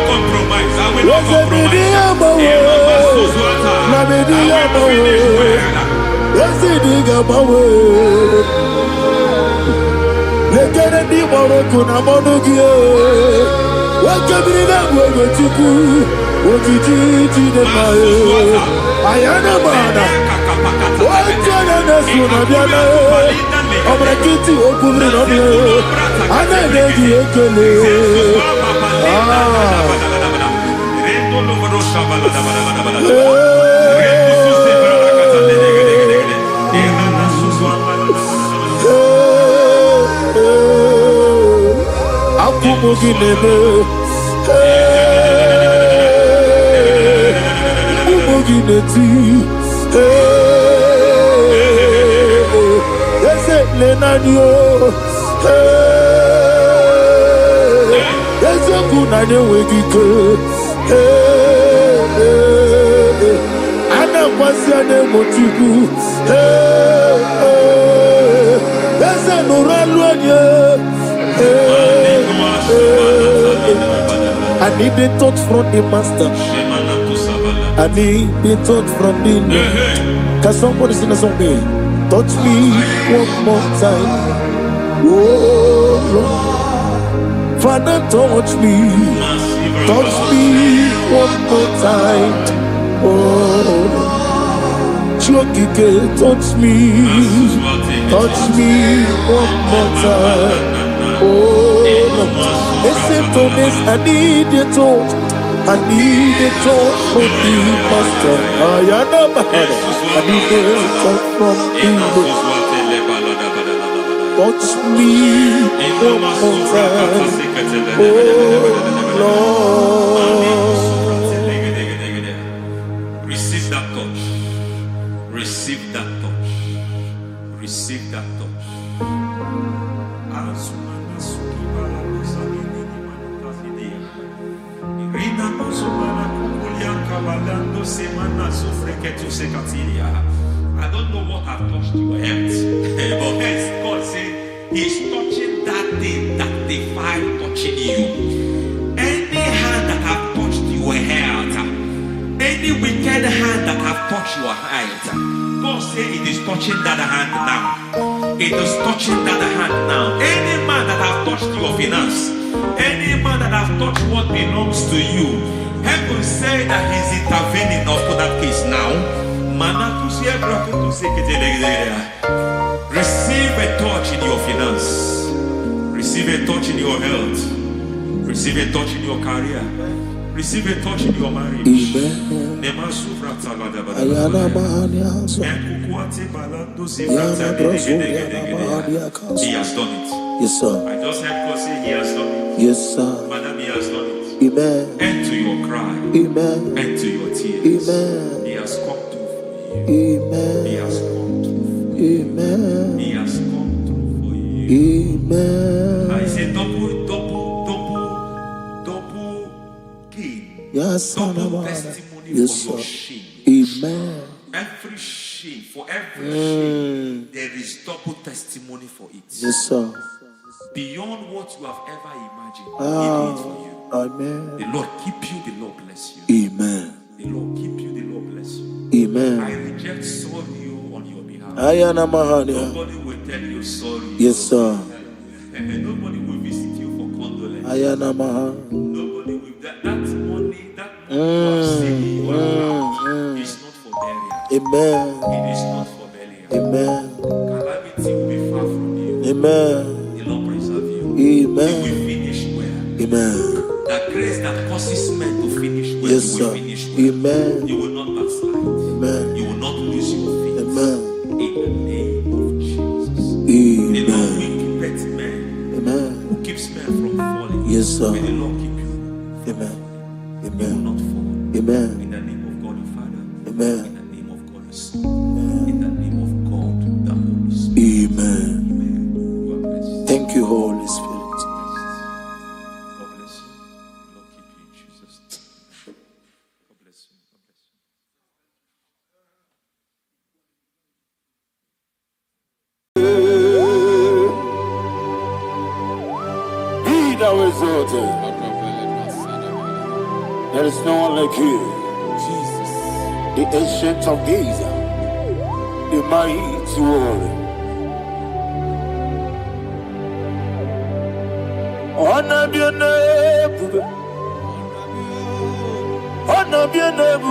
I need the touch from the master. I need the touch from the Lord. Can somebody sing a song here? Touch me one more time. Oh Lord. Father, touch me. Touch me one more time. Oh Lord. Touch me. Touch me one more time. Oh Lord. Listen to this, I need your touch. I need a touch from the master. I need a touch from the Lord. Touch me one more time. Oh Lord. Receive that touch. Receive that touch. Receive that touch. I don't know what I've touched your health, but hence God said He's touching that thing that defied touching you. Any hand that have touched your health, any wicked hand that have touched your health, God said it is touching that hand now. It is touching that hand now. Any man that have touched your finance, any man that have touched what belongs to you, heaven say that He's intervening for that case now. Receive a touch in your finance. Receive a touch in your health. Receive a touch in your career. Receive a touch in your marriage. He has done it. Yes, sir. I just heard God say He has done it. Yes, sir. Madam, He has done it. Amen. End to your cry. Amen. End to your tears. Amen. He has come through for you. Amen. He has come through for you. Amen. He has come through for you. Amen. I say double gain. Yes, double testimony yes, for your sir. shame. Amen. Every shame, for every shame, there is double testimony for it. Yes, sir. Beyond what you have ever imagined, He did it for you. Amen. The Lord keep you, the Lord bless you. Amen. The Lord keep you, the Lord bless you. Amen. I reject sorrow on your behalf. Nobody will tell you sorry. Yes, sir. And nobody will visit you for condolence. Nobody will. That money you have saved in your account is not for burial. Amen. It is not for burial. Amen. Calamity will be far from you. Amen. The Lord preserve you. Amen. You will finish well. Amen. The grace that causes men to finish well, yes, you will sir. finish well. Amen. You will not backslide. Amen. You will not lose your faith. Amen. In the name of Jesus. Amen. The Lord will keep men. Amen. Who keeps men from falling. Yes, sir. May the Lord keep you. Amen. Amen. You will not fall. Amen. In the name of God the Father. Amen. In the name of God the Son. Amen. In the name of God the Holy Spirit. Amen. Amen. You are blessed. Thank you, Holy Spirit. God bless you. The Lord keep you in Jesus' name. God bless you. God bless you. Be thou exalted. There is no one like you. Jesus. The ancient of days, the mighty warrior. Honor be your name, honor be your name.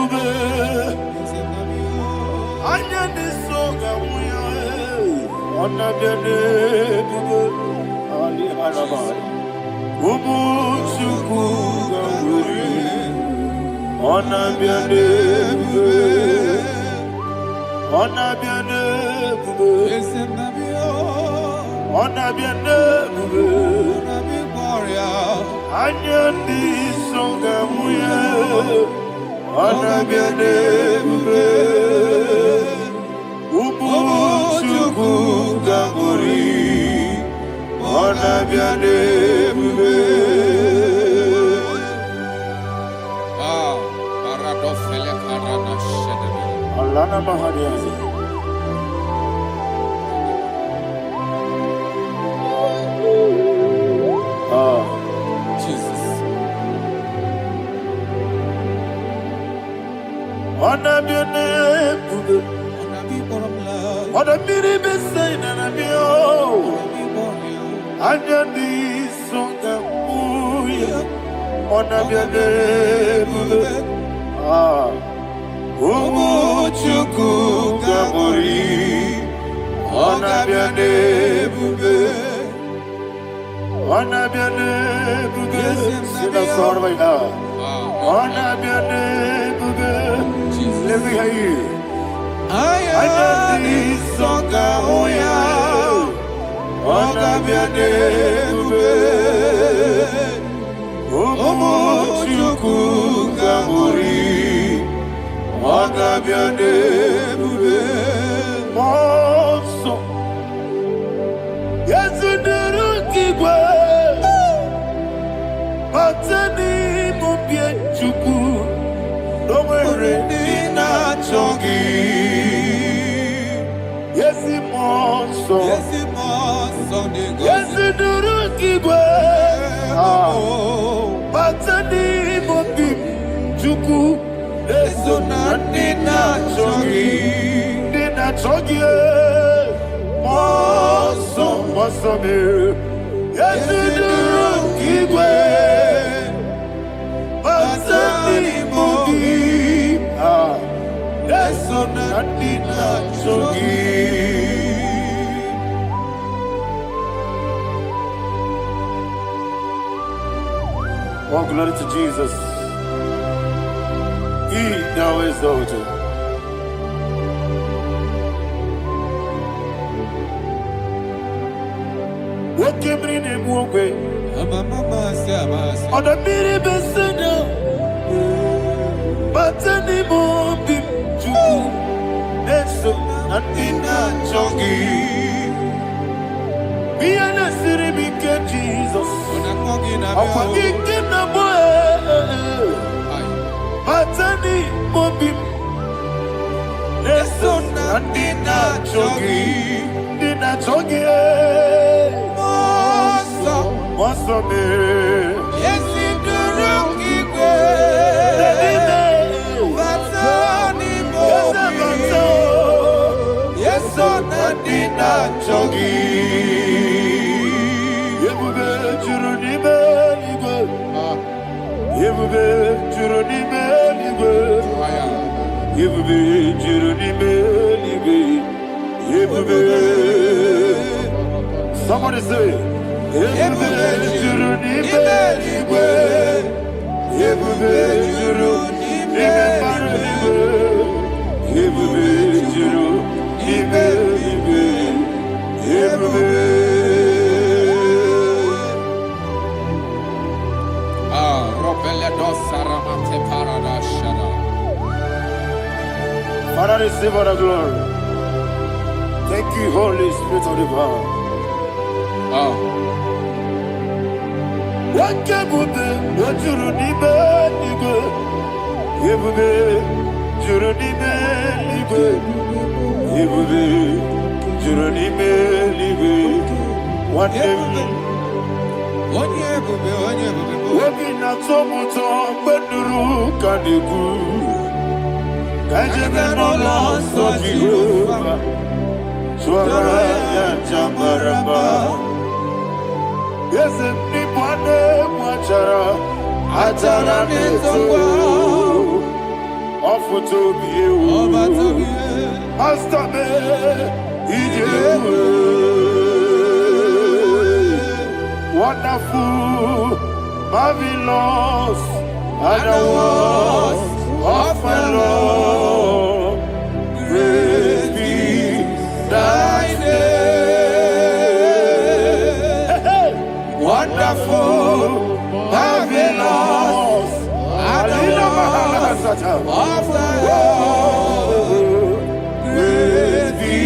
Anya ni soga muya, honor be your name. Ali Alabari, Ubu Chuku Gamburi, honor be your name, honor be your name, honor be your name. Anya ni soga muya, honor be your name. Ubu Chuku Gamburi, honor be your name. Paradofele karana shedebe. Alana Mahadiazi. Jesus. Honor be your name. Honor be the same and be Anya di songa muya, honor be your name. Umu Chuku Gamburi, honor be your name. Honor be your name. Sing a song right now. Honor be your name. Let me hear you. Anya di songa muya, honor be your name. Umu Chuku Gamburi, honor be your name. Monso, yes, the Kigwe, Matani Mubie Chuku, no way, not Chogi. Yes, Monso, yes, the Kigwe, Matani Mubie Chuku, Eso Nina Chogi, Nina Chogi, Moso, Mosome, yes, the Kigwe, Matani Mubie, Eso Nina Chogi. Oh, glory to Jesus. He now is daughter. What came in him walk away? On the mini besina, but any more big Jew. That's so not in that chongi. Be an city, be Jesus. I'm forgetting the boy. Matani mobi, leso na dina chogi, moso me, Yesi duruki kwe, Matani mobi, Yeso na dina chogi. Yebube churuni beligwe, Yebube churuni beligwe, Yebube churuni beligwe, Yebube. Somebody say, Yebube churuni beligwe, Yebube churuni beligwe, Yebube churuni beligwe, Yebube. Father, receive all the glory. Thank you, Holy Spirit of the power. What can we do? What you need, Yebube, Juronibe, Libe, Yebube, Juronibe, Libe. One day, Wabina tomoto beduru kaniku. Kajemeno loso Jehovah. Swara ya jamaraba. Yese ni mwane mwachara. Achara neto. Ofuto biyewu. Astame ijewu. Wonderful, marvelous, and the words of my Lord. Praise be thy name. Wonderful, marvelous, and the words of my Lord. Praise be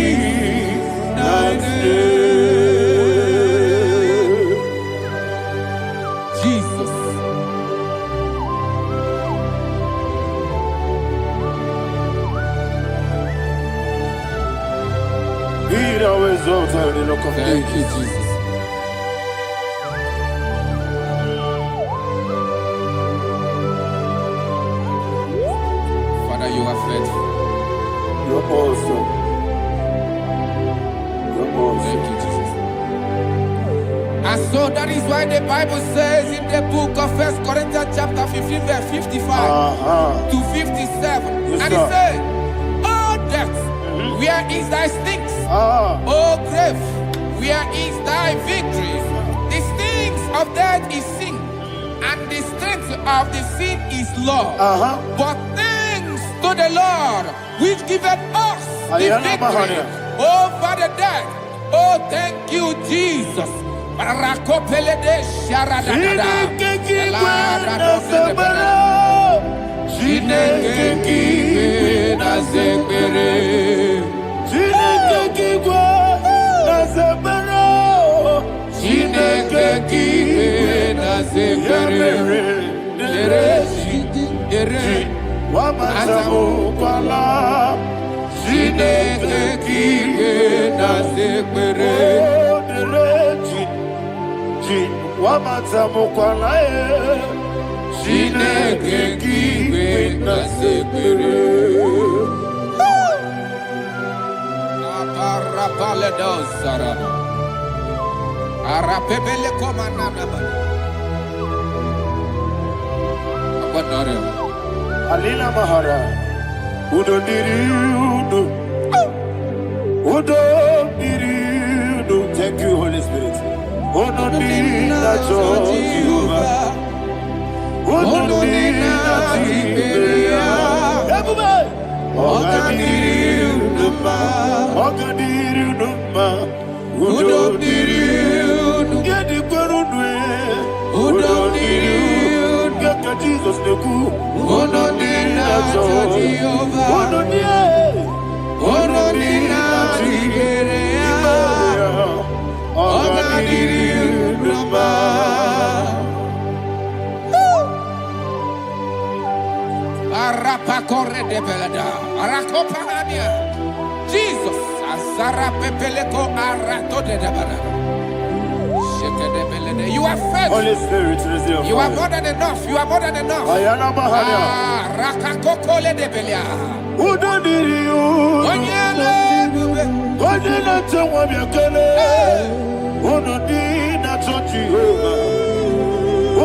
thy name. Thank you, Jesus. Father, you are faithful. You're awesome. You're awesome. Thank you, Jesus. And so that is why the Bible says in the book of 1 Corinthians chapter 15, verse 55 to 57. Yes, and it says, "Oh death, where is thy stings? Oh grave, where is thy victory? The stings of death is sin, and the strength of the sin is law. But thanks to the Lord, which giveth us the victory over the death." Oh, thank you, Jesus. Alina Mahara, Udo Diriudo, Udo Diriudo. Thank you, Holy Spirit. Udo Diriudo, Udo Jesus the cool. Jesus, you are faithful. Holy Spirit, receive. You are more than enough. You are more than enough. Ayana Mahania. Rakakokole de Belia. Udo Diriudo. Odina Tawa Yakele. Udo Dina Jehovah.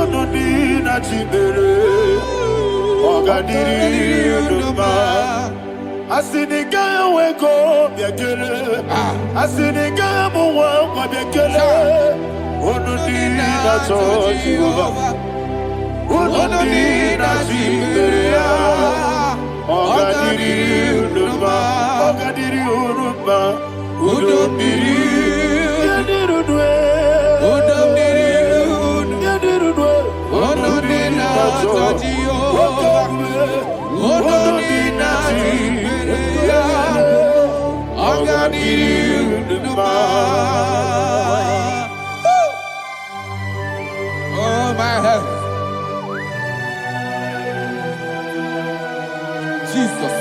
Udo Dina Chibere. Ogadiriudo. Asinika weko Yakele. Asinika Mowa Yakele. Onodina Jehovah, Onodina Jiberia, Ogadiri Uruba, Ogadiri Uruba, Udomiri, Yadirudwe, Udomiri, Yadirudwe, Onodina Jehovah, Onodina Jiberia, Ogadiri Uruba. Oh, my heaven. Jesus.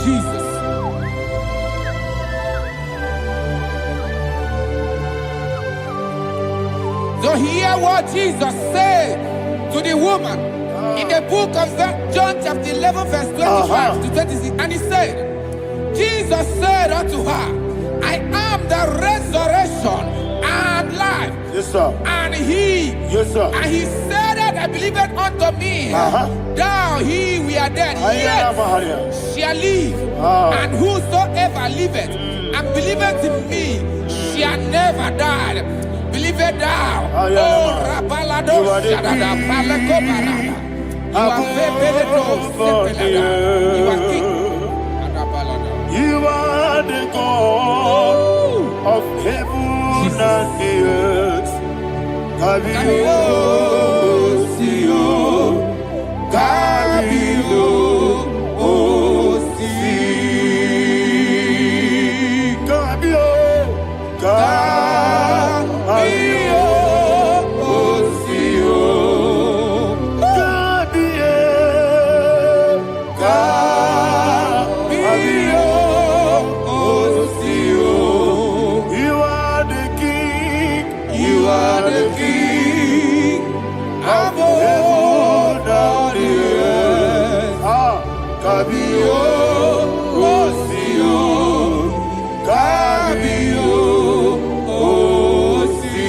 Jesus. So hear what Jesus said to the woman in the book of John chapter 11 verse 25 to 26. And he said, Jesus said unto her, I am the resurrection and life. Yes, sir. And he, yes, sir. And he said that I believed unto me, thou he we are dead, yet shall live. And whosoever liveth and believeth in me shall never die. Believe it thou. Oh, Rabalado, Shadada, Palako Barada. You are King. You are the God of heaven and the earth. Kabio, Sio, Kabio, Osi, Kabio, Kabio, Osio, Kabio, Kabio, Osio. You are the King. You are the King of heaven and the earth. Kabio, Osio, Kabio, Osi.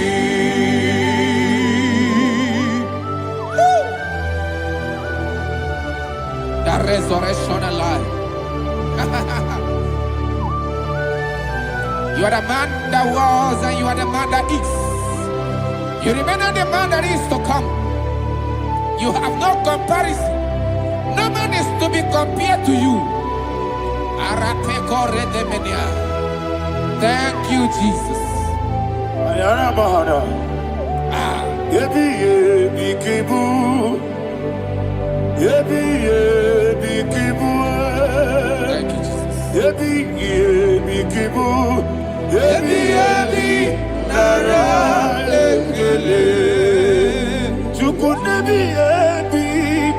The resurrection and life. You are the man that was and you are the man that is. You remain the man that is to come. You have no comparison. No man is to be compared to you. Thank you, Jesus. Yebi yebi kibu, yebi yebi kibu, Thank you, Jesus. yebi yebi kibu, yebi yebi nara ekele. Chuku nebi yebi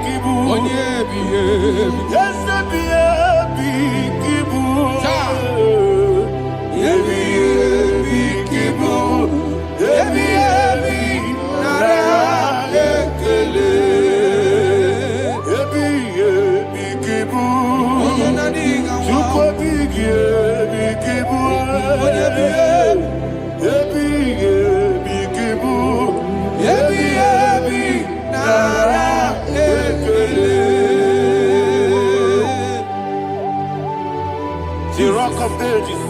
kibu, Onyebi, yebi. yes nebi yebi kibu, yebi yebi kibu, yebi yebi nara ekele. Yebi yebi kibu, chuko bigi yebi kibu, yebi yebi kibu, yebi yebi nara ekele. The rock of ages,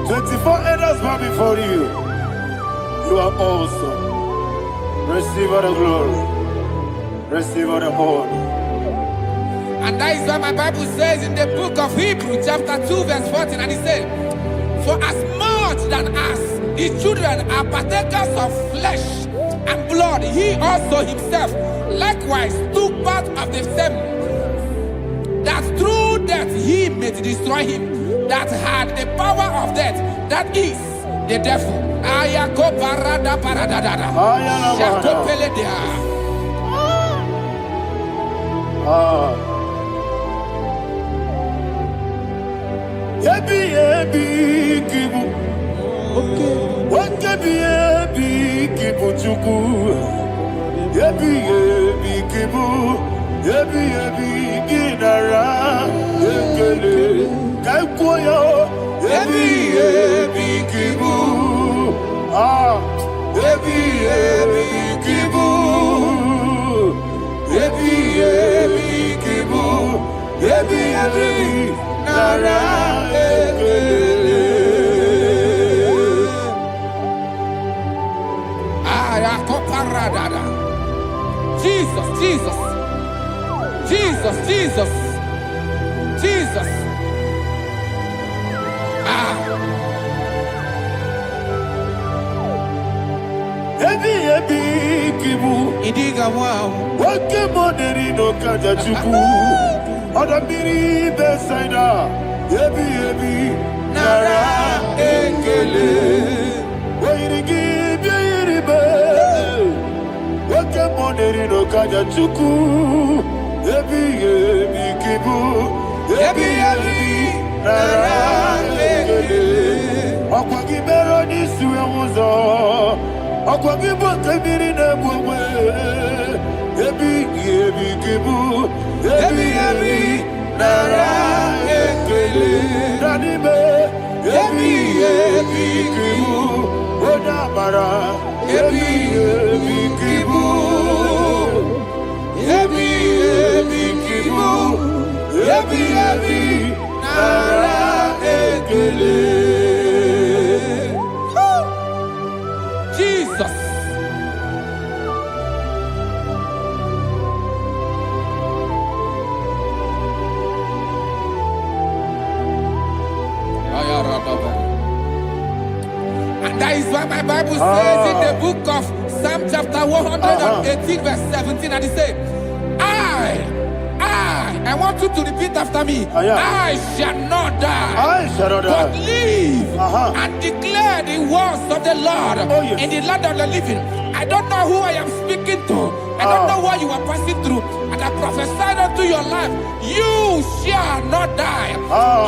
24 elders bow before you. You are awesome. Receive all the glory. Receive all the honor. And that is what my Bible says in the book of Hebrews chapter 2 verse 14. And it said, for as much than us, his children are partakers of flesh and blood, he also himself likewise took part of the same, that through death he may destroy him that had the power of death, that is the devil. Ayako parada paradadada. Shako peledea. Yebi yebi kibu, wakebi yebi kibu chuku. Yebi yebi kibu, yebi yebi ginara ekele. Kaikoyo, yebi yebi kibu, yebi yebi kibu, yebi yebi kibu, yebi yebi nara ekele. Ayakoparadada. Jesus, Jesus, Jesus, Jesus, Jesus. Yebi yebi kibu, Idiga wow. wake moneri no kaja chuku. Odamiri besaida, yebi yebi nara ekele. Wairigi biiribe, wake moneri no kaja chuku. Yebi yebi kibu, yebi yebi nara ekele. Okwagi bero ni suwe muzo, Akwagibo kebiri na bwewe. Ebi kibu. Ebi nara ekele. Nanibe. Ebi kibu. Onamara. Ebi kibu. Ebi kibu. Ebi nara ekele. Jesus. And that is why my Bible says in the book of Psalm chapter 118 verse 17, and it says, I want you to repeat after me. I shall not die, but live and declare the words of the Lord in the land of the living. I don't know who I am speaking to. I don't know what you are passing through. And I prophesied unto your life, you shall not die.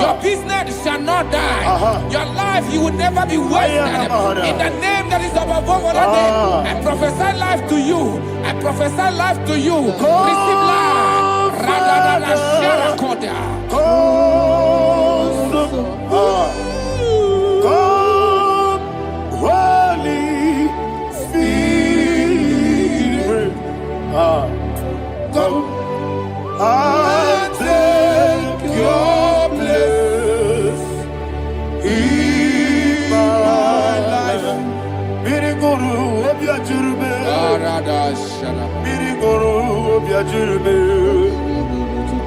Your business shall not die. Your life, you will never be wasted. In the name that is above all other name, I prophesy life to you. I prophesy life to you. Receive life. Radadada Sharakoda. Come, Holy Spirit. Come and take your place in my life. Miriguru obiajurube. Miriguru obiajurube.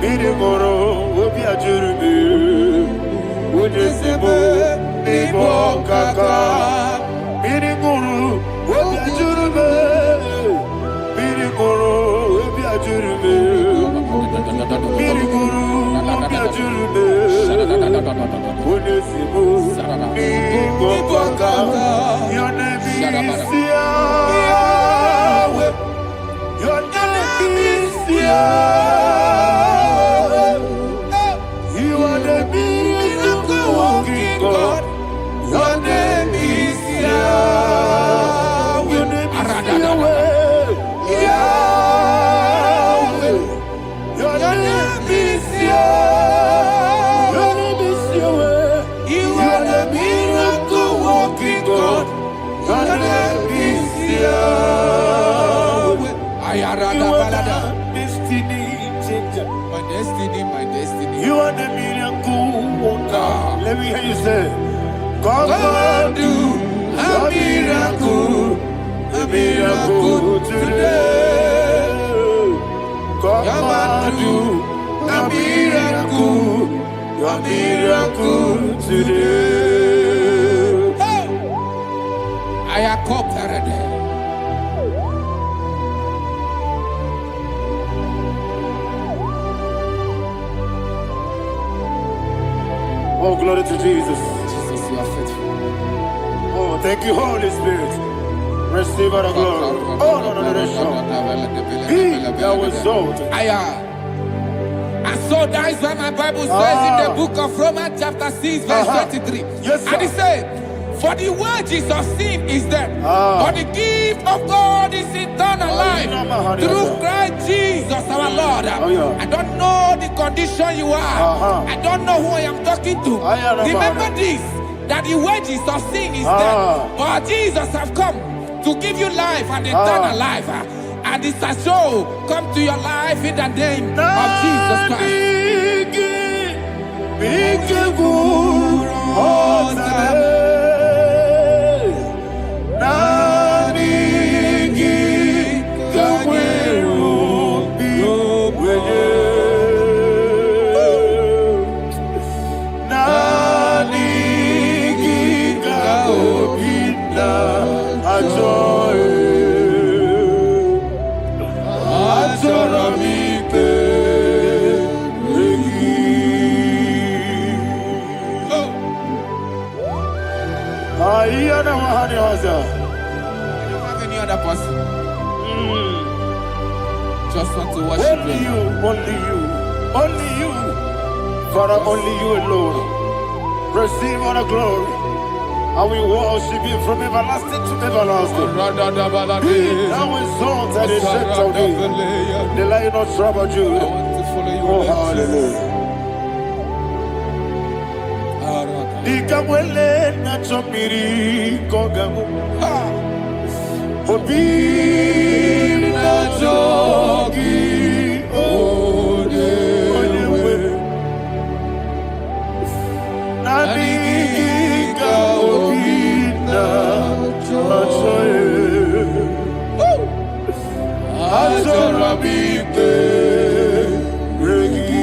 Miriguru obiajurube. Ujesibo ibo kaka. Miriguru obiajurube. Miriguru obiajurube. Miriguru obiajurube. Ujesibo ibo kaka. Your name is Yahweh. Your name is Yahweh. You are the miracle working God. Your name is Yahweh. Your name is Yahweh. Yahweh. Your name is Yahweh. Your name is Yahweh. You are the miracle working God. Your name is Yahweh. You are the destiny changer. My destiny. You are the miracle worker. Let me hear you say, come and do a miracle today. Come and do a miracle today. I am cooperative. Oh, glory to Jesus. Jesus, you are faithful. Oh, thank you, Holy Spirit. Receive our glory. Oh, no, He that was exalted. And so that is why my Bible says in the book of Romans chapter 6 verse 23. Yes, sir. And it says, for the wages of sin is death, but the gift of God is eternal life through Christ Jesus our Lord. I don't know the condition you are. I don't know who I am talking to. Remember this, that the wages of sin is death, but Jesus have come to give you life and eternal life. And this has so come to your life in the name of Jesus Christ. You don't have any other person. Just want to worship only you. Only you. Father, only you alone. Receive all the glory. I will worship you from everlasting to everlasting. Be thou exalted and set of thee. The Lion of Tribe of Judah. Oh, hallelujah. Ikamwele na chomiri kogamu. Obi na jogi onewe. Naniga obi na jogi. Azorabike regi.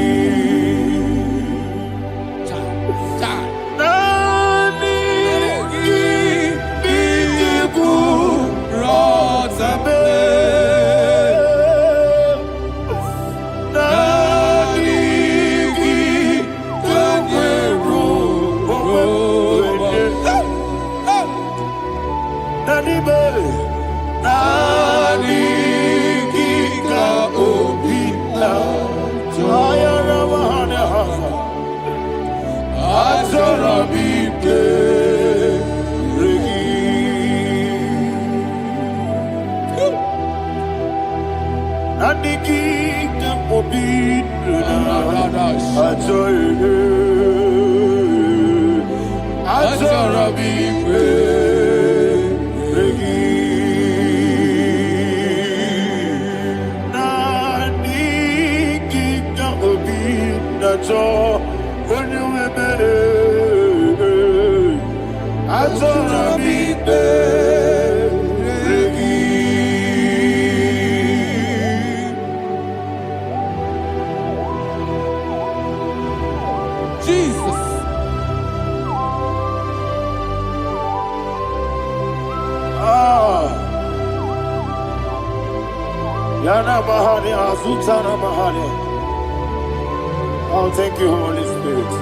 Oh, thank you, Holy Spirit.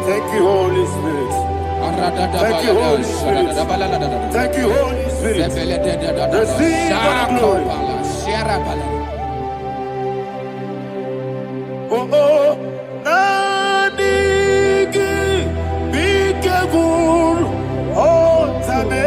Thank you, Holy Spirit. Thank you, Holy Spirit. Thank you, Holy Spirit. Receive the glory. Oh, oh, Nadigi, Bigagul, oh, Tame.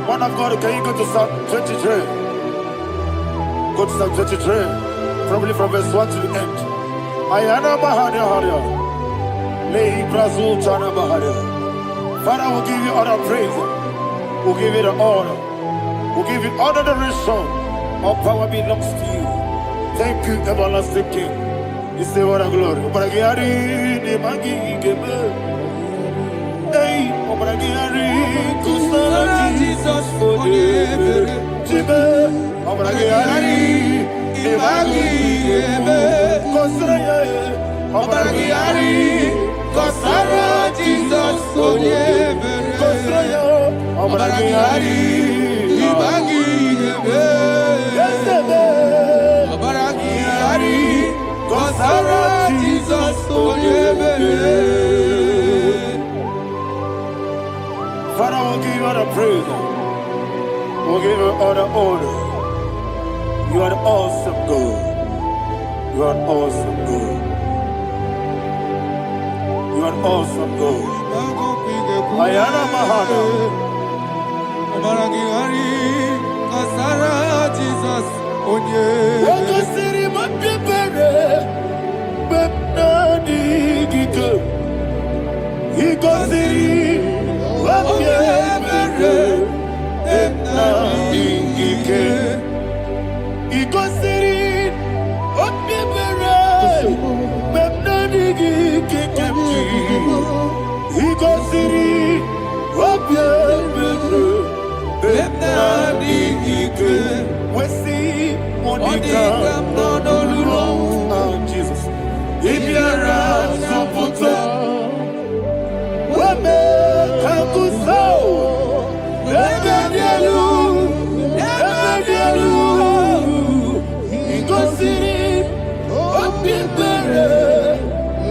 Man of God, can you go to Psalm 23? Go to Psalm 23, probably from verse 1 to the end. Ayana Mahania Haria. Lehi Prazu Chana Mahania. Father, we'll give you all the praise. We'll give you the honor. We'll give you all the adoration. All power belongs to you. Thank you, everlasting King. You say what a glory. Hey, Obragiari, Kusara Jesus Onyebere. Jibe, Obragiari, Ibagi, Kosraya, Obragiari, Kusara Jesus Onyebere. Kosraya, Obragiari, Ibagi, Obragiari, Kusara Jesus Onyebere. Father, we'll give you all the praise. We'll give you all the honor. You are the awesome God. You are an awesome God. You are an awesome God. Ayana Mahana. Obragiari, Kusara Jesus Onyebere. Waka siri mapipere. Bepnani gike. Iko siri. Wapyebere. Bepnani gike. Iko siri. Wapyebere. Bepnani gike. Iko siri. Wapyebere. Bepnani gike. Wesi Monica. Oh, Jesus. Ibiara Soputo. Wame Kakuso. Ebedielu. Ebedielu. Igosiri. Opipere.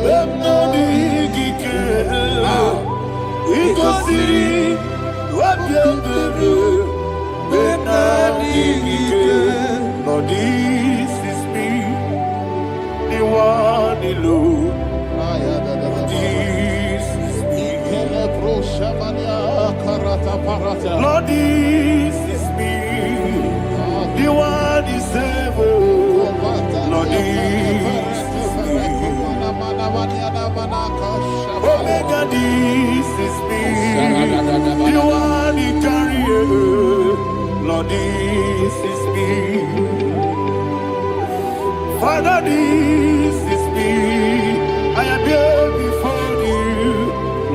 Bemnodi Gike. Igosiri. Opipere. Bemnodi Gike. Lord, this is me. The one alone. This is me. Lord, this is me. The one is able. Lord, this is me. Omega, this is me. The one he carries. Lord, this is me. Father, this is me. I am here before you.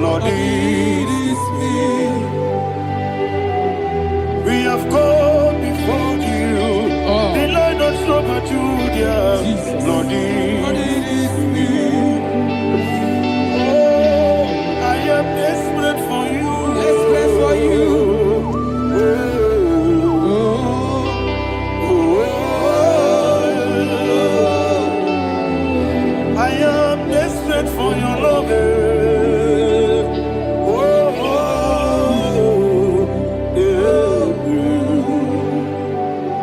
Lord, this is me. We have come before you. The Lord of Super Judah. Lord, this is me. Oh, I am desperate for you. Desperate for you. I am desperate for your love.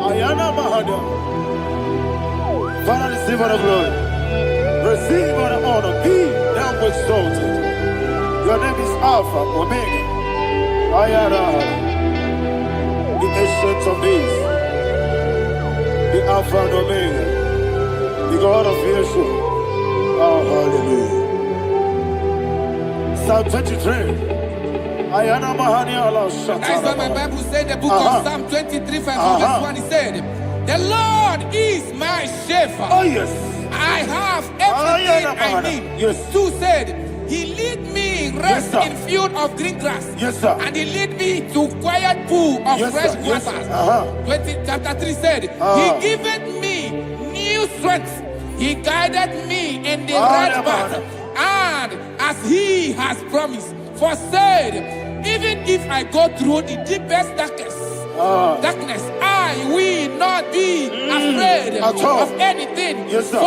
Ayana Mahada. Father, receive all the glory. Receive all the honor. Be thou exalted. Your name is Alpha, Omega. Ayana. The ancient of days. The Alpha and Omega. The God of Yeshua. Oh, hallelujah. Psalm 23. Ayana Mahani Allah Shatters. That's what my Bible said, the book of Psalm 23, 5, verse 1. He said, the Lord is my shepherd. Oh, yes. I have everything I need. Yes. 2 said, he lead me rest Yes, in field of green grass. Yes, sir. And he lead me to quiet pool of Yes, fresh sir. Yes, waters. sir. Chapter 3 said, he giveth me new strength. He guided me in the right path. And as he has promised, for said, even if I go through the deepest darkness, I will not be afraid of anything. Yes, sir.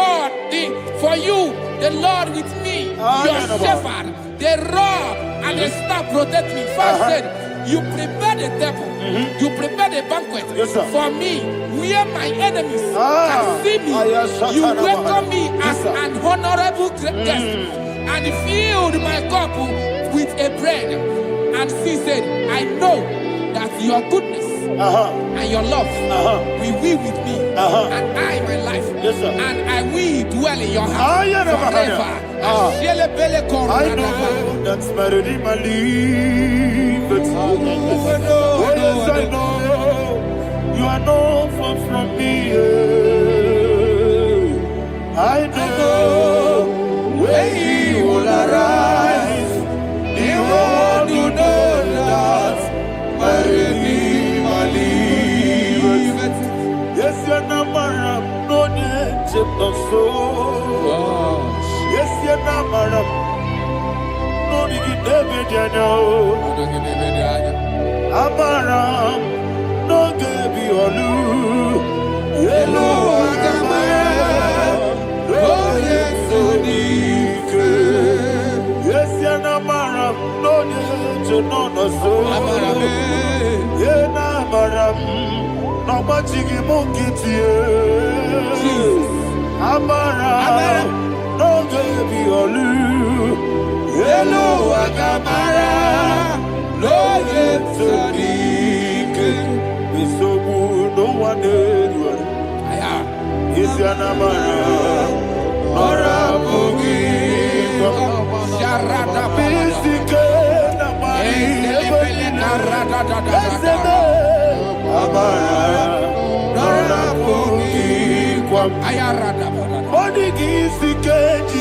For you, the Lord with me, your shepherd, the rod and the staff protect me. First said, you prepare the table, you prepare the banquet for me, where my enemies can see me. You welcome me as an honorable guest, and filled my cup with a bread. And she said, I know that your goodness and your love will be with me, and I, my life, and I will dwell in your house forever. I know that's better than my life. Oh, yes, I know you are not far from me. I know when he will arise, he will know. so. Yes, you're not madam. No, you get Amaram, no gebi olu. Yellow Agamara, oh yes, Odike. Yes, Yanamaram, no yejo no so. Yena Maram, no machigi mukiti. Amaram, no gebi olu. Yellow Agamara. No yes, Odike. So no one is Yanamara or a boogie. Sharada Pistica, Amara or a boogie. Body is the cage,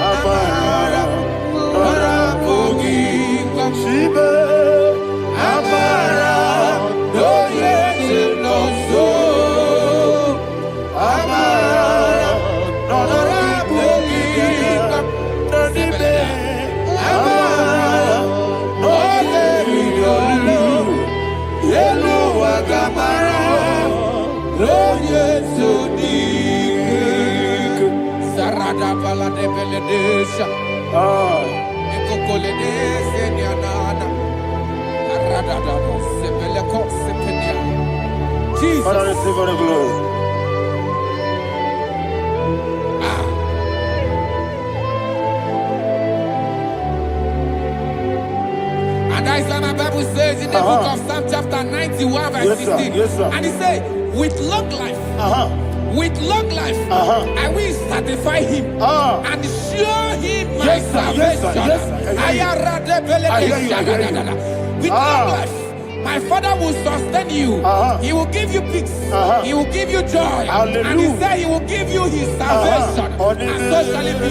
Amara or a boogie. Shiba. Amara, no yes, no so. Amara, no boogie, no dibe. Amara, no yellow Agamara, no yes, so deep. Sarada Bala de Beledesha, Ecocoledes, and Yanana. Jesus. Father, receive all the glory. And that is why my Bible says in the book of Psalm chapter 91 verse 16. Yes, sir. And it says, with long life, I will satisfy him and show him my salvation. With long life, my Father will sustain you. He will give you peace. He will give you joy. Hallelujah. And he said he will give you his salvation. And so shall it be.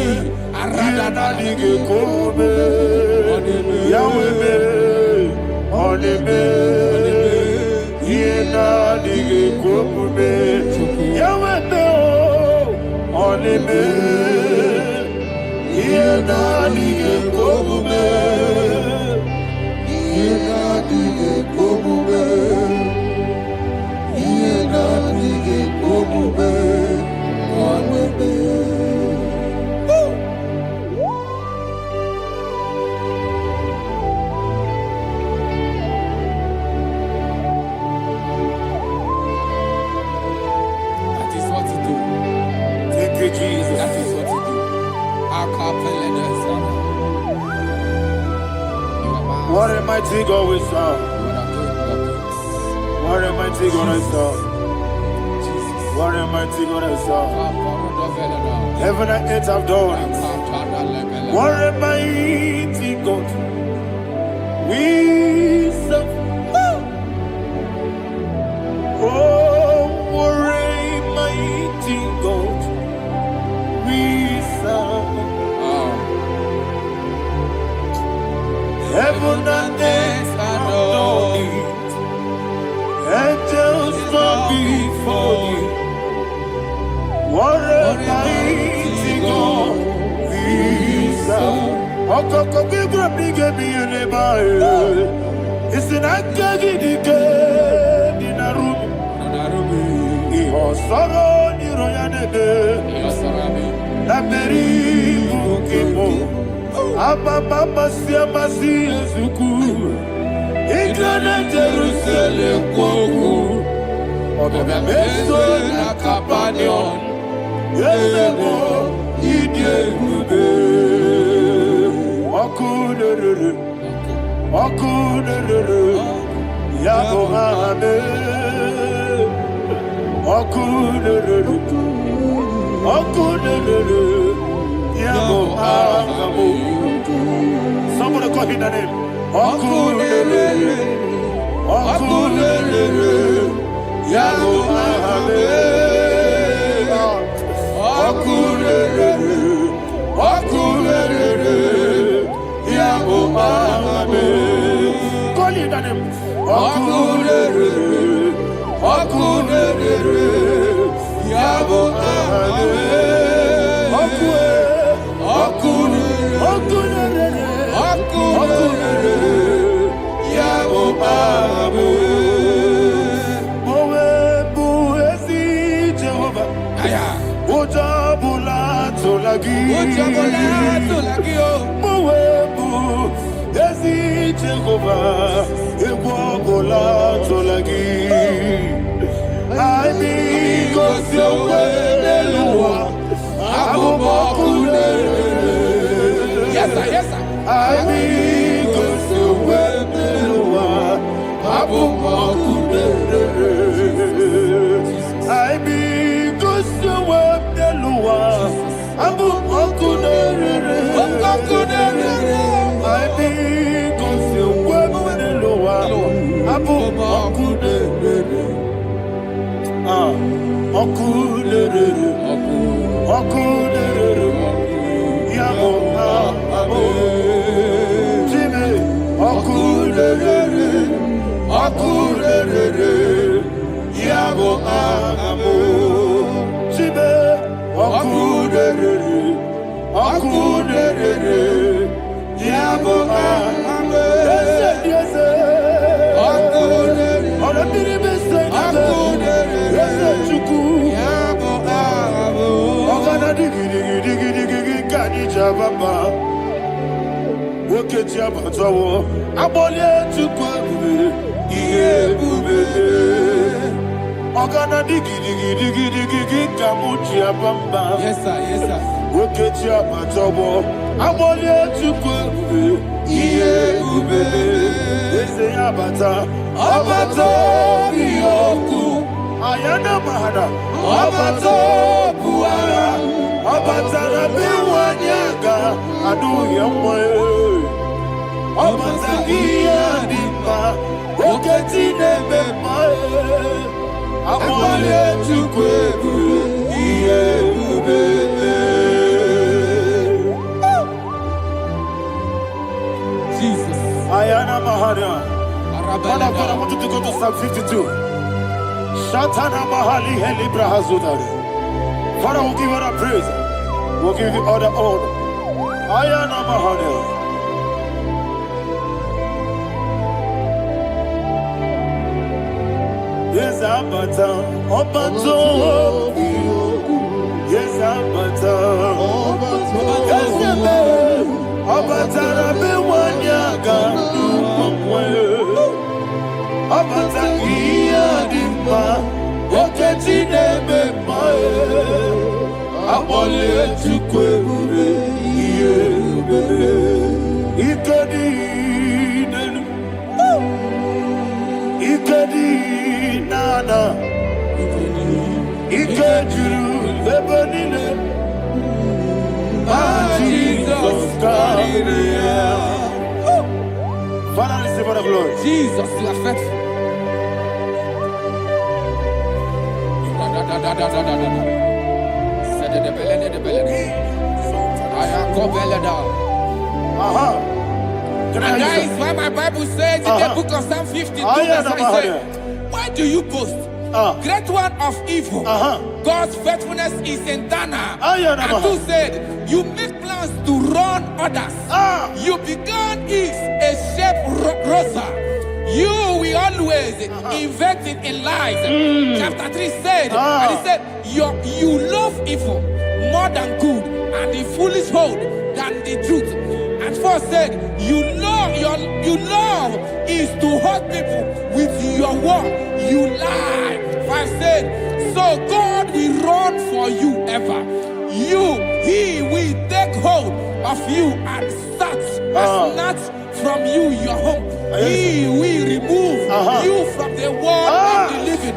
Jesus. That is what you do. What a mighty God we serve. What a mighty God I serve. What a mighty God I serve. Heaven and earth have done it. What a mighty God we serve. Oh, what a mighty God we serve. Heaven and earth have done it. Angels bow before you. What a mighty God we serve. Okoko bibra bige bi eleba. It's an akagi dike dinarubi. Iho soro ni royanede. Naberi bukipo. Ababa masi ezuku. Igrana Jerusalem kwoku. Obebe meso na kapanion. Yesebo idie gube. Okunere. Yabo hame. Okunere. Yabo hame. Somebody call him the name. Okunere. Yabo hame. Okunere. Yabo hame. Call him the name. Okunere. Okunere, Yabo Abe. Okunere, Yabo Abe. Mowebu ezi Jehovah. Ojabula tolagi. Mowebu ezi Jehovah. Egwabola tolagi. Aibi kosyowe neluwa. Yes, sir, yes, sir. Aibi kosyowe neluwa. Aibi kosyowe neluwa. Abu okunere. Aibi kosyowe neluwa. Abu okunere. Okunere. Okunere. Yabo abo. Jimmy. Okunere. Okunere. Yabo abo. Jimmy. Okunere. Okunere. Yabo abo. Yes, Okunere. Okunere. Baba, Woketi abatawo, abole tukwa iye bube. Ogana digi kamuchi abamba. Yes, sir, yes, sir. Woketi abatawo, abole tukwa iye bube. Ese abata, abato biyoku, ayana mahada, abato buara. Abatara biwanyaga adu yamwe. Abatagia dimba oketi nebe mae. Abale tukwebu iye ubebe. Jesus. Ayana mahana. God, I want you to go to Psalm 52. Shatana mahali heli brahazudari. Father, we'll give you all the praise. We'll give you all the honor. Ayana mahane. Yes, Abata. Obato. Yes, Abata. Yes, Abata. Rabe wanyaga. Abata iya dimba. Oketi nebe mae. Abole tukwe ube iye ube. Ikedi nenu. Ikedi nana. Ikediru ebenine. Jesus God. Father, receive all the glory. Jesus, you are faithful. And that is why my Bible says in the book of Psalm 52, verse 9, why do you boast? Great one of evil. God's faithfulness is eternal. And who said, you make plans to run others. You began is a shape rosa. You will always invent it in lies. Chapter 3 said, and he said, you love evil more than good, and the foolish hold than the truth. And 4 said, you love is to hurt people with your word. You lie. 5 said, so God will run for you ever. He will take hold of you and snatch from you your home. He will remove you from the world of the living.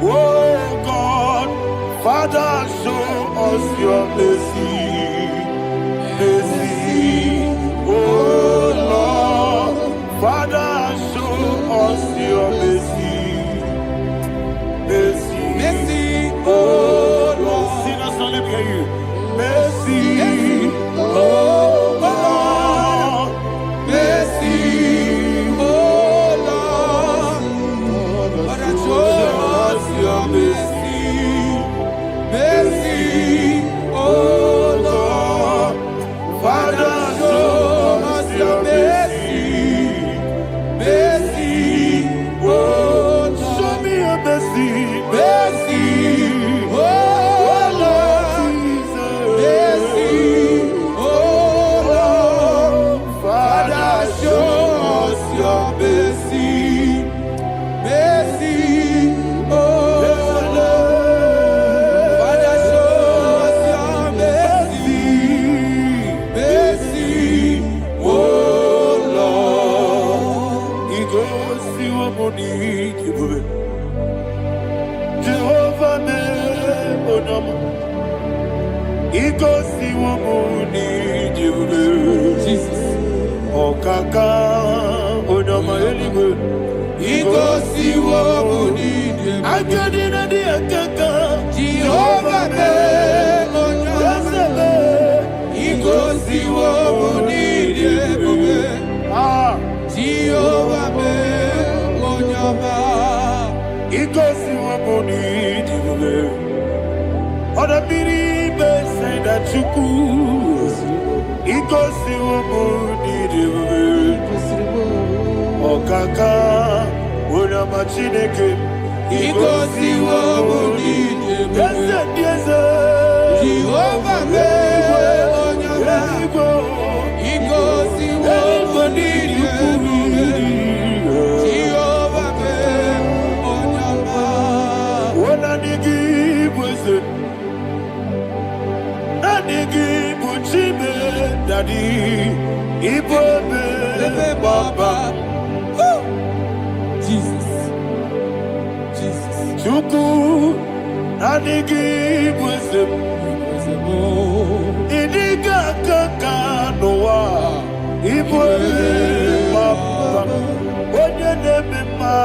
Oh God, Father, show us your mercy. Mercy, oh Lord, Father, show us your mercy. Mercy, Mercy, oh Lord, sinners don't let me hear you. Mercy, oh Lord, Okaka, una machineke, Igosiwo munide Jehovah me onyama Igosiwo munide Jehovah me onyama Ona nigi bwese Nanigi buchime Dadi Ibobe Baba Jesus Chuku Nanigi bwese Idiga kaka noa Ibobe Baba Onye nebema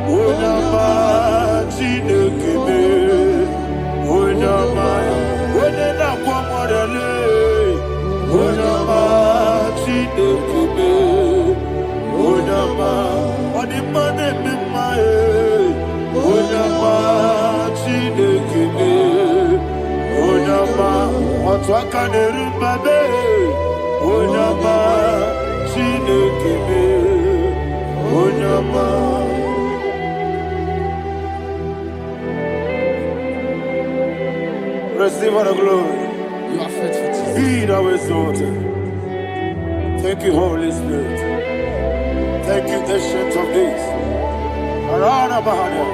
Onyama Chinekebe Onyama Onye nakwa morele Onyama Chinekebe Onyama Onimane mimae Onyama Chinekebe Onyama Otwaka nerumbabe Onyama Chinekebe Onyama Receive all the glory. You are faithful Jesus. Be thou exalted. Thank you, Holy Spirit. Thank you, Ancient of Days. Arana Bahania.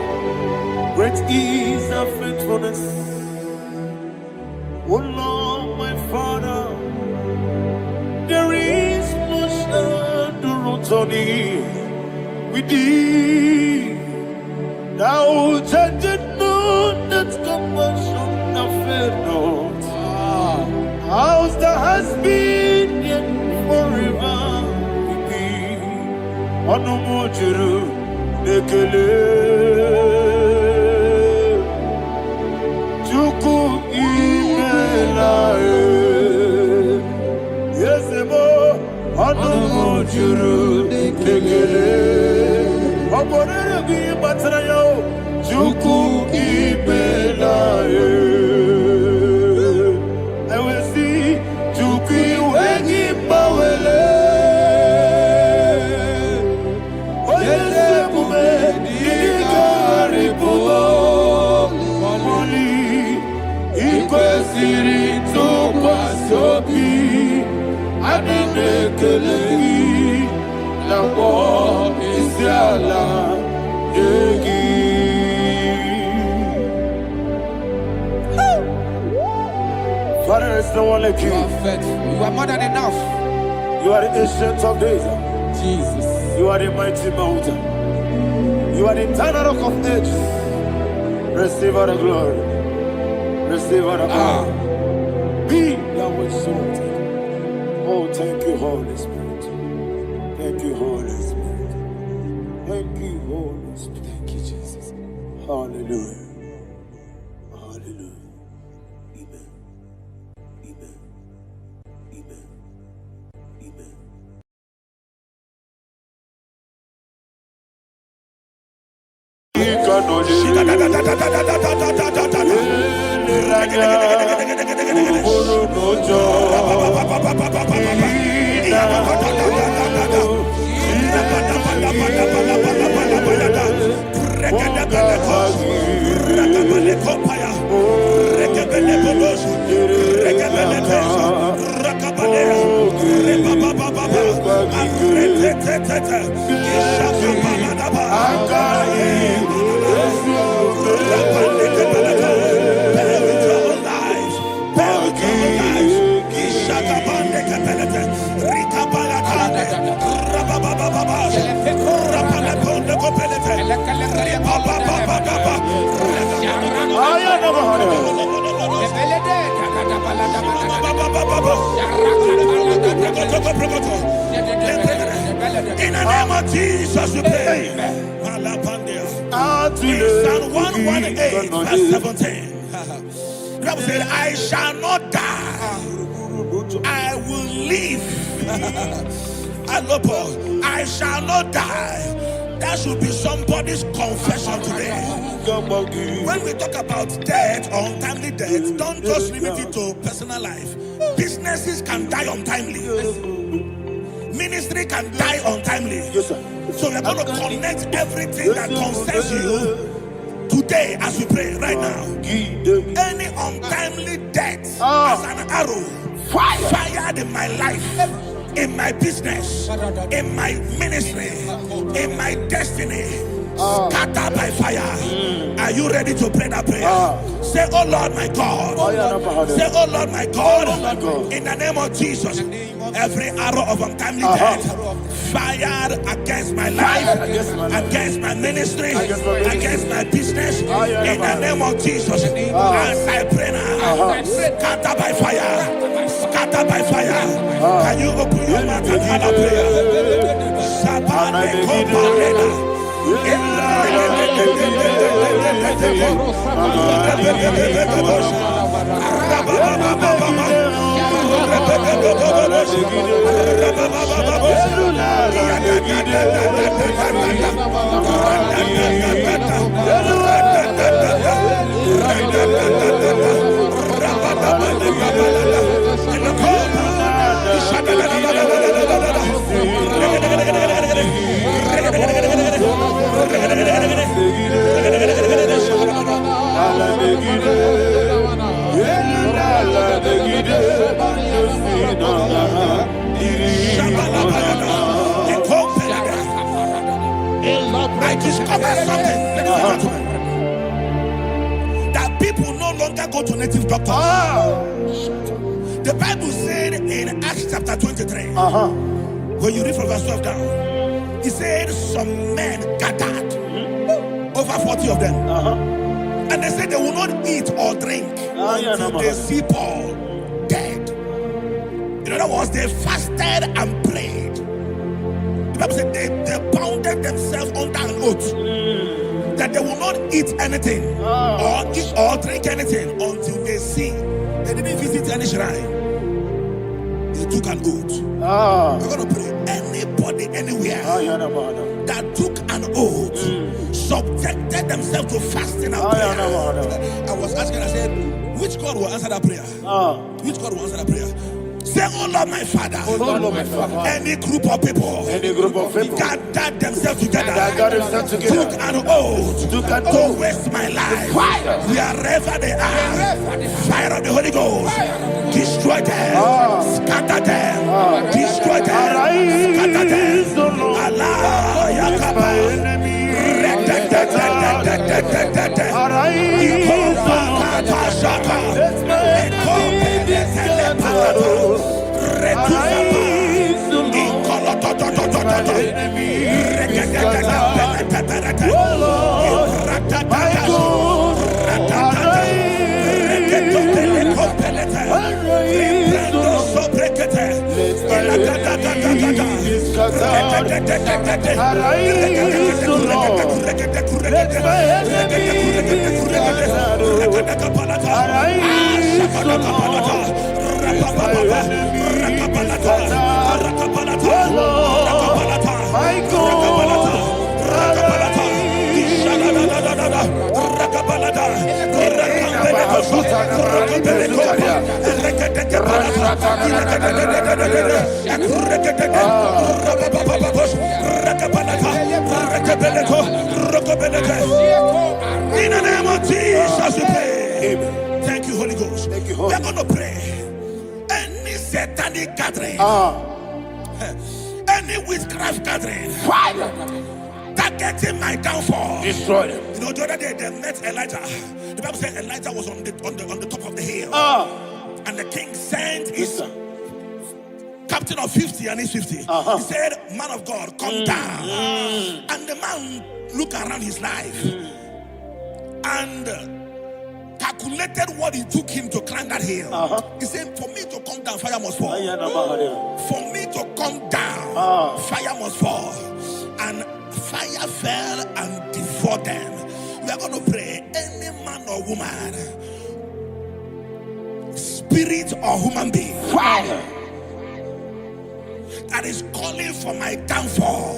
Great is thy faithfulness. O Lord, my Father, there is much endurance on thee. With thee, thou judgest not that compassion have failed not. House that has been yet forever with thee. Anumujuru nekele Chuku imelae Yesemo Anumujuru nekele Oborere gi batrayo Chuku imelae Father, there's no one like you. You are faithful. You are more than enough. You are the Ancient of Days. Jesus. You are the mighty mountain. You are the eternal rock of ages. Receive all the glory. Receive all the honor. Be thou exalted. Oh, thank you, Holy Spirit. Thank you, Holy Spirit. Thank you, Holy Spirit. Thank you, Jesus. Hallelujah. Hallelujah. Amen. Amen. Amen. Amen. In the name of Jesus, we pray. In Psalm 118, verse 17, the Bible said, I shall not die, I will live. I shall not die. That should be somebody's confession today. When we talk about death or untimely death, don't just limit it to personal life. Businesses can die untimely. Ministry can die untimely. Yes, sir. So we're going to connect everything that concerns you today as we pray right now. Any untimely death as an arrow fired in my life, in my business, in my ministry, in my destiny, scattered by fire. Are you ready to pray that prayer? Say, oh Lord my God. Say, oh Lord my God. In the name of Jesus, every arrow of untimely death fired against my life, against my ministry, against my business, in the name of Jesus, as I pray now, scattered by fire, scattered by fire. Can you open your mouth and have a prayer? I discovered something, that people no longer go to native doctors. The Bible said in Acts chapter 23, when you read from verse 12 down, it said some men gathered, over 40 of them, and they said they will not eat or drink until they see Paul dead. In other words, they fasted and prayed. The Bible said they bounded themselves under an oath that they will not eat anything or drink anything until they see. They didn't visit any shrine. They took an oath. We're going to pray. Anybody, anywhere that took an oath, subjected themselves to fasting and prayer. I was asking, I said, which God will answer that prayer? Which God will answer that prayer? Say, oh Lord my Father, any group of people gathered themselves together, took an oath to waste my life. Wherever they are, fire of the Holy Ghost, destroy them, scatter them, destroy them, scatter them. Allah Yakaba. In the name of Jesus we pray. Amen. Thank you, Holy Ghost. Thank you, Holy. We're going to pray. Any satanic gathering, any witchcraft gathering, targeting my downfall, destroy them. You know, the other day they met Elijah. The Bible said Elijah was on the top of the hill, and the king sent his captain of 50 and his 50. He said, man of God, come down. And the man looked around his life and calculated what it took him to climb that hill. He said, for me to come down, fire must fall. For me to come down, fire must fall. And fire fell and devoured them. We are going to pray. Any man or woman, spirit or human being, fire that is calling for my downfall,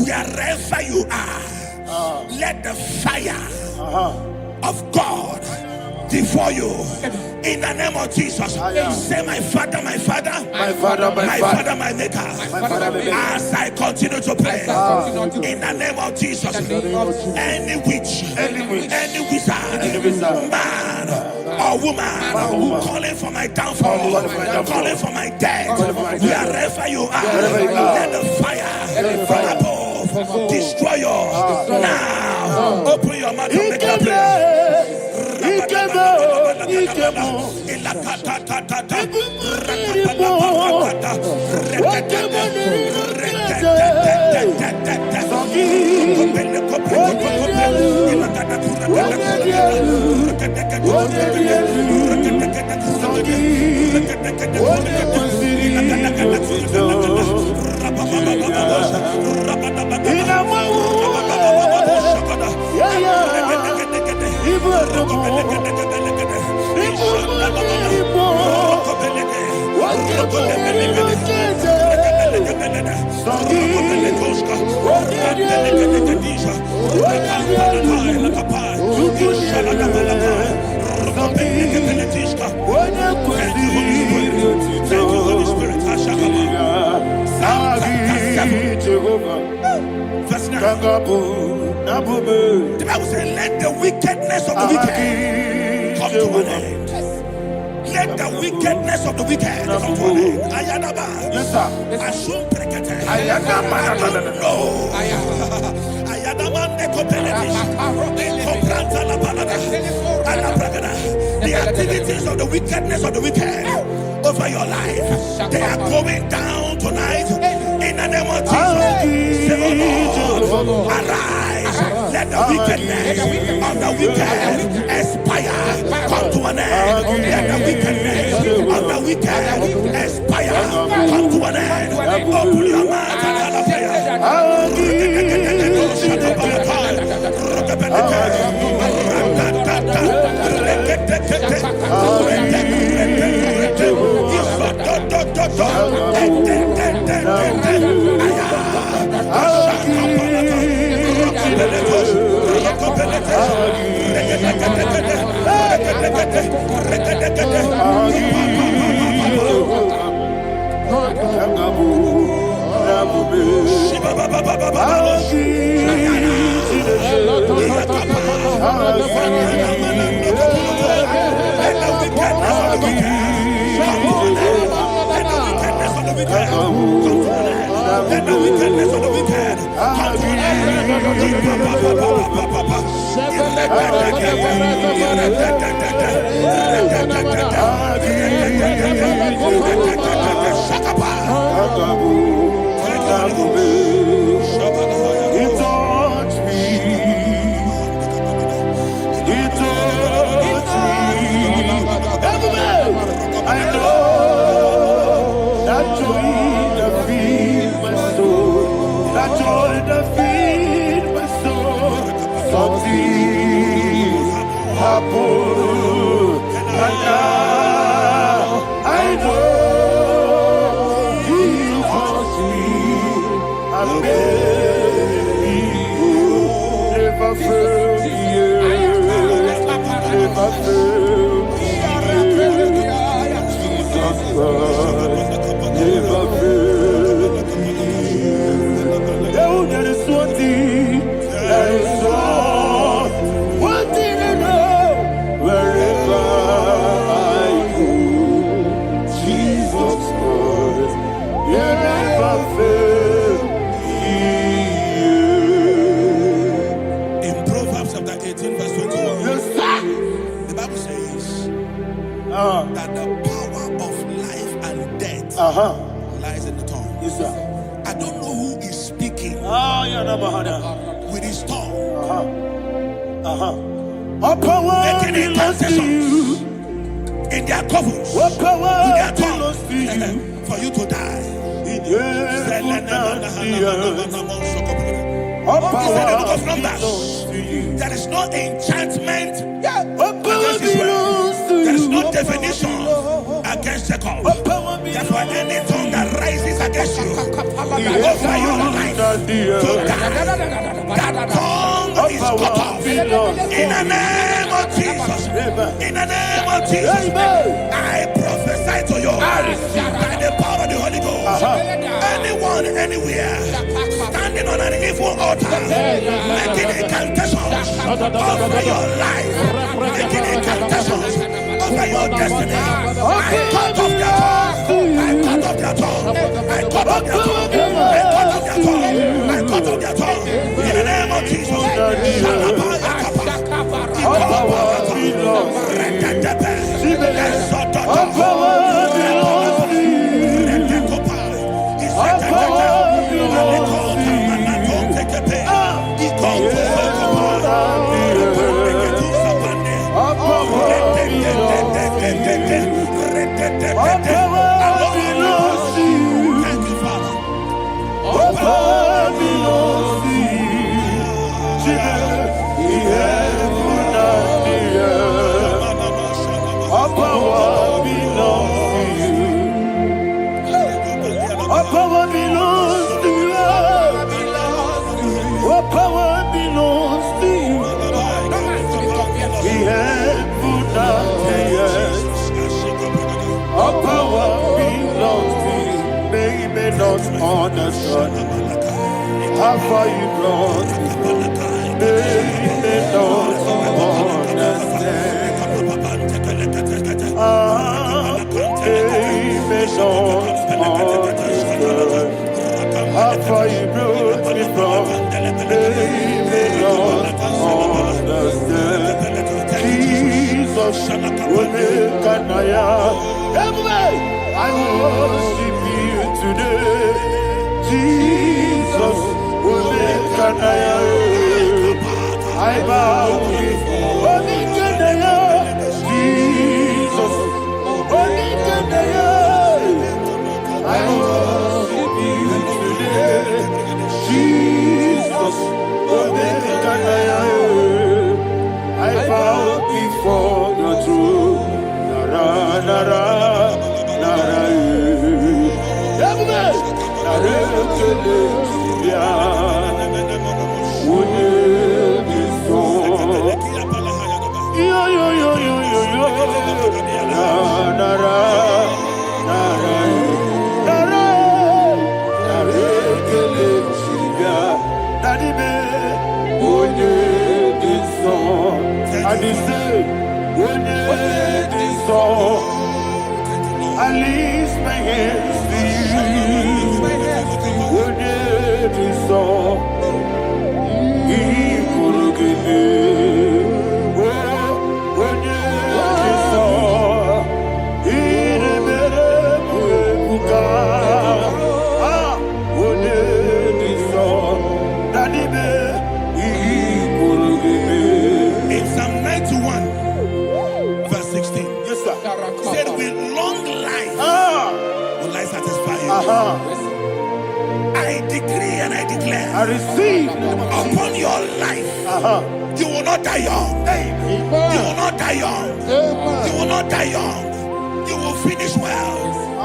wherever you are, let the fire of God before you. In the name of Jesus, say, my Father, my Father, My Father, my Father, my Maker. As I continue to pray, in the name of Jesus, any witch, any wizard, man or woman calling for my downfall, calling for my death, wherever you are, let the fire from above destroy you now. Open your mouth and make that prayer. Thank you, Holy Spirit. Verse 9. The Bible says, let the wickedness of the wicked come to an end. Let the wickedness of the wicked come to an end. Ayadaba. Yes, sir. Assume prekete. Ayadaba. No. Ayadaba ne kopeletish. Kompranta la balada. Ala bragada. The activities of the wickedness of the wicked over your life, they are going down tonight in the name of Jesus. Say, oh Lord, arise. Let the wickedness of the wicked expire, come to an end. Let the wickedness of the wicked expire, come to an end. Open your mouth and have a prayer. Let the wickedness of the wicked come to an that the power of life and death lies in the tongue. Yes, sir. I don't know who is speaking with his tongue, making intercessions in their covens with their tongue for you to die. He said in the book of Numbers, there is no enchantment against Israel. There is no definition against Jacob. Therefore, any tongue that rises against you over your life to die, that tongue is cut off in the name of of Jesus. In the name of Jesus. I prophesy to you by the power of the Holy Ghost. Anyone, anywhere, standing on an evil altar, making incantations over your life, making incantations over your destiny. I cut off their tongue. I cut off their tongue. I cut off their tongue. I cut off their tongue. I cut off their tongue. In the name of Jesus. Understand how far you brought me. They don't understand. They don't understand how far you brought me from. They don't understand. Jesus, will make an I worship you today. Jesus, will make an I bow before Jesus, will make an I worship you today. Jesus, will make an I bow before your throne. Nara, nara, nara, I lift my hands to you. Would it be so? He could give me. Would it be so? He never would would it be so? That he could give me. In Psalm 91, verse 16. Yes, sir. Said with long life will I satisfy you. I decree and I declare, I receive upon your life, you will not die young. You will not die young. You will not die young. You will finish well.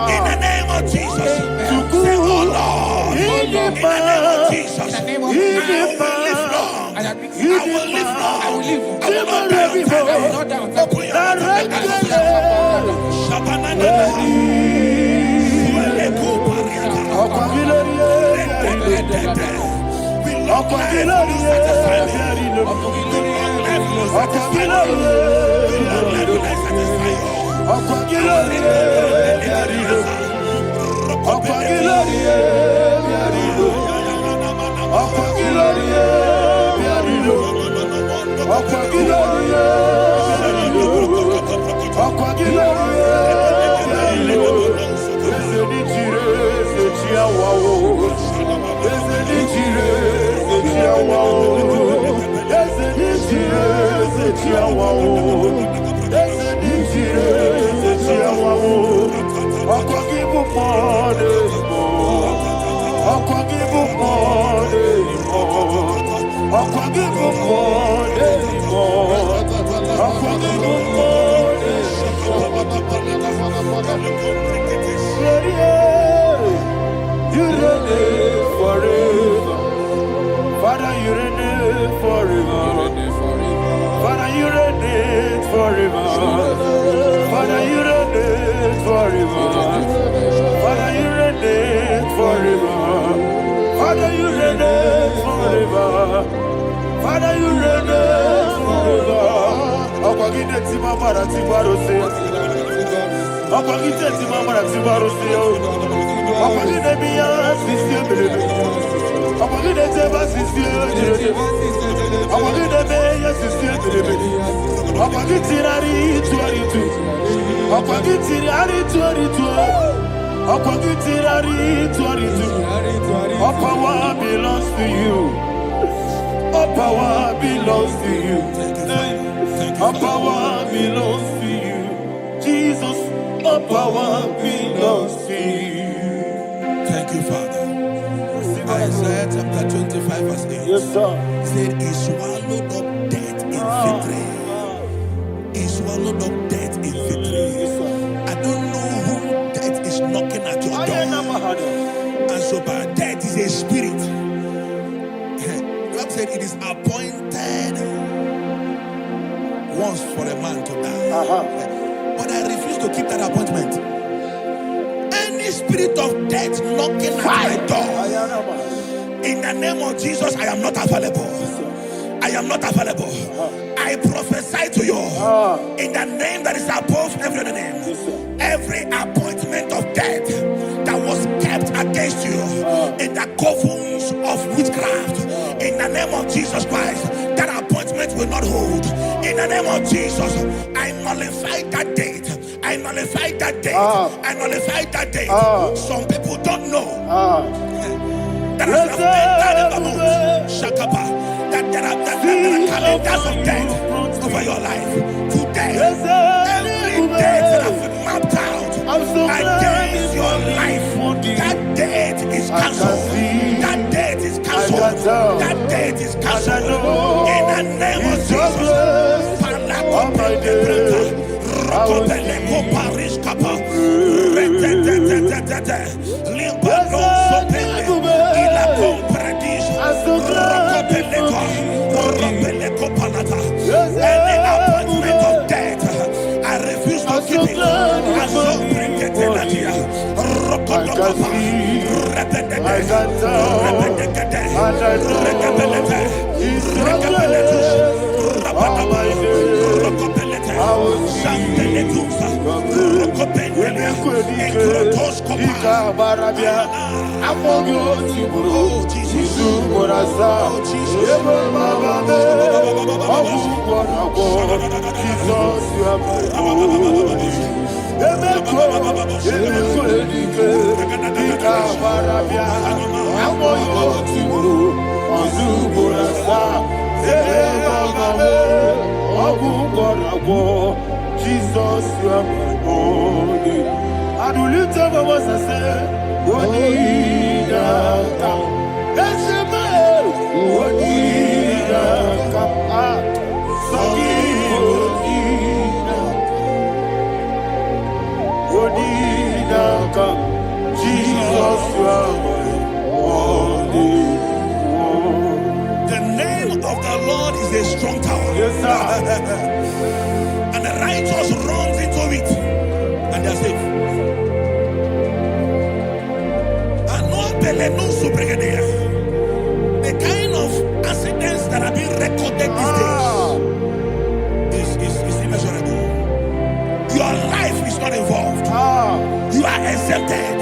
In the name of Jesus. Say, oh Lord, in the name of Jesus, I will live long. I will live long. I will not die on time. Father, you reign forever. Father, you reign reign forever. Father, you reign forever. Father, you reign forever. Father, you reign forever. Father, you reign forever. Akwagide timamara tibarose. Akwagide timamara tibarose. Akwagide biya sisi belebe. Akwagide teba sisi belebe. Akwagide beya sisi belebe. Akwagide rari tuaritu. Akwagide rari tuaritu. Akwagide rari tuaritu. All power belongs to you. All power belongs to you. All power belongs to you. Jesus, all power belongs to you. Thank you, Father. Isaiah chapter 25 verse 8. Yes, sir. Said he swallowed up death in victory. He swallowed up death in victory. I don't know who death is knocking at your door. And so by death is a spirit. God said it is appointed once for a man to die. But I refuse to keep that appointment. Any spirit of death knocking at my door, in the name of Jesus, I am not available. I am not available. I prophesy to you in the name that is above every other name. Every appointment of death that was kept against you in the covens of witchcraft, in the name of Jesus Christ, that appointment will not hold. In the name of Jesus, I nullify that date. I nullify that date. I nullify that date. Some people don't know that as of Shakapa, that there are calendars of death over your life. Today, every date that I've mapped out against your life, that date is cancelled. That date is cancelled. That date is cancelled. In the name of Jesus. Any appointment of death, I refuse to keep it. I so bring it in Jesus, you are my only. And will you tell me what I say? What did I come? That's the man. What did I come? So what did I come? Jesus, you are my only. The name of the Lord is a strong tower. Yes, sir. And the righteous runs into it and they are safe. The kind of accidents that are being recorded these days is immeasurable. Your life is not involved. You are exempted.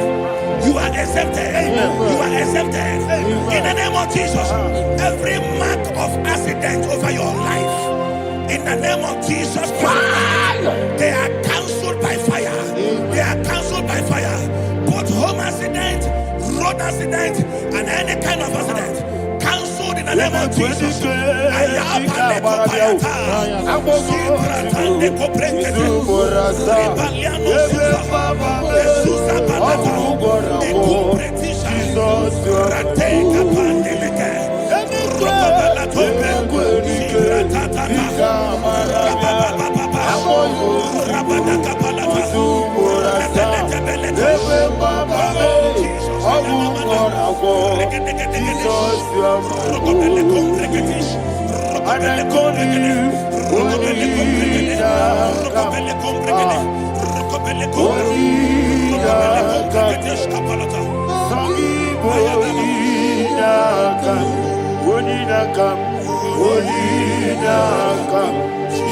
You are exempted. You are exempted. In the name of Jesus, every mark of accident over your life, in the name of Jesus Christ, they are cancelled by fire. They are cancelled by fire. Both home accident, road accident, and any kind of accident, cancelled in the name of Jesus.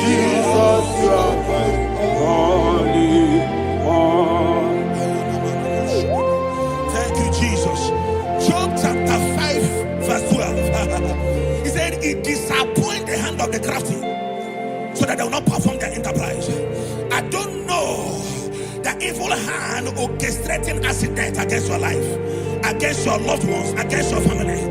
Jesus, you are my only one. Thank you, Jesus. Job chapter 5, verse 12. He said, it disappoints the hand of the crafty, so that they will not perform their enterprise. I don't know the evil hand orchestrating accident against your life, against your loved ones, against your family.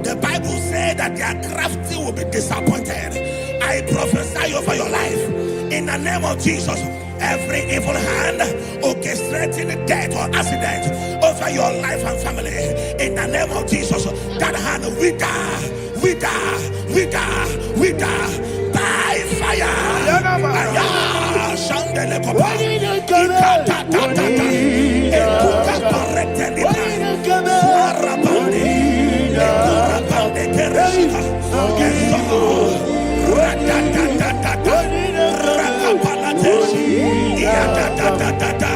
The Bible said that their crafty will be disappointed. I prophesy over your life in the name of Jesus. Every evil hand orchestrating death or accident over your life and family, in the name of Jesus, that hand wither by fire. Shandele kopa ikatatata etuka parete libra suarabande ekurabande kereshika eso ratatatata rakapalateshi iatatatata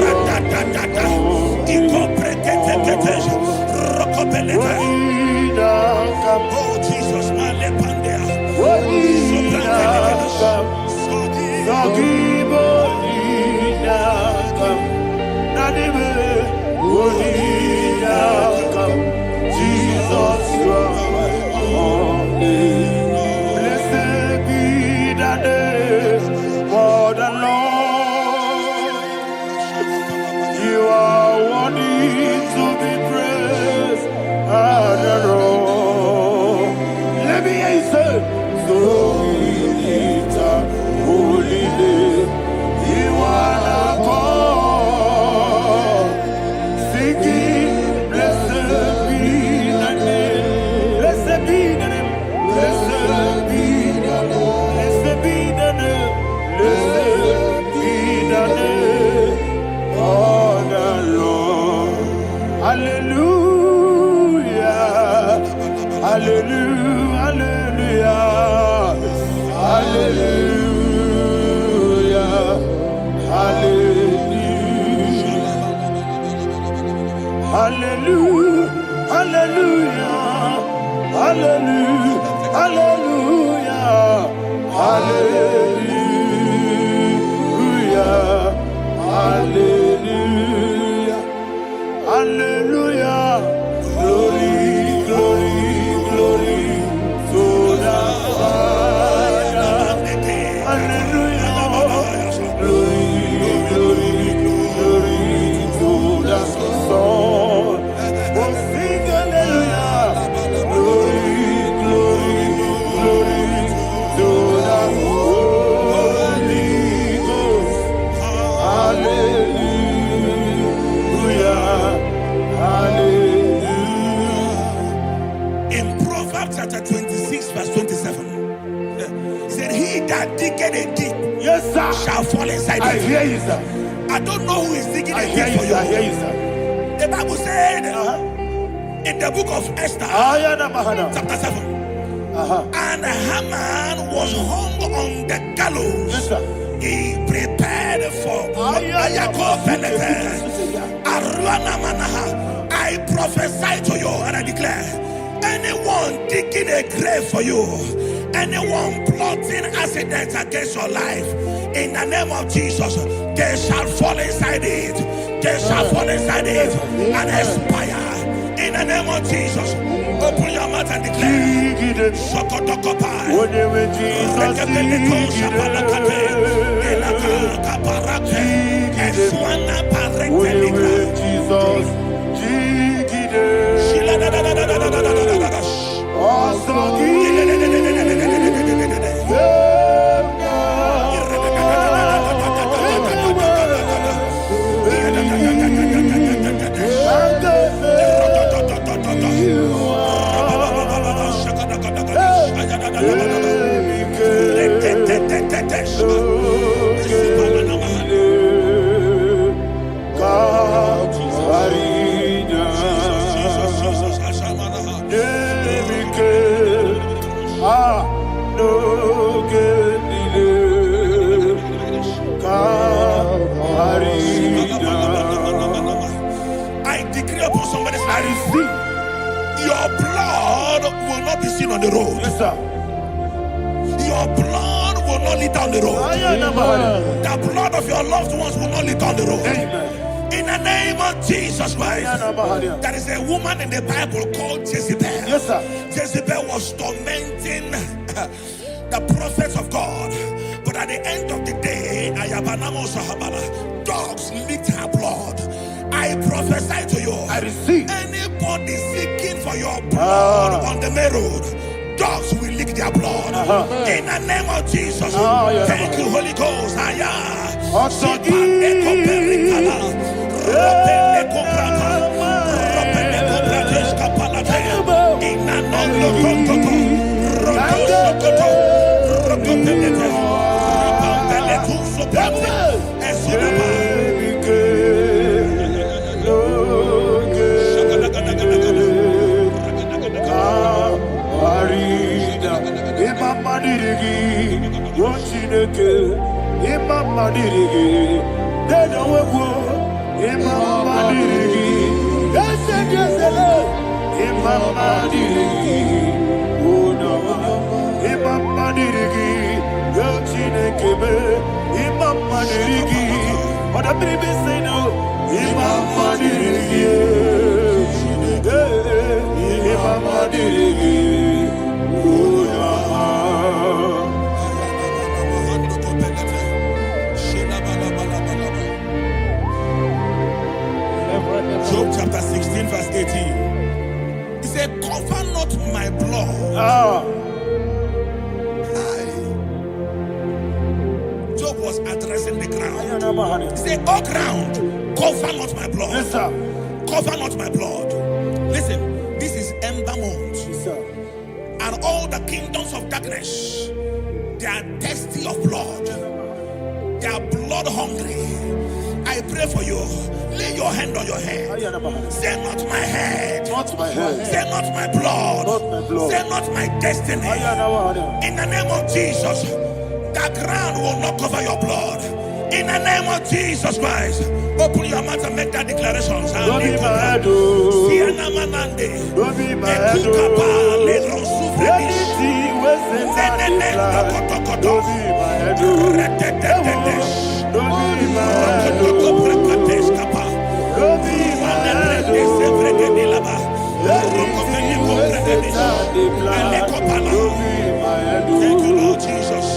ratatatata ikopretetetetesh rokopelete. Oh Jesus, malepandea Jesus, you are my only. Blessed be the name for the Lord. You are worthy to be praised and adored. Let me hear you say, so we lift up holy name. You are the God. Singing, blessed be the name. Blessed be the name. Blessed be the name. Blessed be the name. Blessed be the name of the Lord. Hallelujah. Hallelujah. Hallelujah. Hallelujah. Hallelujah. Hallelujah. Hallelujah. Hallelujah. Hallelujah. Hallelujah. Hallelujah. Glory, glory, glory to the Father. Hallelujah. Glory, glory, glory to the Son. Oh, sing hallelujah. Glory, glory, glory to the Holy Ghost. Hallelujah. Hallelujah. In Proverbs chapter 26, verse 27, he said, he that diggeth a deep, Yes, sir, shall fall inside I it. hear you, sir. I don't know who is digging I a hear deep you, for sir. I hear you. you, sir. The Bible said in the book of Esther, chapter 7, and Haman was hung on the gallows. Yes, sir. He prepared for I prophesy to you and I declare, anyone digging a grave for you, anyone plotting accidents against your life, in the name of Jesus, they shall fall inside it. They shall fall inside it and expire. In the name of Jesus, open your mouth and declare. Sokotokopai. God, decree upon somebody's I life. receive. Your blood will not be seen on the road. Yes, sir. Your blood will not lead down the road. The blood of your loved ones will not lead down the road. Amen. In the name of Jesus Christ. There is a woman in the Bible called Jezebel. Yes, sir. Jezebel was tormenting the prophets of God. But at the end of the day, dogs licked her blood. I prophesy to you. I receive. Anybody seeking for your blood on the main road, dogs will lick their blood. In the name of Jesus. Thank you, Holy Ghost. Job chapter 16 verse 18. He said, cover not my blood. Job was addressing the ground. He said, oh ground, cover not my blood. Yes, sir. Cover not my blood. Listen, this is ember month. Yes, sir. And all the kingdoms of darkness, they are thirsty of blood. They are blood hungry. I pray for you. Lay your hand on your head. Say not my head. Not my head. Say not my blood. Not my blood. Say not my destiny. In the name of Jesus, the ground will not cover your blood. In the name of Jesus Christ, open your mouth and make that declaration. Don't be my head. Don't be my head. Anything was in that blood. Don't be my head. Don't be my head. Don't be my head. Thank you, Lord Jesus.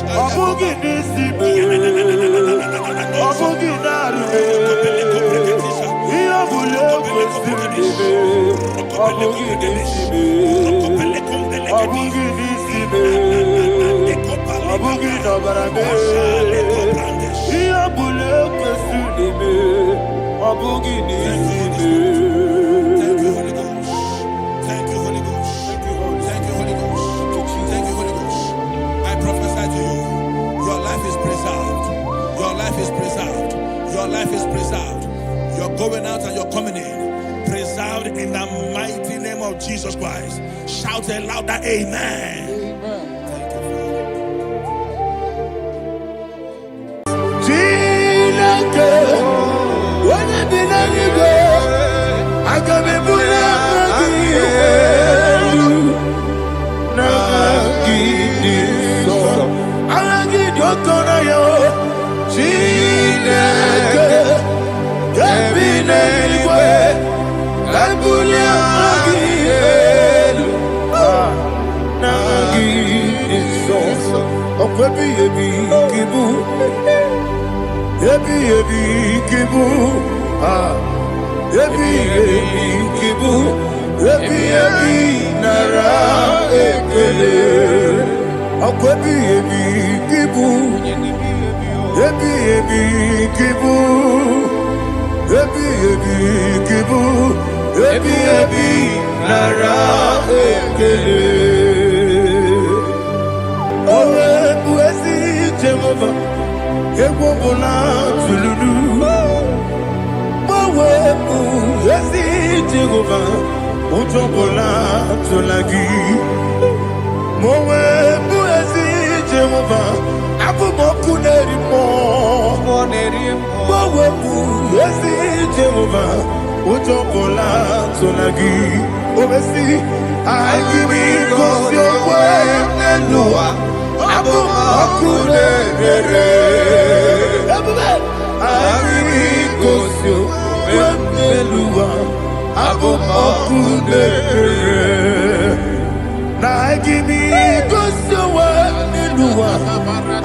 Thank you, Holy Ghost. Thank you, Holy Ghost. Thank you, Holy Ghost. Thank you, Holy Ghost. Thank you, Holy Ghost. I prophesy to you, your life is preserved. Your life is preserved. Your life is preserved. You're going out and you're coming in. Preserved in the mighty name of Jesus Christ. Shout a louder amen. Thank you, Ujokola Tonagi. Obesi, I give me cause your way, Nelua. Abu Makule. I give me cause your way, Nelua. Abu Makule. Now I give me cause your way, Nelua.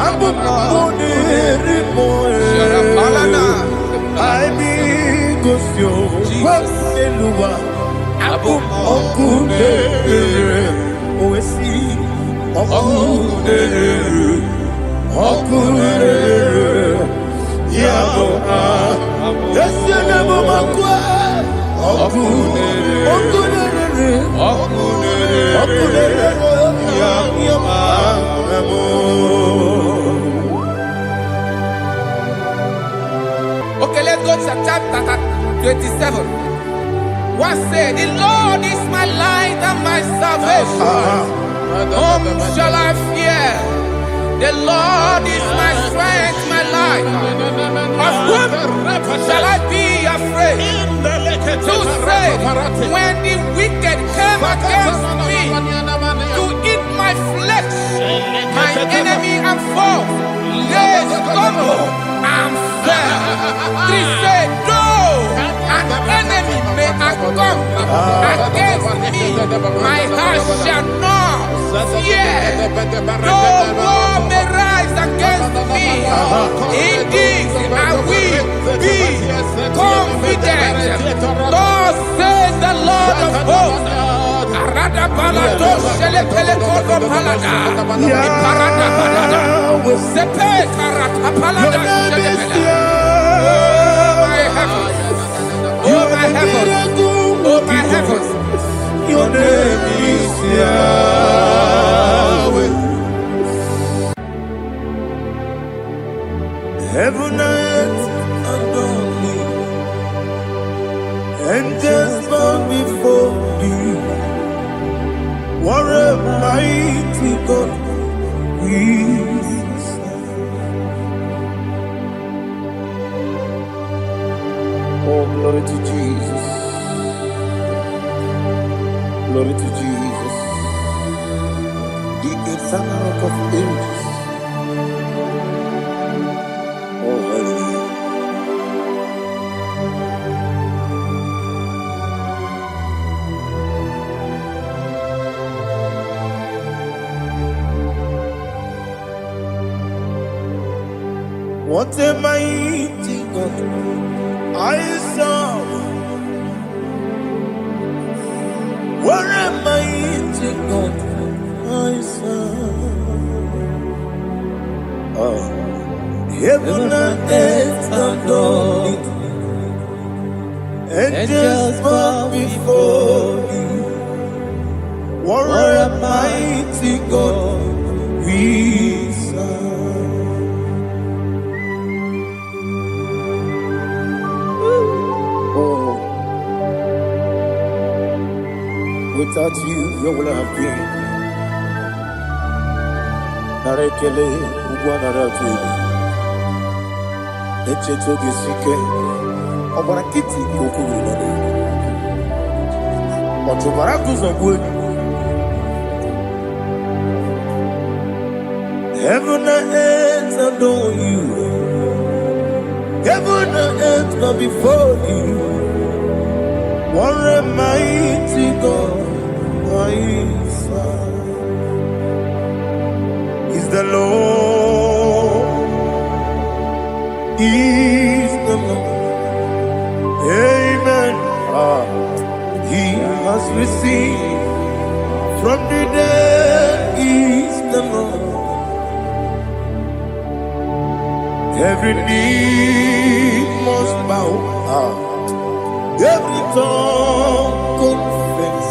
Abu Makule. I be cause your way, Nelua. Abu Makule. Oesi. Okule. Yabo yes yabo makwa okune yabo. Okay, let's go to chapter 27. What said, the Lord is my light and my salvation. Whom shall I fear? The Lord is my strength, my life. Of whom shall I be afraid? To say, when the wicked came against me to eat my flesh, my enemy and foe, they stumble and fell. Three say, though an enemy may have come against me, my heart shall not fear. Though war may rise against me, in this I will be confident. Thus says the Lord of hosts. Arada balado shele pele kodo palada. Iparada balada. Sepe karata palada shele pele. Oh my heavens. Oh my heavens. Oh my heavens. Your name is Yahweh. Heaven and earth adore me. Angels bow before you. What a mighty God we serve. Oh, glory to Jesus. Glory to Jesus. The eternal rock of ages. Oh, hallelujah. What a mighty God I serve. What a mighty God I serve. Oh, heaven and earth adore it. Angels bow before you. What a mighty God we serve. Without you, where would I have been? Narekele, Ugwanaratu. Echeto Gisike, Obarakiti, Kokuru. Otobarakus of wood. Heaven and earth adore you. Heaven and earth bow before you. What a mighty God I serve. Is the Lord, is the Lord. Amen. He has received from the dead, is the Lord. Every knee must bow. Every tongue confess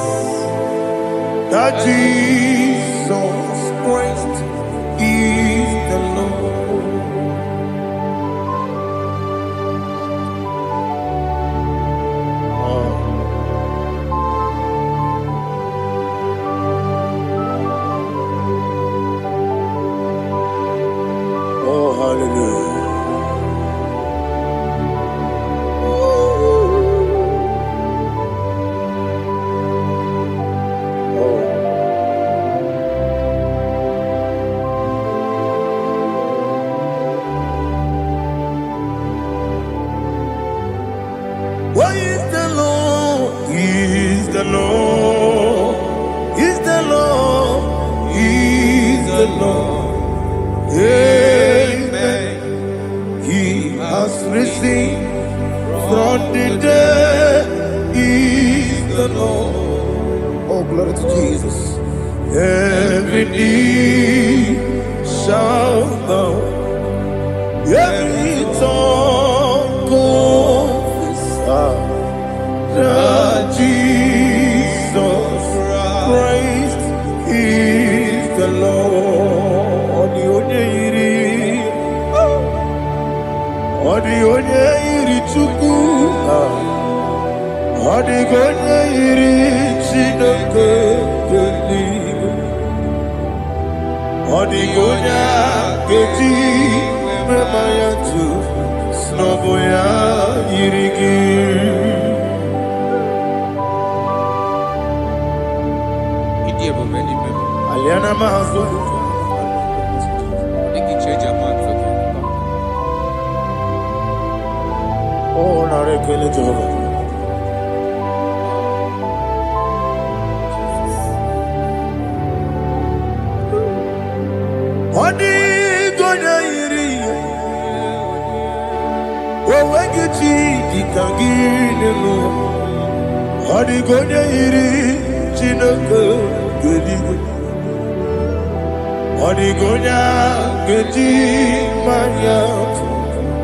that Jesus Christ is the Lord. Oh, hallelujah. 1 the Lord. Oh, glory to Jesus. Every knee shall bow, every tongue confess that Jesus Christ is the Lord. Onye iri Chukwu, onye iri Chineke eluigwe, onye ga-eji mema ya tu n'ọbụ ya yiri gị. Aliana Mahazo. Oh, narekele Jehovah. Odi gonya iri, owegi chi dikangine no. Odi gonya iri, Chineke gedigwe. Odi gonya geji manya,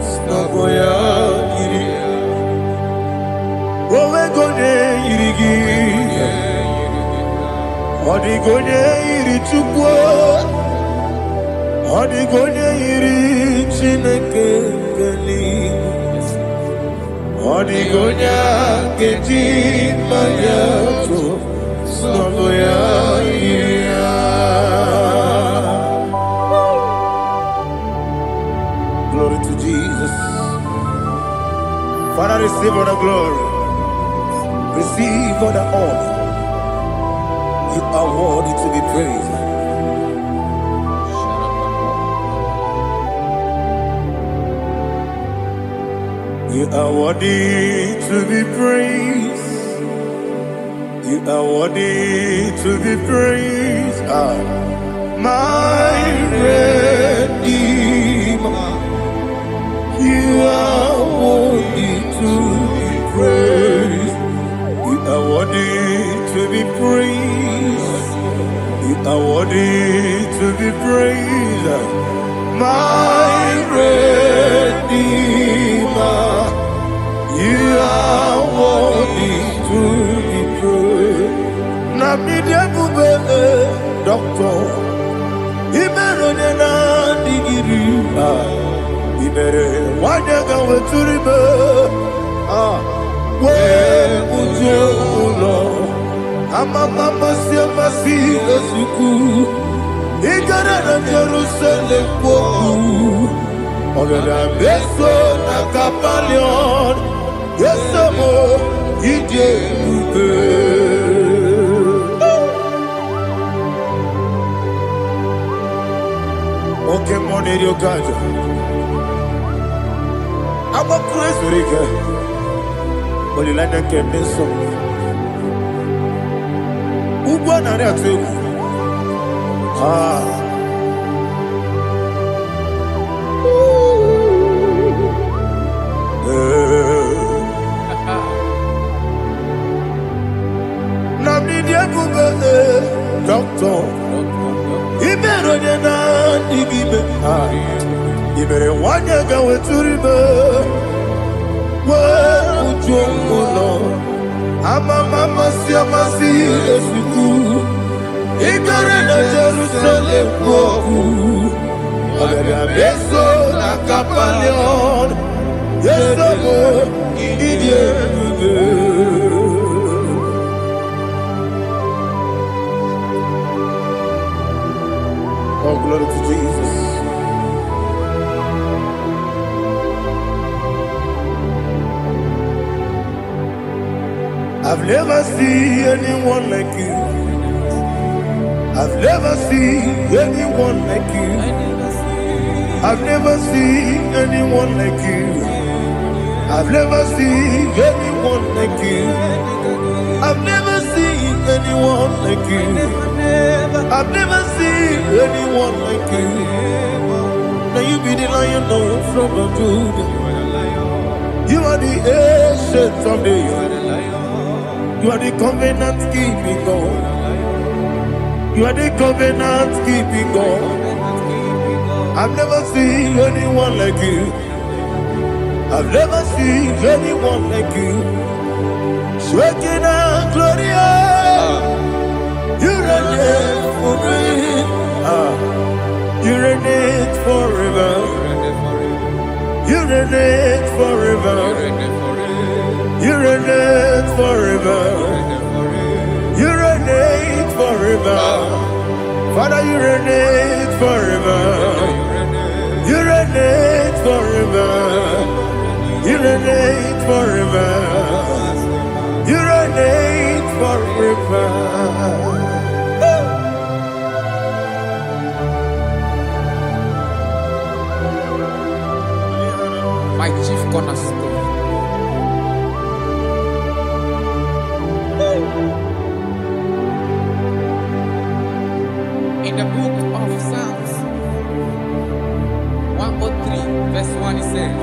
snaboya iri. Owegonye iri gi, odi gonya iri Chukwu. Odigonye iri Chineke eluigwe, odigonye ga-eji mmanya tụ n'ọbụ ya yiri ya. Glory to Jesus. Father, receive all the glory, receive all the honor. You are worthy to be praised. You are worthy to be praised. You are worthy to be praised. My Redeemer. You are worthy to be praised. You are worthy to be praised. You are worthy to be praised. My Redeemer. You are worthy to be praised. Namidebube, Doctor. Imerone na digiri. Imere wanyaga weturibe. We ujo ulo. Amama siamasi esuku. Igara na Jerusalem kwoku. Ogada beso na kapalion. Yesamo ije ube. Okay, money yo gajo. Aba praise rike. Oli lana kemeso. Ugwa na ria tegu. Doctor, Iberone na digibe. Ibere wanyaga weturibe. We ujongulo. Amama siamasi esuku. Igare na Jerusalem kwoku. Ogada beso na kapalion. Yesamo idie ube. Oh, glory to Jesus. I've never seen anyone like you. I've never seen anyone like you. I've never seen anyone like you. I've never seen anyone like you. I've never seen anyone like you. I've never seen anyone like you. Now you be the Lion from the Judah. You are the ancient of days. You are the covenant keeping God. You are the covenant keeping God. I've never seen anyone like you. I've never seen anyone like you. Shekinah Gloria, you reign forever. You reign forever. You reign forever. You reign forever. You reign forever. Father, you reign forever. You reign forever. You reign forever. You reign forever. My chief cornerstone. In the book of Psalms 103, verse 1, it says,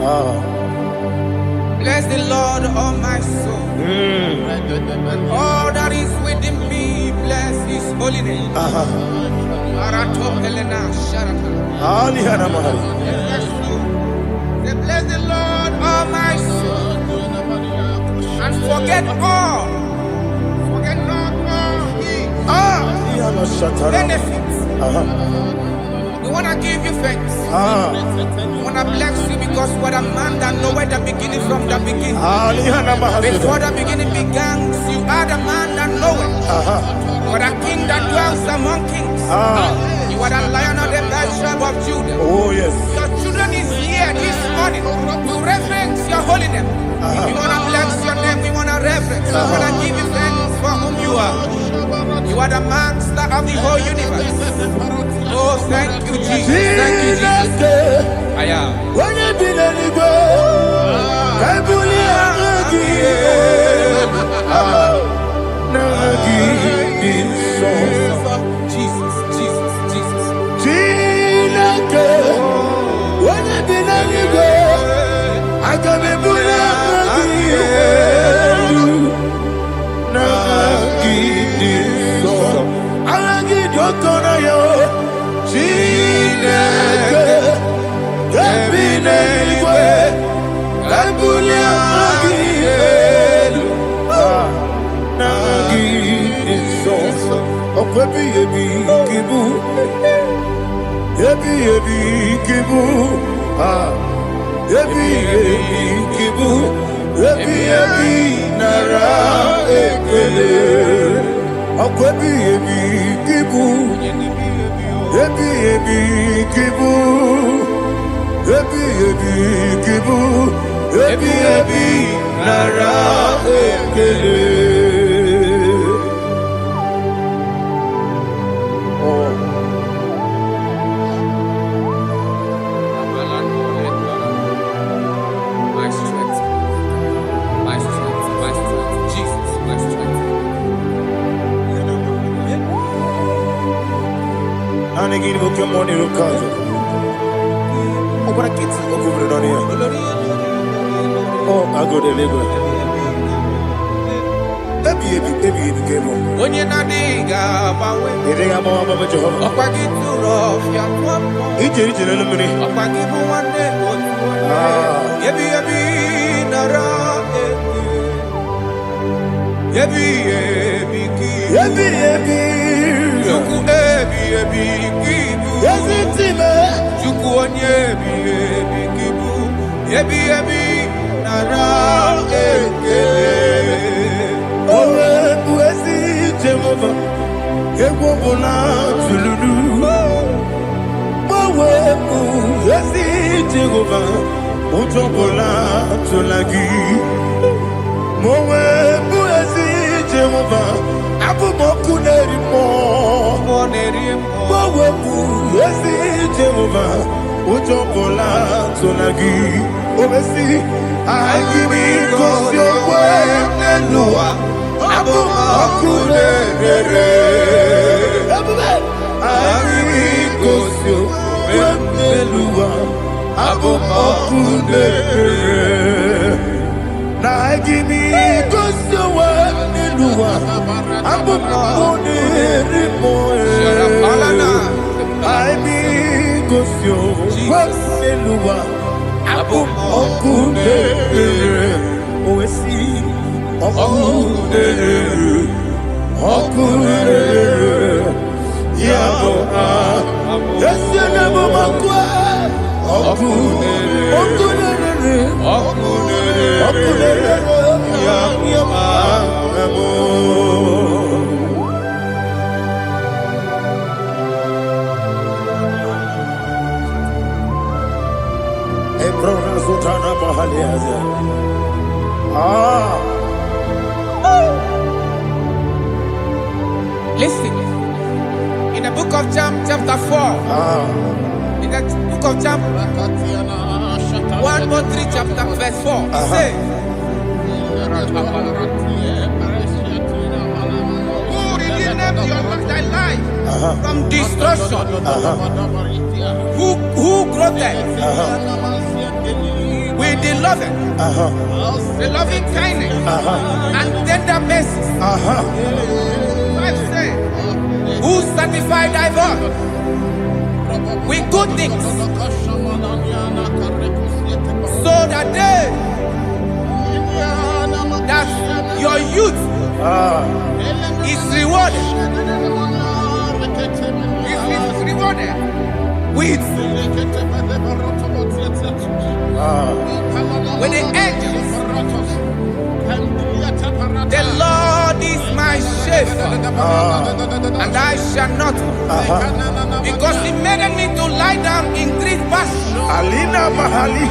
bless the Lord, all my soul, and all that is within me, bless his holy name. Say, bless the Lord, all my soul, and forget not all his benefits. We want to give you thanks. We want to bless you because what a man that know where the beginning from the beginning. Before the beginning began, you are the man that know it. You are the king that dwells among kings. You are the lion of the tribe of Judah. Oh yes. Your children is here this morning to reverence your holy name. If you want to bless your name, we want to reverence. We want to give you thanks for whom you are. You are the master of the whole universe. Oh, thank you, Jesus. Thank you, Jesus. I am. When you did any go, I Jesus, Jesus, Jesus. When you did any go, I can be My strength, my strength, my strength, Jesus, my strength. And again, we'll come on here. Oh, but I can't see over on here. Oh, I go to Lagos. Baby, came on. When you're not diga, You think I'm all about Jehovah? up I get too rough, yeah, He did it in a minute. up I give you one day, Yebi, Nara, Yebi, Juku, Kibu, Yes, it's him. Juku, Kibu, Yebi, Nara, Oh, Buesi, Jehovah. Yegwobona Tululu. Oh, Buesi, Jehovah. Utobola Tulagi. Mowe, Buesi, Jehovah. Abu Moku Nerimo. Mowe, Buesi, Jehovah. Utobola Tulagi. Obesi, I give you cause your way and Noah. Abu Makune, I give you cause your way and Noah. Abu Makune, now I give me cause your way and Noah. Listen, in the book of John, chapter 4, in the book of John, 1:3, chapter verse 4, it says, who redeemed thy life from destruction? Who groweth with the loving kindness and tender mercies? Who satisfy thy voice with good things, so that your youth is rewarded. Is rewarded with the angels. The Lord is my shepherd, and I shall not, because He made me to lie down in green pastures.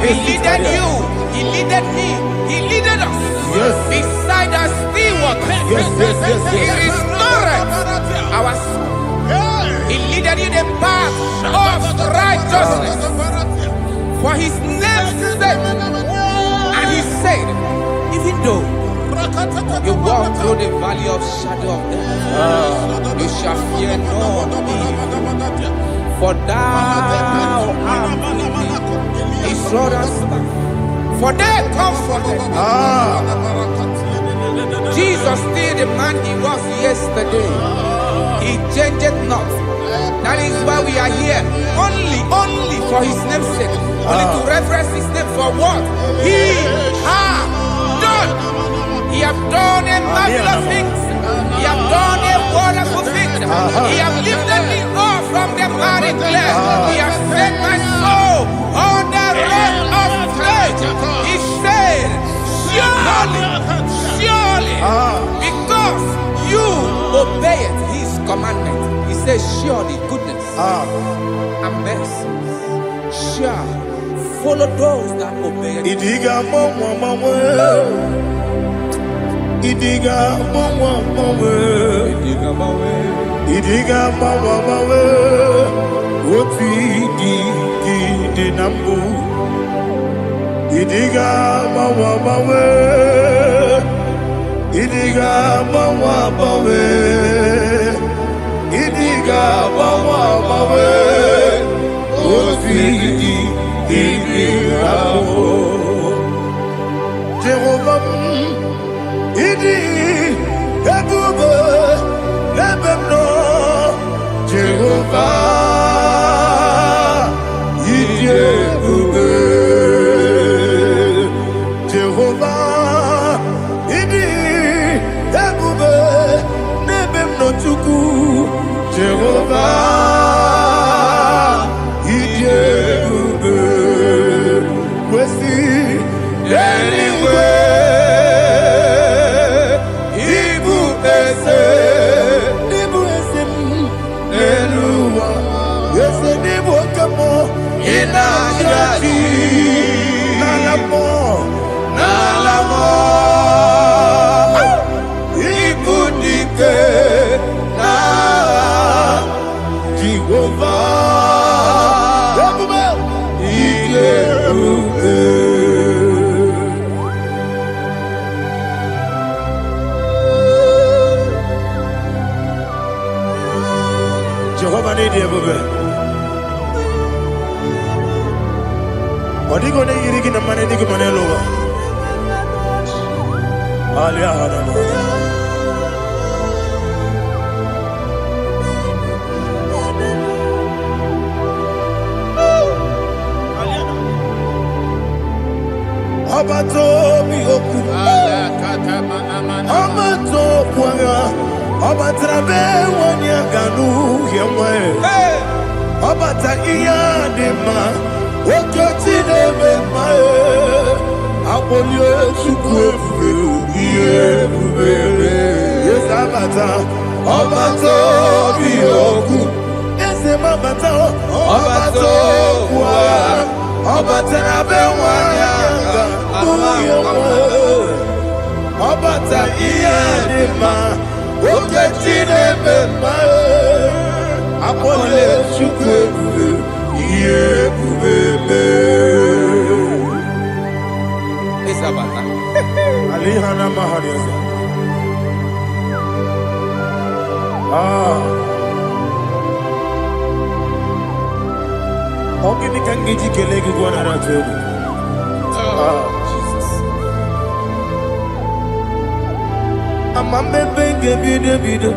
He leaded you, He leaded me, He leaded us beside the still waters. He restored our soul. He leaded you the path of righteousness for His name's sake. And He said, even though you walk through the valley of shadow of death, you shall fear no evil, for thou art with me. His rod and staff, for they comforted. Jesus still the man He was yesterday. He changed not. That is why we are here. Only for His name's sake. Only to reverence His name for what He has done. He has done a marvelous things. He has done a wonderful thing. He has lifted me up from the miry clay. He has set my soul on the road of faith. He said, surely, because you obeyed His commandment. He says, surely goodness and mercy shall follow those that obey it. Idiga mawe Oti di nambu Idiga mawe Idiga mawe Idiga mawe Oti di nambu Jehovah Idi ebube lebemno Jehovah Idi ebube Jehovah Idi ebube lebemno chuku Jehovah Idi ebube wesi anyway Jehovah need you, baby. Odigo ne yirigi na mane digi mane lowa. Alia hana. Obato Bioku, Obato Puanga, Obatrabe, Wanyaganu, Yamwe, Obata Iyadema, Okotine Mae, Abolio Chukwu, yes, Abata, Obato Bioku, yes, Mabata, Obato Pua, Obatrabe, Obata Iyadema, Okotine Mae, Abolio Chukwu, Alihana Mahariasa. Ogini kangiji kelegi gwana ratubu. Jesus. Amamebe gebide bide.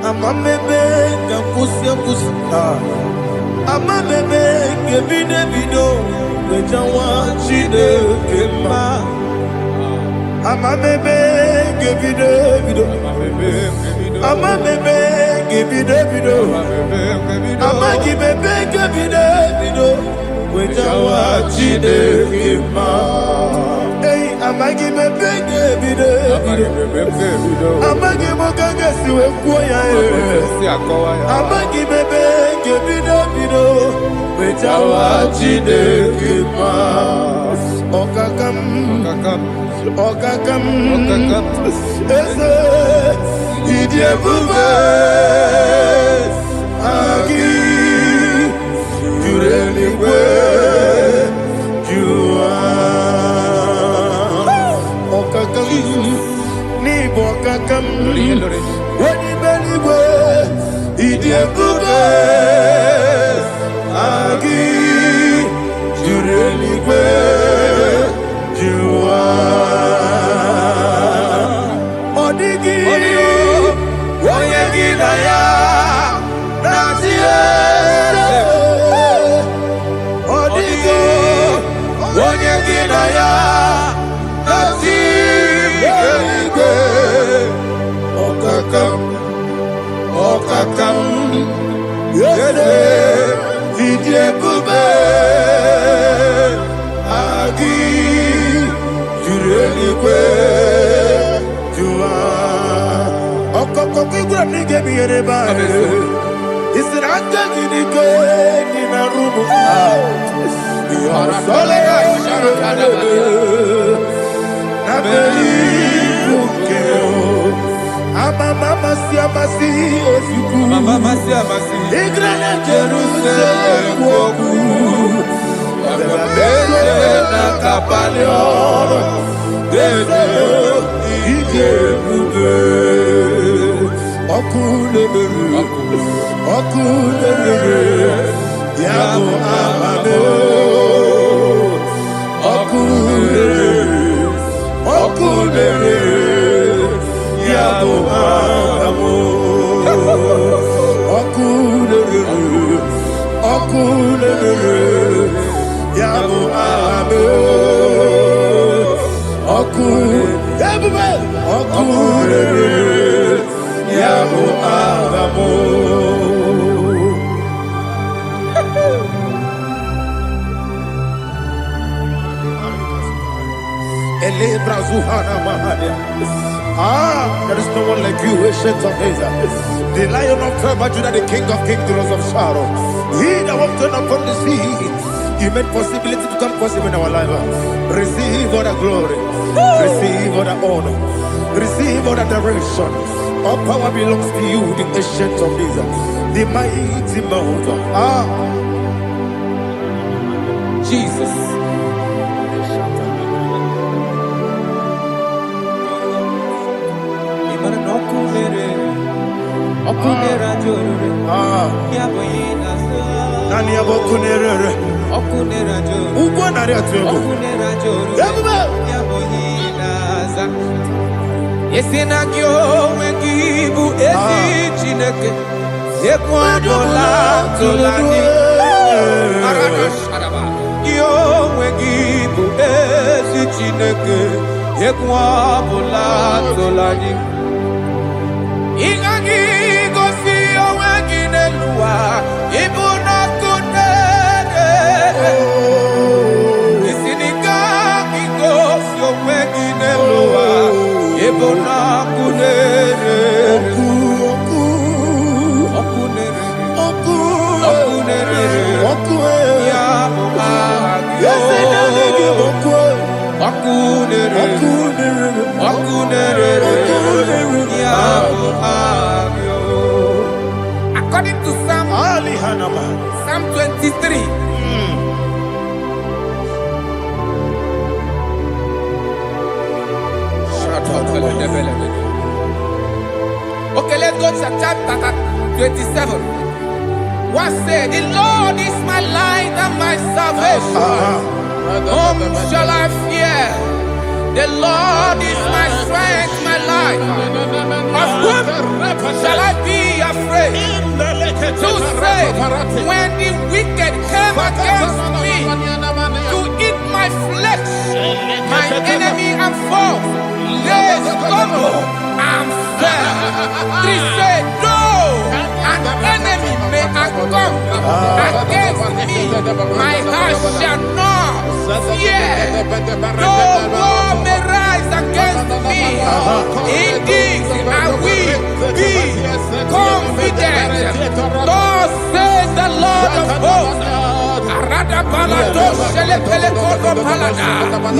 Amamebe gakusia kusi. Amamebe gebide bido. Wejawa chide kema. Amamebe gebide bido. Amamebe gebide bido. Amagibebe gebide bido. Wejawa chide kema. Hey, amagibebe gebide bido. Amagimogaga siwe kuya. Amagibebe gebide bido. Wejawa chide kema. Okakam, eze, idiebube, agi, jureligwe, jua. Okakam, nibo okakam, wani beligwe, idiebube, agi, jureligwe. Odigi, oyegi daya, natie. Odigi, oyegi daya, natie. Okakam, yede, idiebube, agi. Jureligwe, jua. Okokokigura nige biyereba. Isiranga ginike nina rumu. Yasole nabeli bukeo. Mama siamasi osuku. Mama siamasi. Igrana Jerusalem woku. Bele na kapalion. Bele ije bube. Okule. Yabo amamo. Okule. Yabo amamo. Okule. Yabo amamo. Okule. Yabo amamo. There is no one like you, ancient of days. The Lion of tribe of Judah, the King of kings, the Rose of Sharon. He that walked upon the sea, He made possibility to come possible in our life. Receive all the glory, receive all the honor, receive all the direction. All power belongs to you, the ancient of days, the mighty mountain. Jesus. Nani abokunere okunera jo ugwo nari atwego okunera jo yaboyinaza yesinagyo wengibu esi chineke ekwadola tolani arana sharaba onwe gị bụ ezi Chineke, egwu ọbụla tụla anyị. Ị gaghị gosi onwe gị n'elu ụwa, ịbụ n'ọkụ na-ere. Isi na ị gaghị gosi onwe gị n'elu ụwa, ịbụ n'ọkụ na-ere. According to Psalm 23. Okay, let's go to chapter 27. What said, the Lord is my light and my salvation. Whom shall I fear? The Lord is my strength, my life. Of whom shall I be afraid? To say, when the wicked came against me to eat my flesh, my enemy and foe, they stumble and fell. Three said, no, an enemy may come against me, my heart shall not fear. No war may rise against me. Indeed, I will be confident. Thus says the Lord of hosts. Arada balado shele pele kodo palada.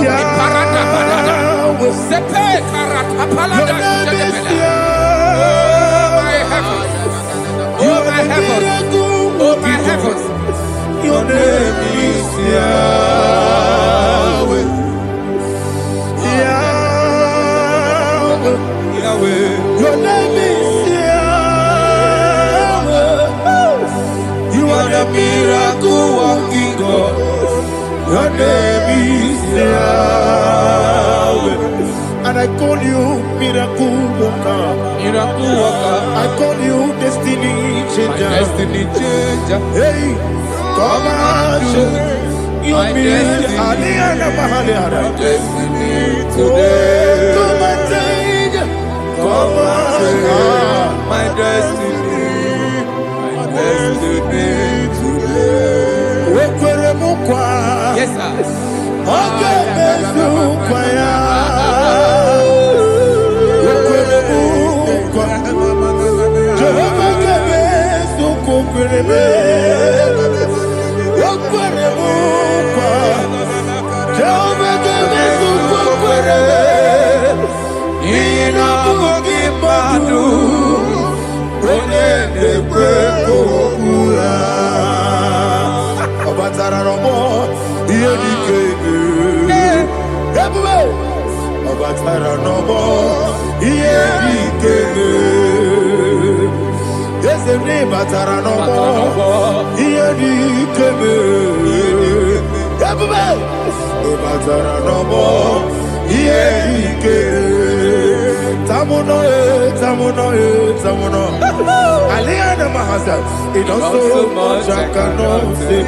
Iparada balada. Sepe karata palada shele pele. Oh my heavens. Oh my heavens. Oh my heavens. Your name is Yahweh. Yahweh. Yahweh. Your name is Yahweh. You are the miracle working God. Your name is Yahweh. And I call you miracle worker. Miracle worker. I call you destiny changer. My destiny changer. Hey, come on, you mean Aliana Mahaliana. My destiny today. Come and change. Come on, my destiny. My destiny today. Yes, sir. Okay, it also much I cannot say.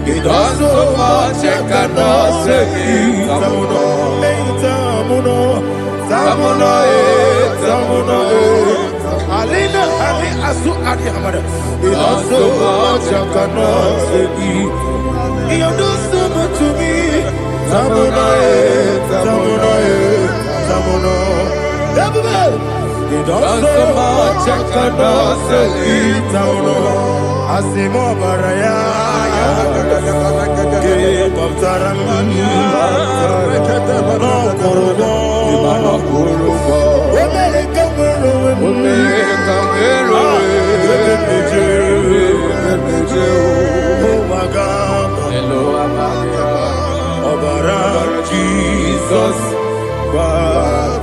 It also much I cannot say. Alina Ali Asu Adi Hamada. It also much I cannot say. You do so much to me. Tamuno. It also much I cannot say. Tamuno. Asimo Baraya. Give up Taramania. No Kurubo. Jesus, God,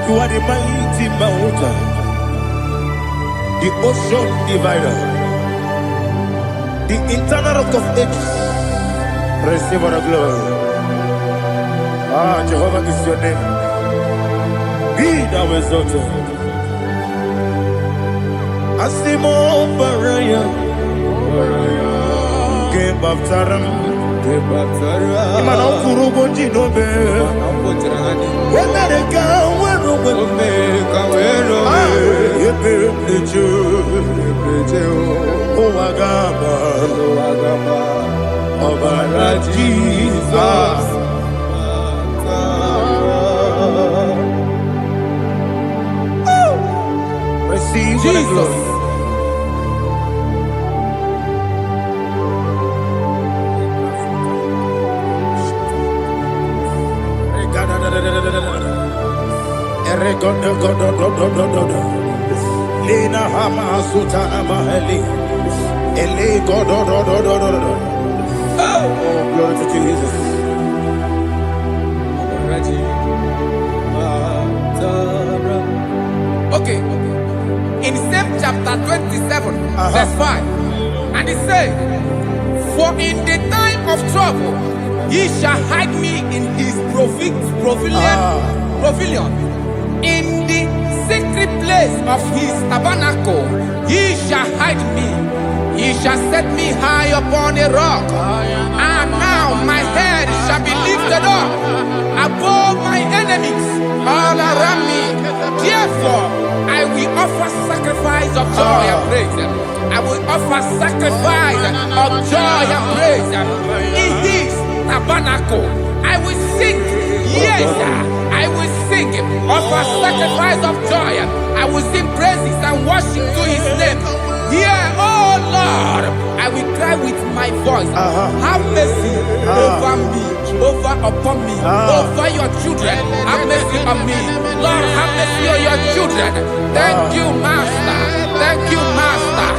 you are the mighty mountain, the ocean divider. the internal rock of ages. Receive all the glory. Ah, Jehovah is your name. Be thou exalted. Asimo Baraya. Game Baptaram. Imana Kurubo Jinobe. When they go, Jesus. Receive Jesus. Lina Hama Sutana Mahali. Oh, glory to Jesus. Okay. In same chapter 27, verse 5, and it says, "For in the time of trouble, he shall hide me in his pavilion. In the secret place of his tabernacle, he shall hide me. He shall set me high upon a rock. And now my head shall be lifted up above my enemies all around me. Therefore, I will offer sacrifice of joy and praise. I will offer sacrifice of joy and praise in his tabernacle. I will sing, yes, I will sing, offer sacrifice of joy. I will sing praises and worship to his name. Hear, oh Lord, I will cry with my voice. Have mercy over me, upon me, over your children. Have mercy on me. Lord, have mercy on your children. Thank you, Master. Thank you, Master.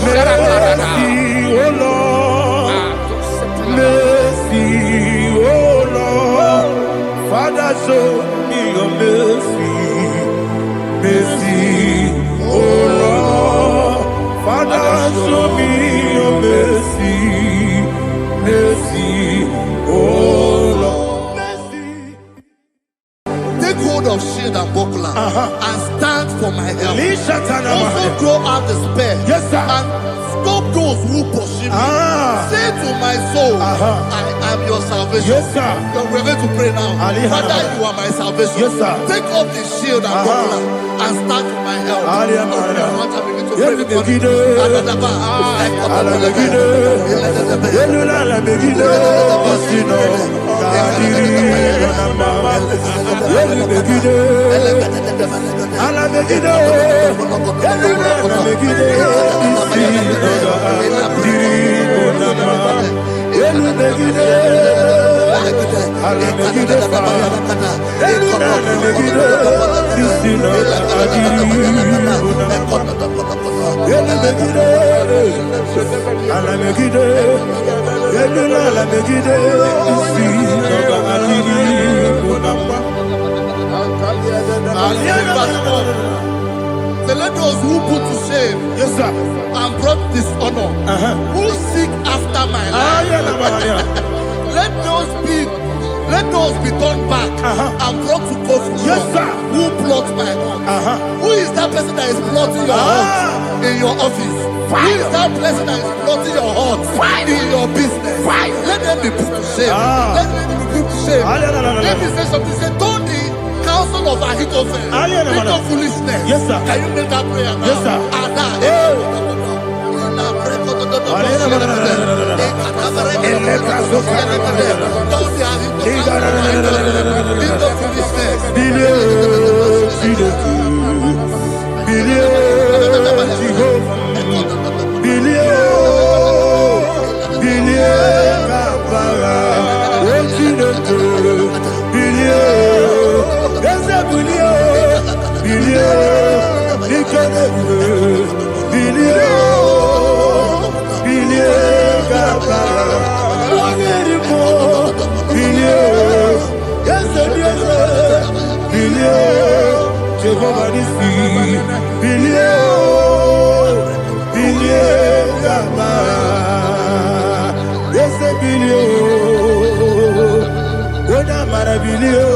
Mercy, oh Lord. Mercy, oh Lord. Father, show me your mercy. Mercy, oh Lord. Father, show me your mercy. Mercy, oh Lord. Mercy. Take hold of shield and buckler and stand for my help. Also throw out despair. Yes, sir. And stop those who pursue me. Say to my soul, I am your salvation. Yes, sir. We're going to pray now. Father, you are my salvation. Yes, sir. Take off the shield and buckler and stand for my help. So let those who put to shame, Yes, sir. and brought dishonor, who seek after my life, let those be turned back and brought to confusion. Yes, sir. Who plot my hurt? Who is that person that is plotting your heart in your office? Who is that person that is plotting your heart in your business? Let them be put to shame. Let them be put to shame. Let me say something. Say, don't the counsel of Ahithophel think of foolishness. Yes, sir. Can you make that prayer now? Yes, sir. Jehovah is bilio.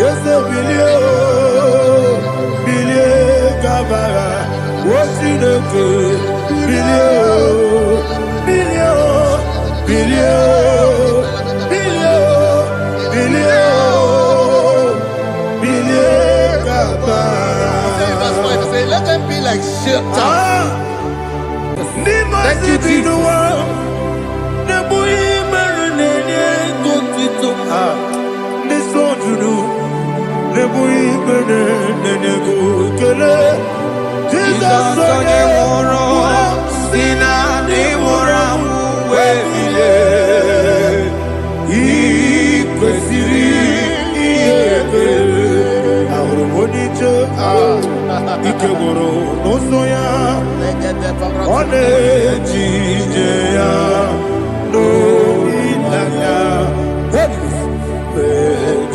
Yes, bilio. Bilie kabara. What's in the good? Bilio. Bilio. Bilio. Bilio. Bilio. Bilie kabara. Say, let them be like Shatters. Thank you, Jesus.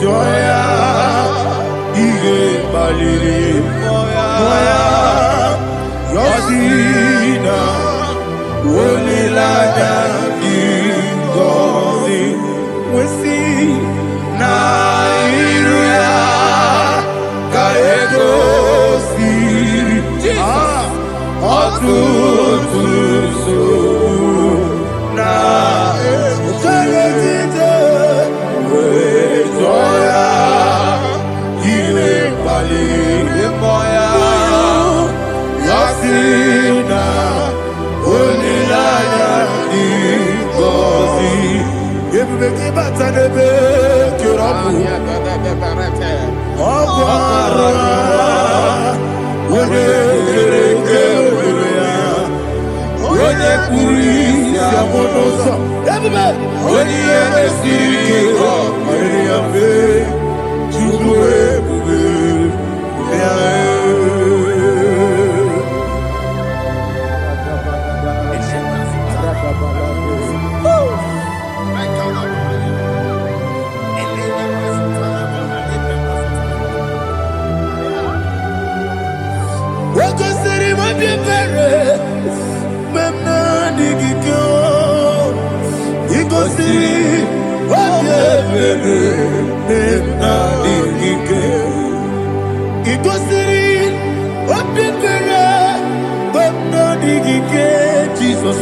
Joya, Ige Baliri, Moya, Yosina, Wolilada, Gozi, Wesi, Nairia, Gaego, Siri, Otutu, Na, Joya, Ige Baliri, Moya, Yosina, Wolilada, Gozi, Ebubeki Batanebe, Kirabu, Okwara, Wode Kerekeya, Wode Puri, Siamonoso, everybody, Wode Esirike, Mariabe, Chubue, Bube, Jesus,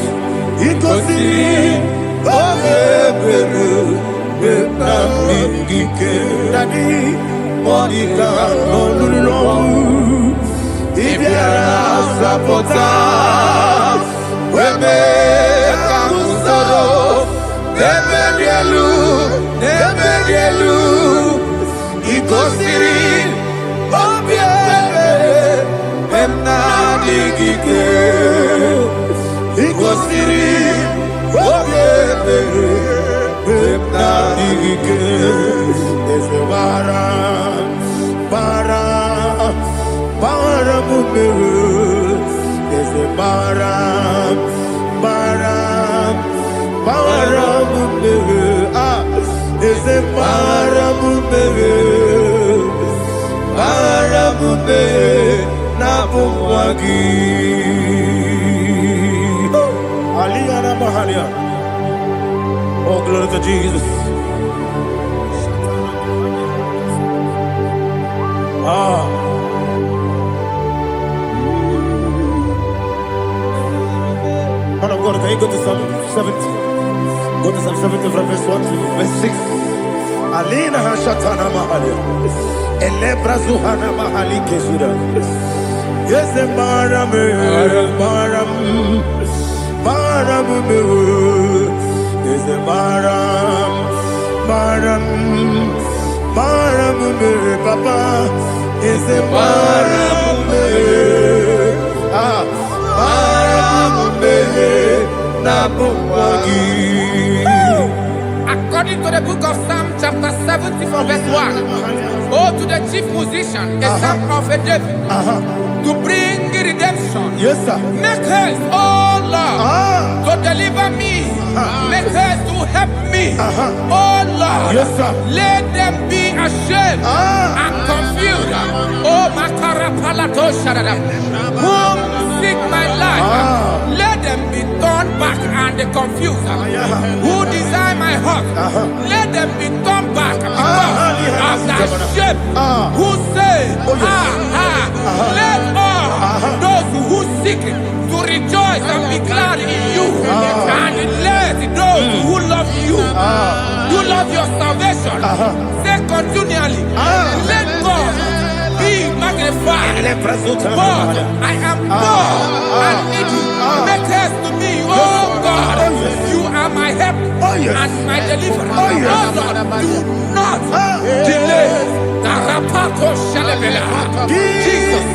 oh, glory to Jesus. Man of God, can you go to Psalm 70? Go to Psalm 70 from verse 1 to verse 6. Alina Hashatana Mahalia. Elebra Zuhana Mahali Kesura. Yes, the Baram, Baram, Baram, yes, the Baram, Baram, Baram, Papa, yes, the Baram, According to the book of Psalm chapter 70 from verse 1, oh, to the chief musician, a son of a David, to bring redemption. yes, sir. Make haste, oh Lord, to deliver me. Make haste to help me. Oh Lord, Yes, sir. let them be ashamed and confused. Oh Makara Palato Shadada, whom seek my life, let them be turned back and confused. Who desire my heart, let them be turned ashamed, who say, let all those who seek to rejoice and be glad in you, and let those who love you, who love your salvation, say continually, let God be magnified. God, I am poor and needy. Make haste to me, oh God. You are my help and my deliverer. Oh Lord, do not delay. Jesus.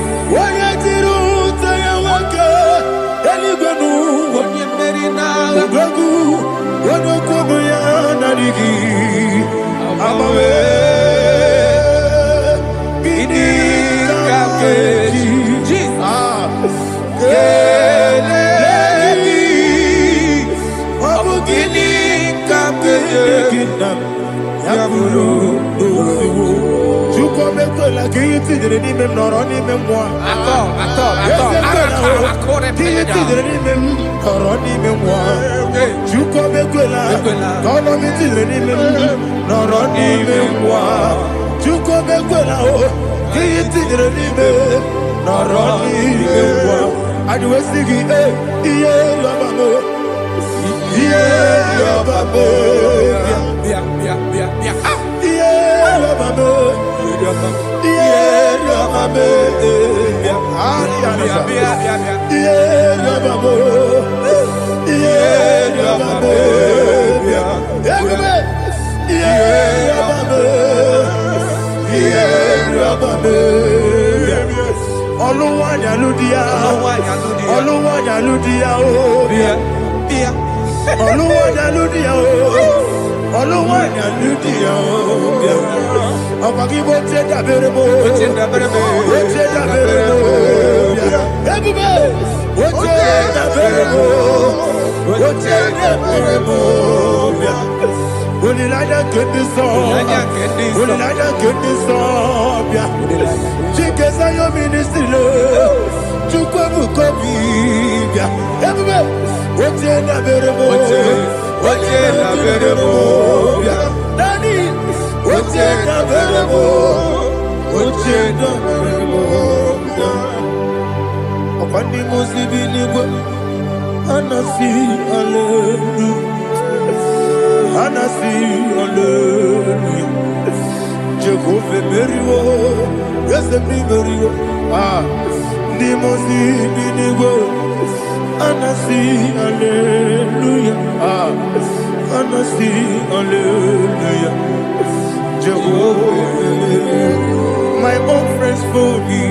My own friends for me,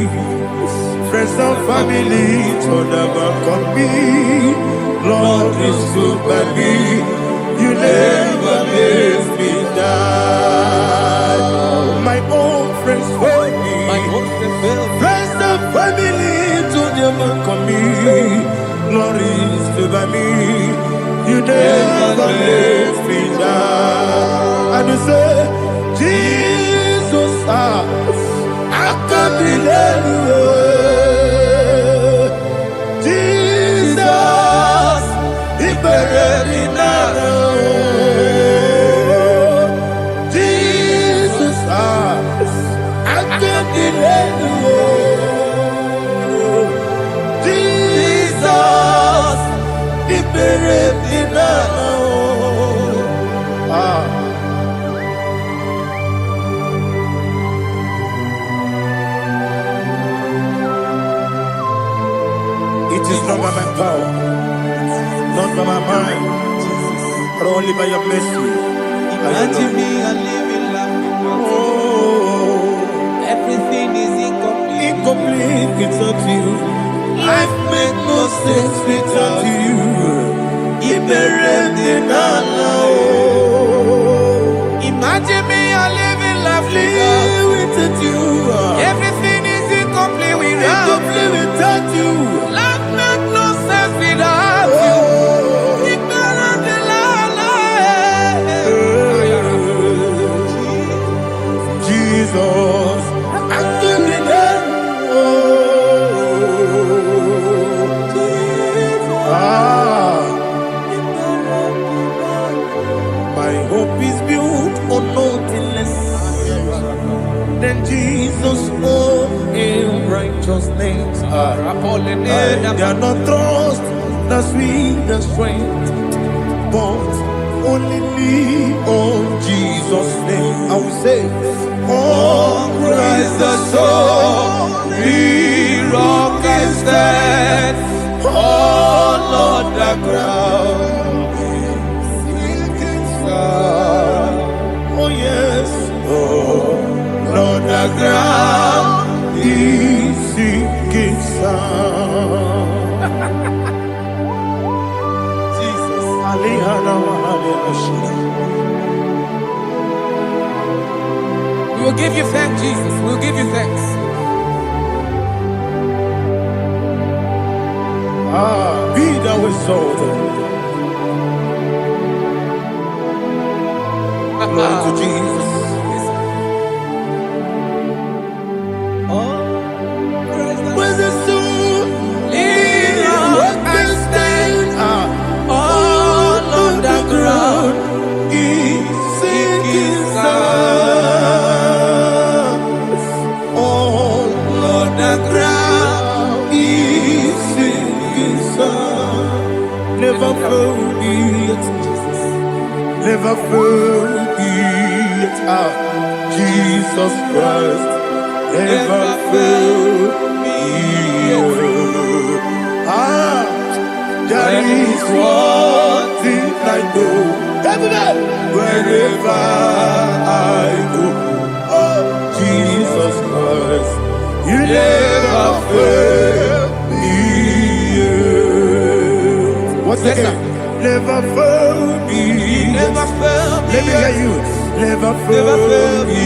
friends and family, told never come me. Lord is good by me, you never leave me die. My own friends for me, friends and family, told never come me. Lord is good by me, you never leave me die. And you say, Jesus, I can't believe you. Jesus, He buried me now. Jesus, I can't believe you. Jesus, He buried me now. It is not by my power, not by my mind, but only by your mercy. Imagine me a living life without you. Everything is incomplete. Incomplete without you. Life makes no sense without you. Imagine me a living life without you. Everything is incomplete without you. Life makes no sense without you. Jesus, I give you that. My hope is built on nothing less and Jesus, oh, in righteousness. I cannot trust the sweetest strength, but only lean on Jesus' name. I will say, oh, Christ the solid rock and stand. Oh, Lord, the ground is sinking sand. Oh, yes. Oh, Lord, the ground is sinking sand. Jesus. We will give you thanks, Jesus. We will give you thanks. Be thou exalted. Glory to Jesus. When the soul can stand, all on the ground is sinking sand. All on the ground is sinking sand. Never forget, never forget, Jesus Christ. Never fail me. There is one thing I know. Wherever I go, oh, Jesus Christ, you never fail me. What's the name? Never fail me. Never fail me. Let me hear you. Never fail me.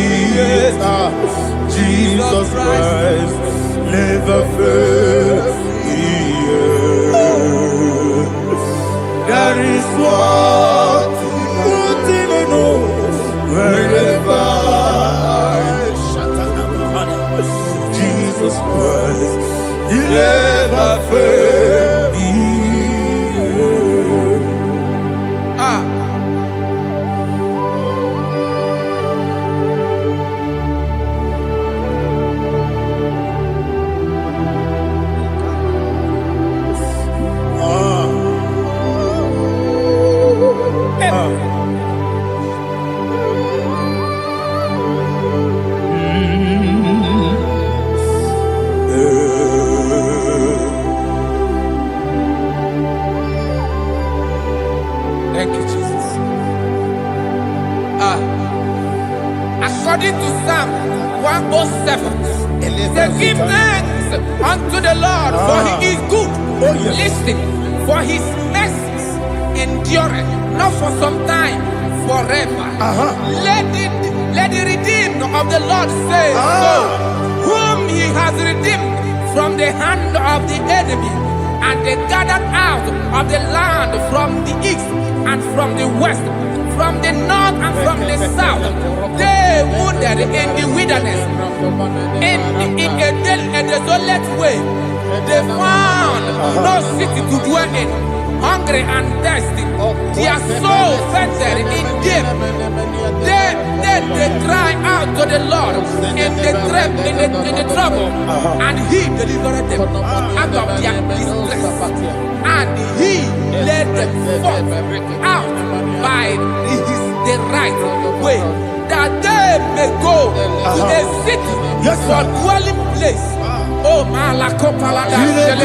Jesus Christ, never fail me. There is one thing I know. Wherever Jesus Christ, you never fail me. Thank you, Jesus. According to Psalm 107, they give thanks unto the Lord, for he is good. Oh, yes. Listen, for his mercies endureth, not for some time, forever. Let the redeemed of the Lord say so, whom he has redeemed from the hand of the enemy, and they gathered out of the land from the east and from the west, from the north and from the south. They wandered in the wilderness, in a desolate way. They found no city to dwell in, hungry and thirsty. Their soul fainted in them. Then they cry out to the Lord in the trouble, and he delivered them out of their distress. And he led them forth out by the right way, that they may go to a city for dwelling place. Oh, Malakopalada, Jesus.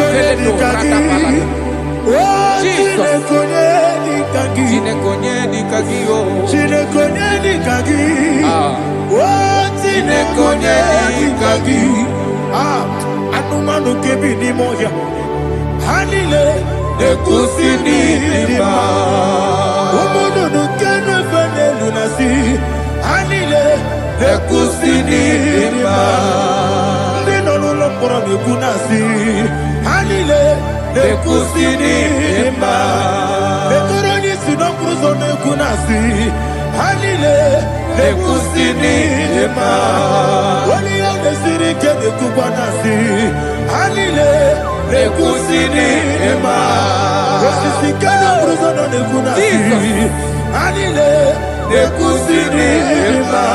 Anumanu kebi ni moya. Hanile ekusini lima. Omono no kenu fene lunasi. Hanile ekusini lima. Nino lulo poro ni kunasi. Hanile ekusini lima. Bekoroni sino kruzo ne kunasi. Hanile ekusini lima. Wali ya nesiri kene kubanasi. Hanile ekusini lima. Osisi kene kruzo ne kunasi. Hanile ekusini lima.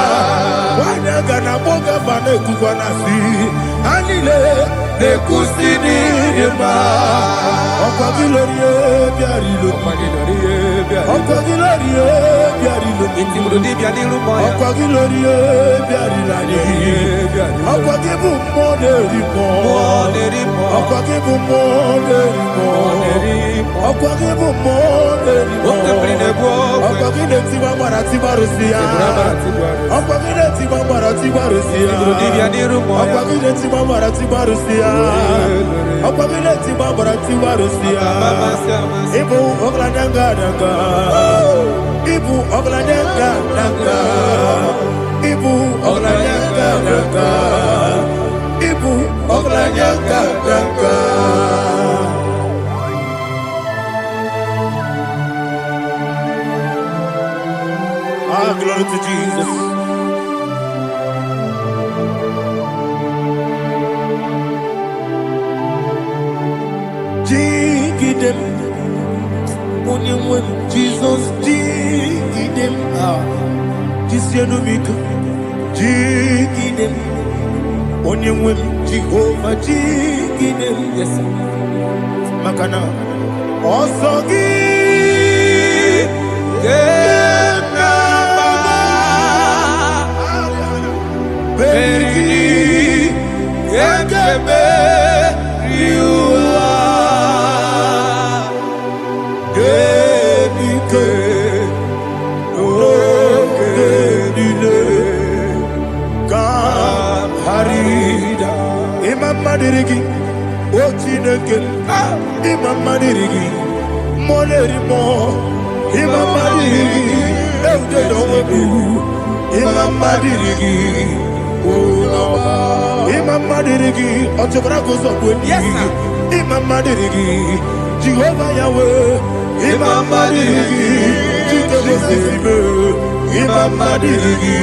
Wanaga na boga bana. nekukwanasi anile nekusini ema okwagilorie biarilo okwagilorie biarilo Intimudi biadiru moya. okwagilorie biarilani okwagibu moderimo okwagibu moderimo okwagibu moderimo okwagile tiwa maratiwa rusia okwagile tiwa maratiwa rusia okwagile tiwa maratiwa rusia okwagile tiwa maratiwa rusia ibu ogladanga danga ibu ogladanga danga ibu ogladanga danga ibu ogladanga danga. Ah, glory to Jesus. Jigidem, Jesus, jigidem. Ah, Jisianumika, jigidem. Onyemwem, Jehovah, jigidem. Yes, Makana, Osogi. Madirigi, Ochineke, Imam Madirigi, Molerimo, Imam Madirigi, Eudedobu, Imam Madirigi, Imam Madirigi, Otobragos of Imam Madirigi, Jehovah Yahweh, Imam Madirigi, Imam Madirigi,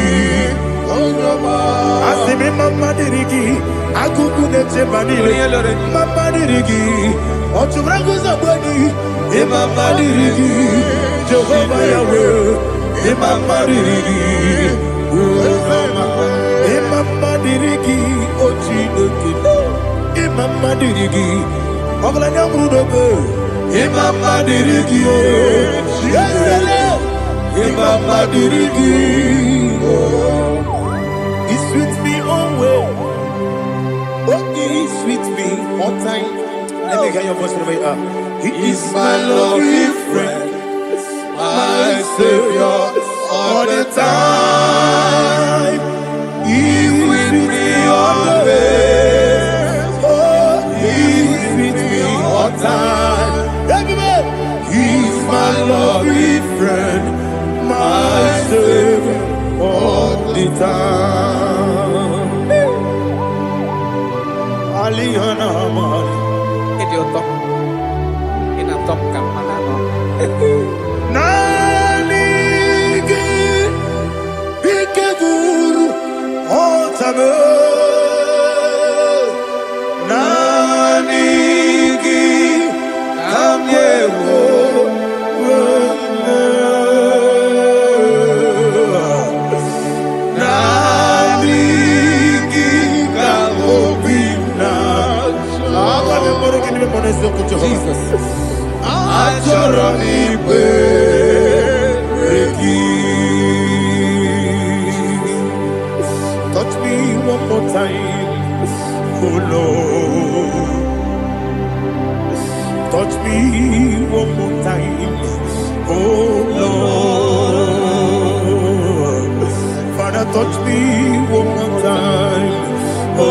Asimi Mama Dirigi, Akukune Chebanile, Mama Dirigi, Otubraguza Boni, Mama Dirigi, Jehovah Yahweh, Mama Dirigi, Mama Dirigi, Ochinuki, Mama Dirigi, Oglanya Mudobe, Mama Dirigi, Mama Dirigi. He sweet me always. Oh, he sweet me all time. Let me hear your voice wherever you are. He is my lovely friend, my Savior all the time. He with me always. Oh, he with me all time. Everybody, he is my lovely friend, my Savior all the time. Aliana Mari. Idiotom. Inatom kang manano. Nanigi Ikeguru Otame. Nanigi Kamyewo. Jesus, touch me one more time, oh Lord. Touch me one more time, oh Lord. Father, touch me one more time, oh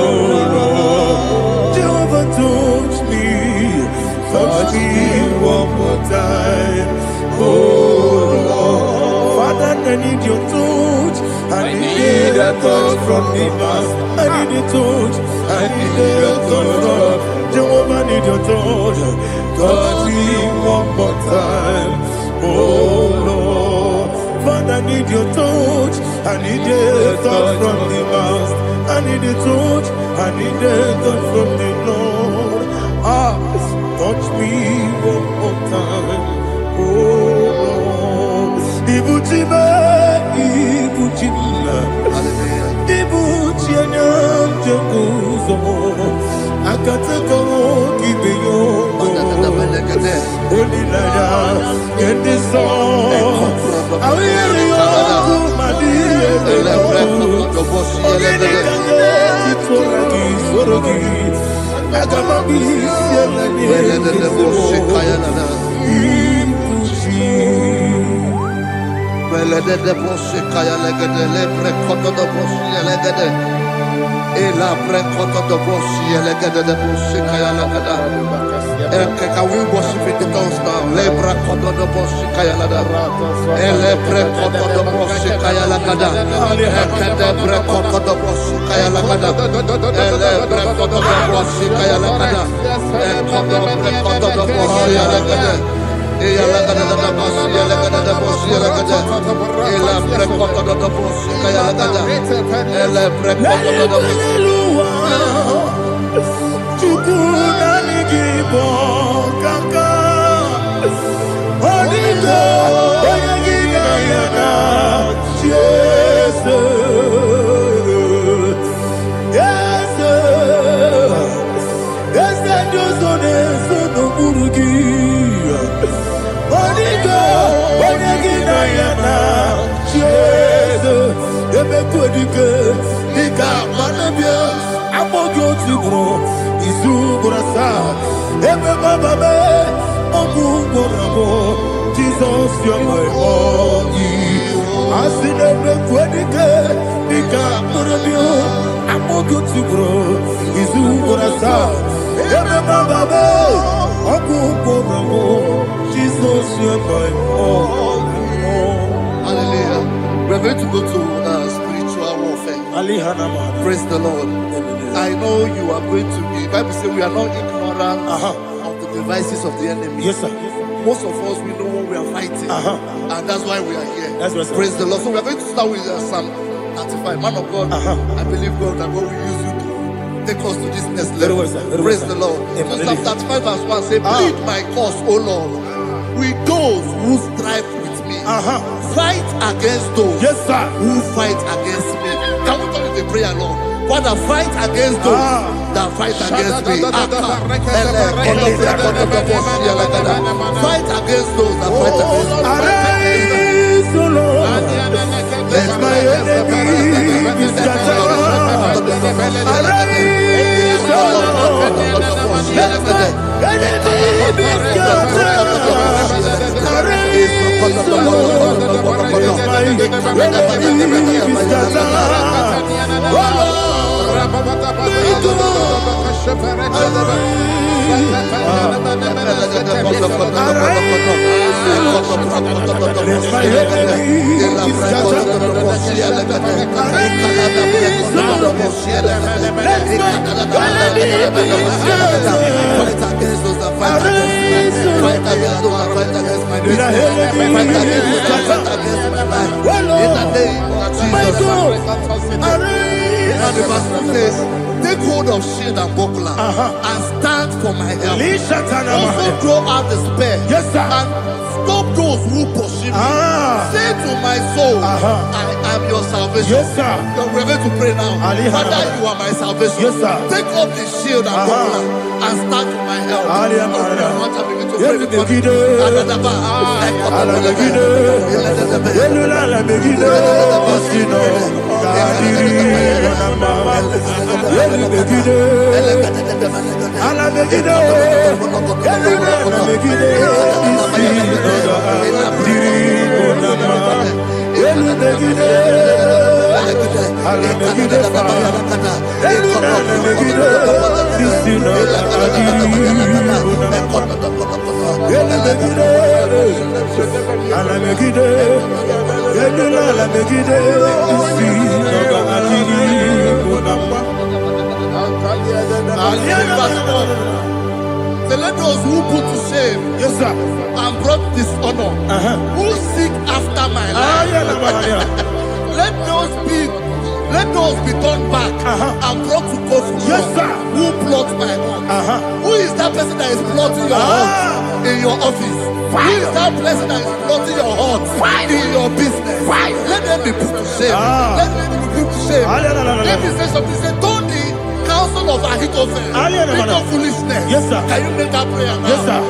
Lord. Jehovah, touch me. Touch me one more time, oh Lord. Father, I need your touch. I need a touch from the past. I need a touch. I need a touch from Jehovah. I need your touch. Touch me one more time, oh Lord. Father, I need your touch. I need a touch from the past. I need a touch. I need a touch from the Lord. Touch me one more time, oh Lord. Ibuchime, Ibuchime. Hallelujah. Ibu chienya mjenguzo akataka kibiyo Olilaya kendiso Awiriyo kumadiye Ogenikanye itoragi sorogi Agamabi sielani Belede de bosse kaya legede le prekoto de bosse legede e la prekoto de bosse legede de bosse kaya legede can we worship in the tongues now? Le prekoto de bosse kaya legede e le prekoto de bosse kaya legede e de prekoto de bosse kaya legede e le prekoto de bosse kaya legede e kodo prekoto de bosse legede Ela gada da boss, ela gada da boss, ela gada. Ela precoto da boss, ela gada. Ela precoto da boss. Chukuna nigibo kaka. Onigo, oyagina yana. Jesus, yes, yes, that you're so burugi. Onigo, oyagina yana. Jesus, ebekwedike, nika manabia, amogyo tibro, izubrasa, ebe bababe, omugorabo, Jesus, you're my only. Asine ebekwedike, nika manabia, amogyo tibro, izubrasa, ebe bababe, omugorabo, Jesus, you're my only. Hallelujah. We're going to go to spiritual warfare. Praise the Lord. I know you are going to be. Bible says we are not ignorant of the devices of the enemy. Yes, sir. Most of us, we know what we are fighting. And that's why we are here. That's right, sir. Praise the Lord. So we are going to start with Psalm 35. Man of God, I believe God that God will use you to take us to this next level. Very well, sir. Very Praise well, the sir. Lord. Amen. So Psalm 35 verse 1 says, plead my cause, O Lord, with those who strive with me. Fight against those who fight against me. Can we turn to the prayer, Lord? Father, fight against those that fight against me. Fight against those that fight against me. Arise, O Lord, let my enemy be scattered. Arise, O Lord, let my enemy be scattered. Arise, O Lord, let my enemy be scattered. Oh And the verse says, take hold of shield and buckler and stand for my help. Also throw out the spear and stop those who pursue me. Say to my soul, I am your salvation. We're going to pray now. Father, you are my salvation. Take up the shield and buckler and stand for my help. So let those who put to shame and brought dishonor, who seek after my life, let those be turned back and brought to confusion. Who plot my hurt? Who is that person that is plotting your hurt in your office? Who is that person that is plotting your hurt in your business? Let them be put to shame. Let them be put to shame. Think of foolishness. Yes, sir. Can you make that prayer now? Yes, sir.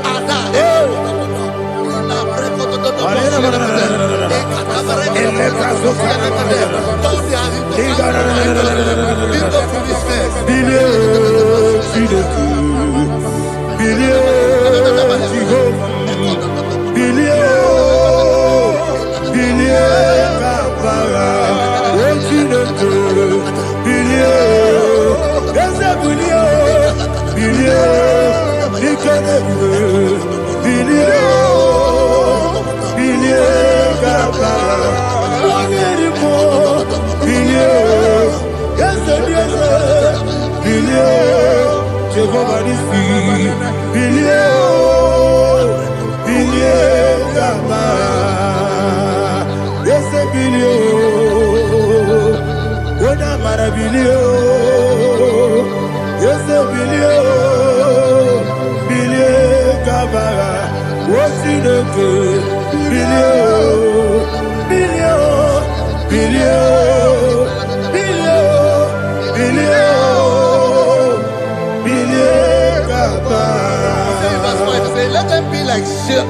Let them be like chaff.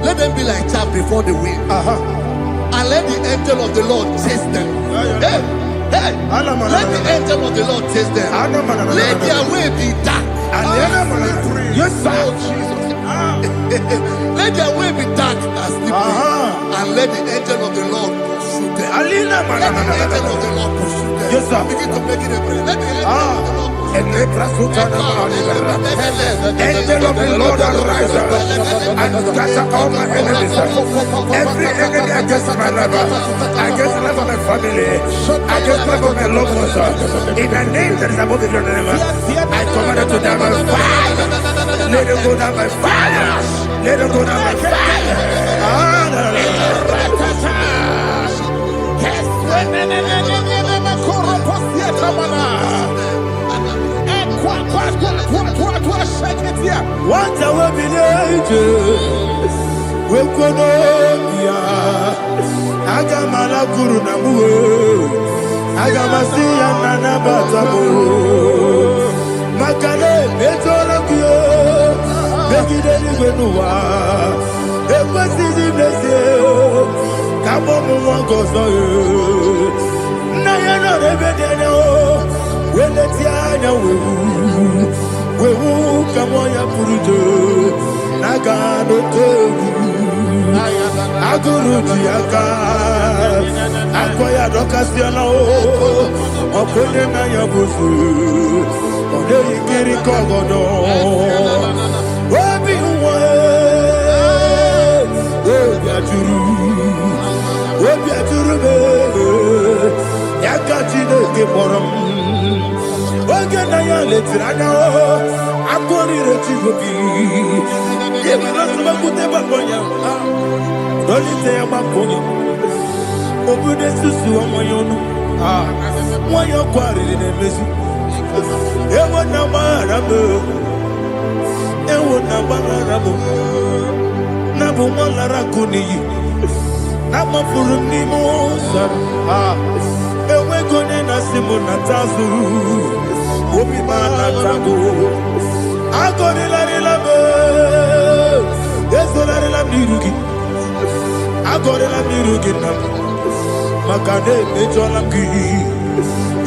Let them be like chaff before the wind. And let the angel of the Lord chase them. Hey, hey. Let the angel of the Lord chase them. Let their way be dark. Yes, sir. Let their way be dark as slippery. And let the angel of the Lord pursue them. Let the angel of the Lord pursue them. Yes, sir. Begin to make it a prayer. Let the angel of the Lord Angel of the Lord arise and scatter all my enemies. Every enemy against my life, against the life of my family, against the life of my loved ones. In the name that is above the name, I command it to them by fire. Let it go down by fire. Let it go down by fire. What I will be we could Agamala Guru Namu Agamasiya Nana Batamu Makale Betolakio Begideni Benua Ekwasizi Blessio Kabomu Wankoso Nayana Rebedeno Weletiana Wewu Kamoya Purujo Nagano Togu Aguru Jiaka Akoya Dokasiano Okone Nayabusu Ode Ikiri Kogodo Obi Uwe Obi Aturu Yakachine Kemoram Oge Naya Letirana Akori Rechigobi Yemanasubakute Bakonya Dolite Bakonya Obude Susu Amoyono Moyo Kwari Nemesi Ewo Namarabo Ewo Namarabo Nabu Malara Kuni Namafuru Nimosa Ewe Gone Nasimu Natazu Obi Manatago Agori Larilabe Esolari Lamirugi Agori Lamirugi Makade Mejolamgi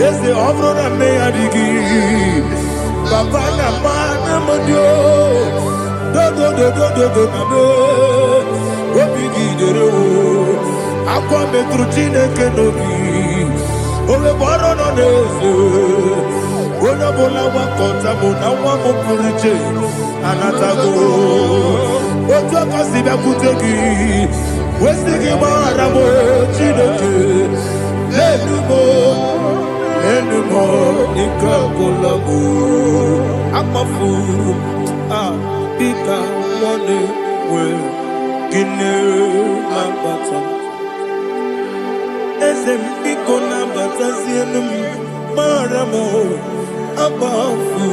Ese Obrona Meadigi Papa Namana Modio Do Obigi Dero Aqua Metrutine Kenobi Ole Borono Nese Ona bola wakota bona wamo puriche anatago ojo kasiba kutegi wesigi maramo chideke lenumo ikakolago amafuru pika mone we gine mabata ezem piko na batasienum maramo abafu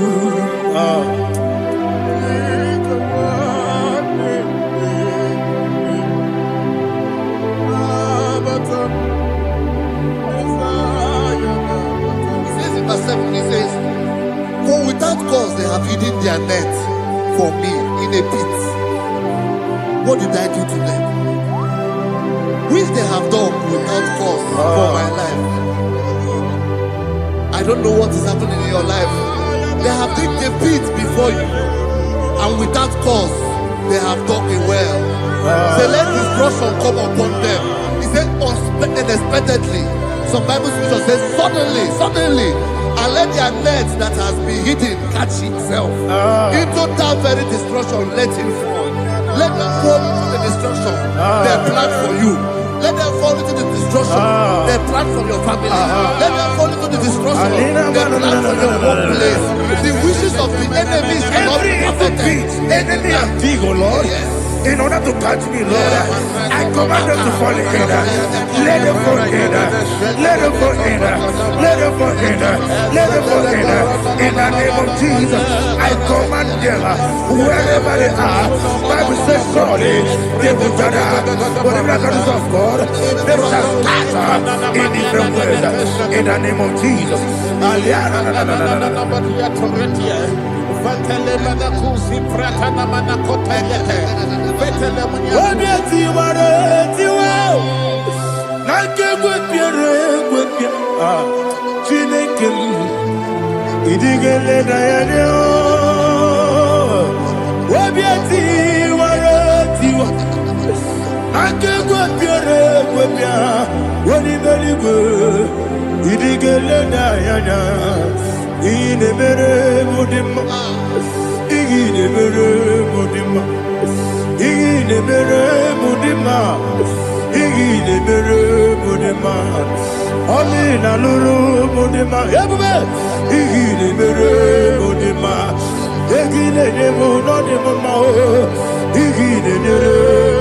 He says in verse 7, he says, have hidden their net for me in a pit. What did I do to them? Which they have done without cause for my life. I don't know what is happening in your life. They have digged a pit before you, and without cause, they have done it well. Say, let destruction come upon them. He said, unexpectedly. Some Bible scripture says, suddenly, and let their net that has been hidden catch itself. Into that very destruction, let it fall. Let them fall into the destruction they plan for you. Let them fall into the destruction they plan for your family. Let them fall into the destruction they plan for your workplace. The wishes of the enemies are not perfected. Enemy and dig, oh Lord. Yes. In order to catch me, Lord, I command them to fall in. Let them fall in. Let them fall in. Let them fall in. Let them fall in. In the name of Jesus, I command them wherever they are. Bible says surely they will gather. Whatever that is of God, they shall scatter in different ways. In the name of Jesus. Amina lulu mudima ebube igile mere mudima egile nemo no nemo ma igile nere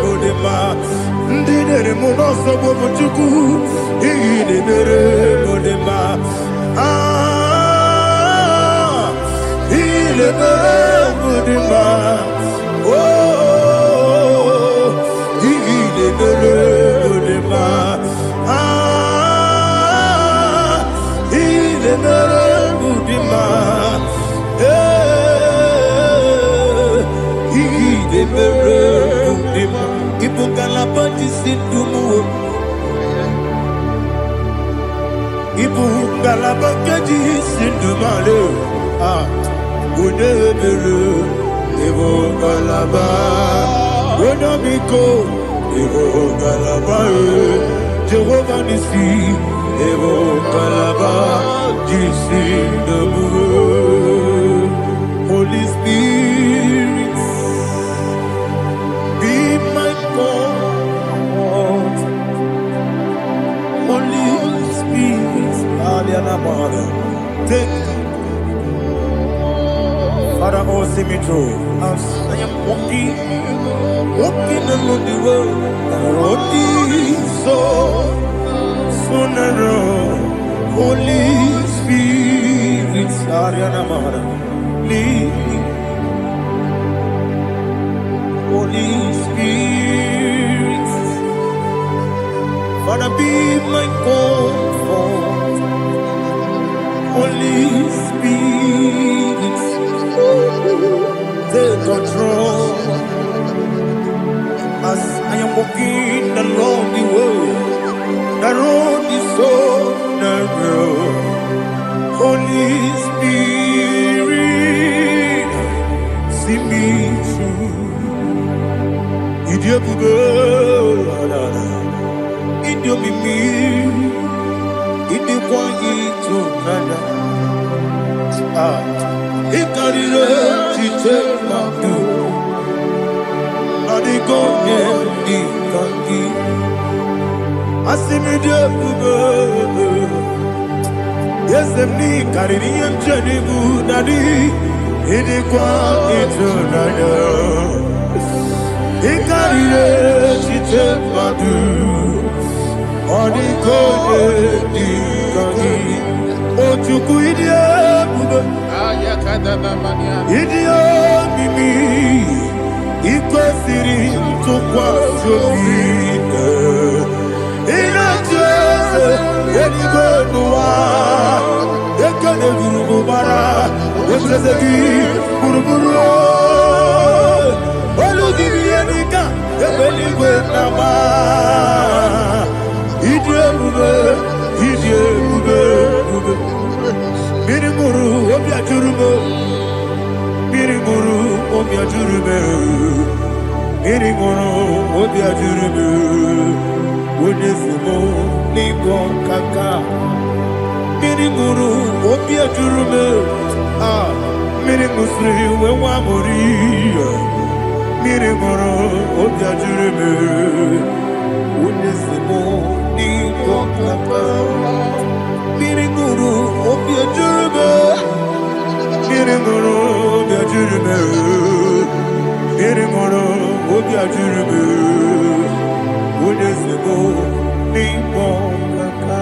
mudima ndine mo no so bo chuku igile mere mudima igile mere mudima oh igile mere mudima Jehovah Nissi, Evo Kalaba, Holy Spirit, be my God. Holy Spirit, take Father, oh, see me through. As I am walking along the road, the road is so narrow. Holy Spirit, lead me. Holy Spirit, Father, be my comfort. Holy Spirit, take control. As I am walking along the road is so narrow. Holy Spirit, see me through. Idiopube, Idiomimi, Idikwaito Nana. Ikarire Chitemadu, Adigonye Ikangi. Asimidiyopube. Yes, me carrying and Jenny Budadi, Idikwa Itunaya. He carried it, she took my do. On the code, oh, to Guidia, Idiot, Mimi, equal city to Quassofi. In a church, any good no one. Wesezegi buruburu Olugibiyenika Ebeligwe nama Idiebube Mirimuru obiajurume Mirimuru obiajurume Mirimuru obiajurume Onesimo Nigo kaka Mirimuru obiajurume Mirimusri wewa mori Mirimuru obiajurume Onesimo Nigo kaka Mirimuru obiajurume Mirimuru obiajurume Mirimuru obiajurume Onesimo Nigo kaka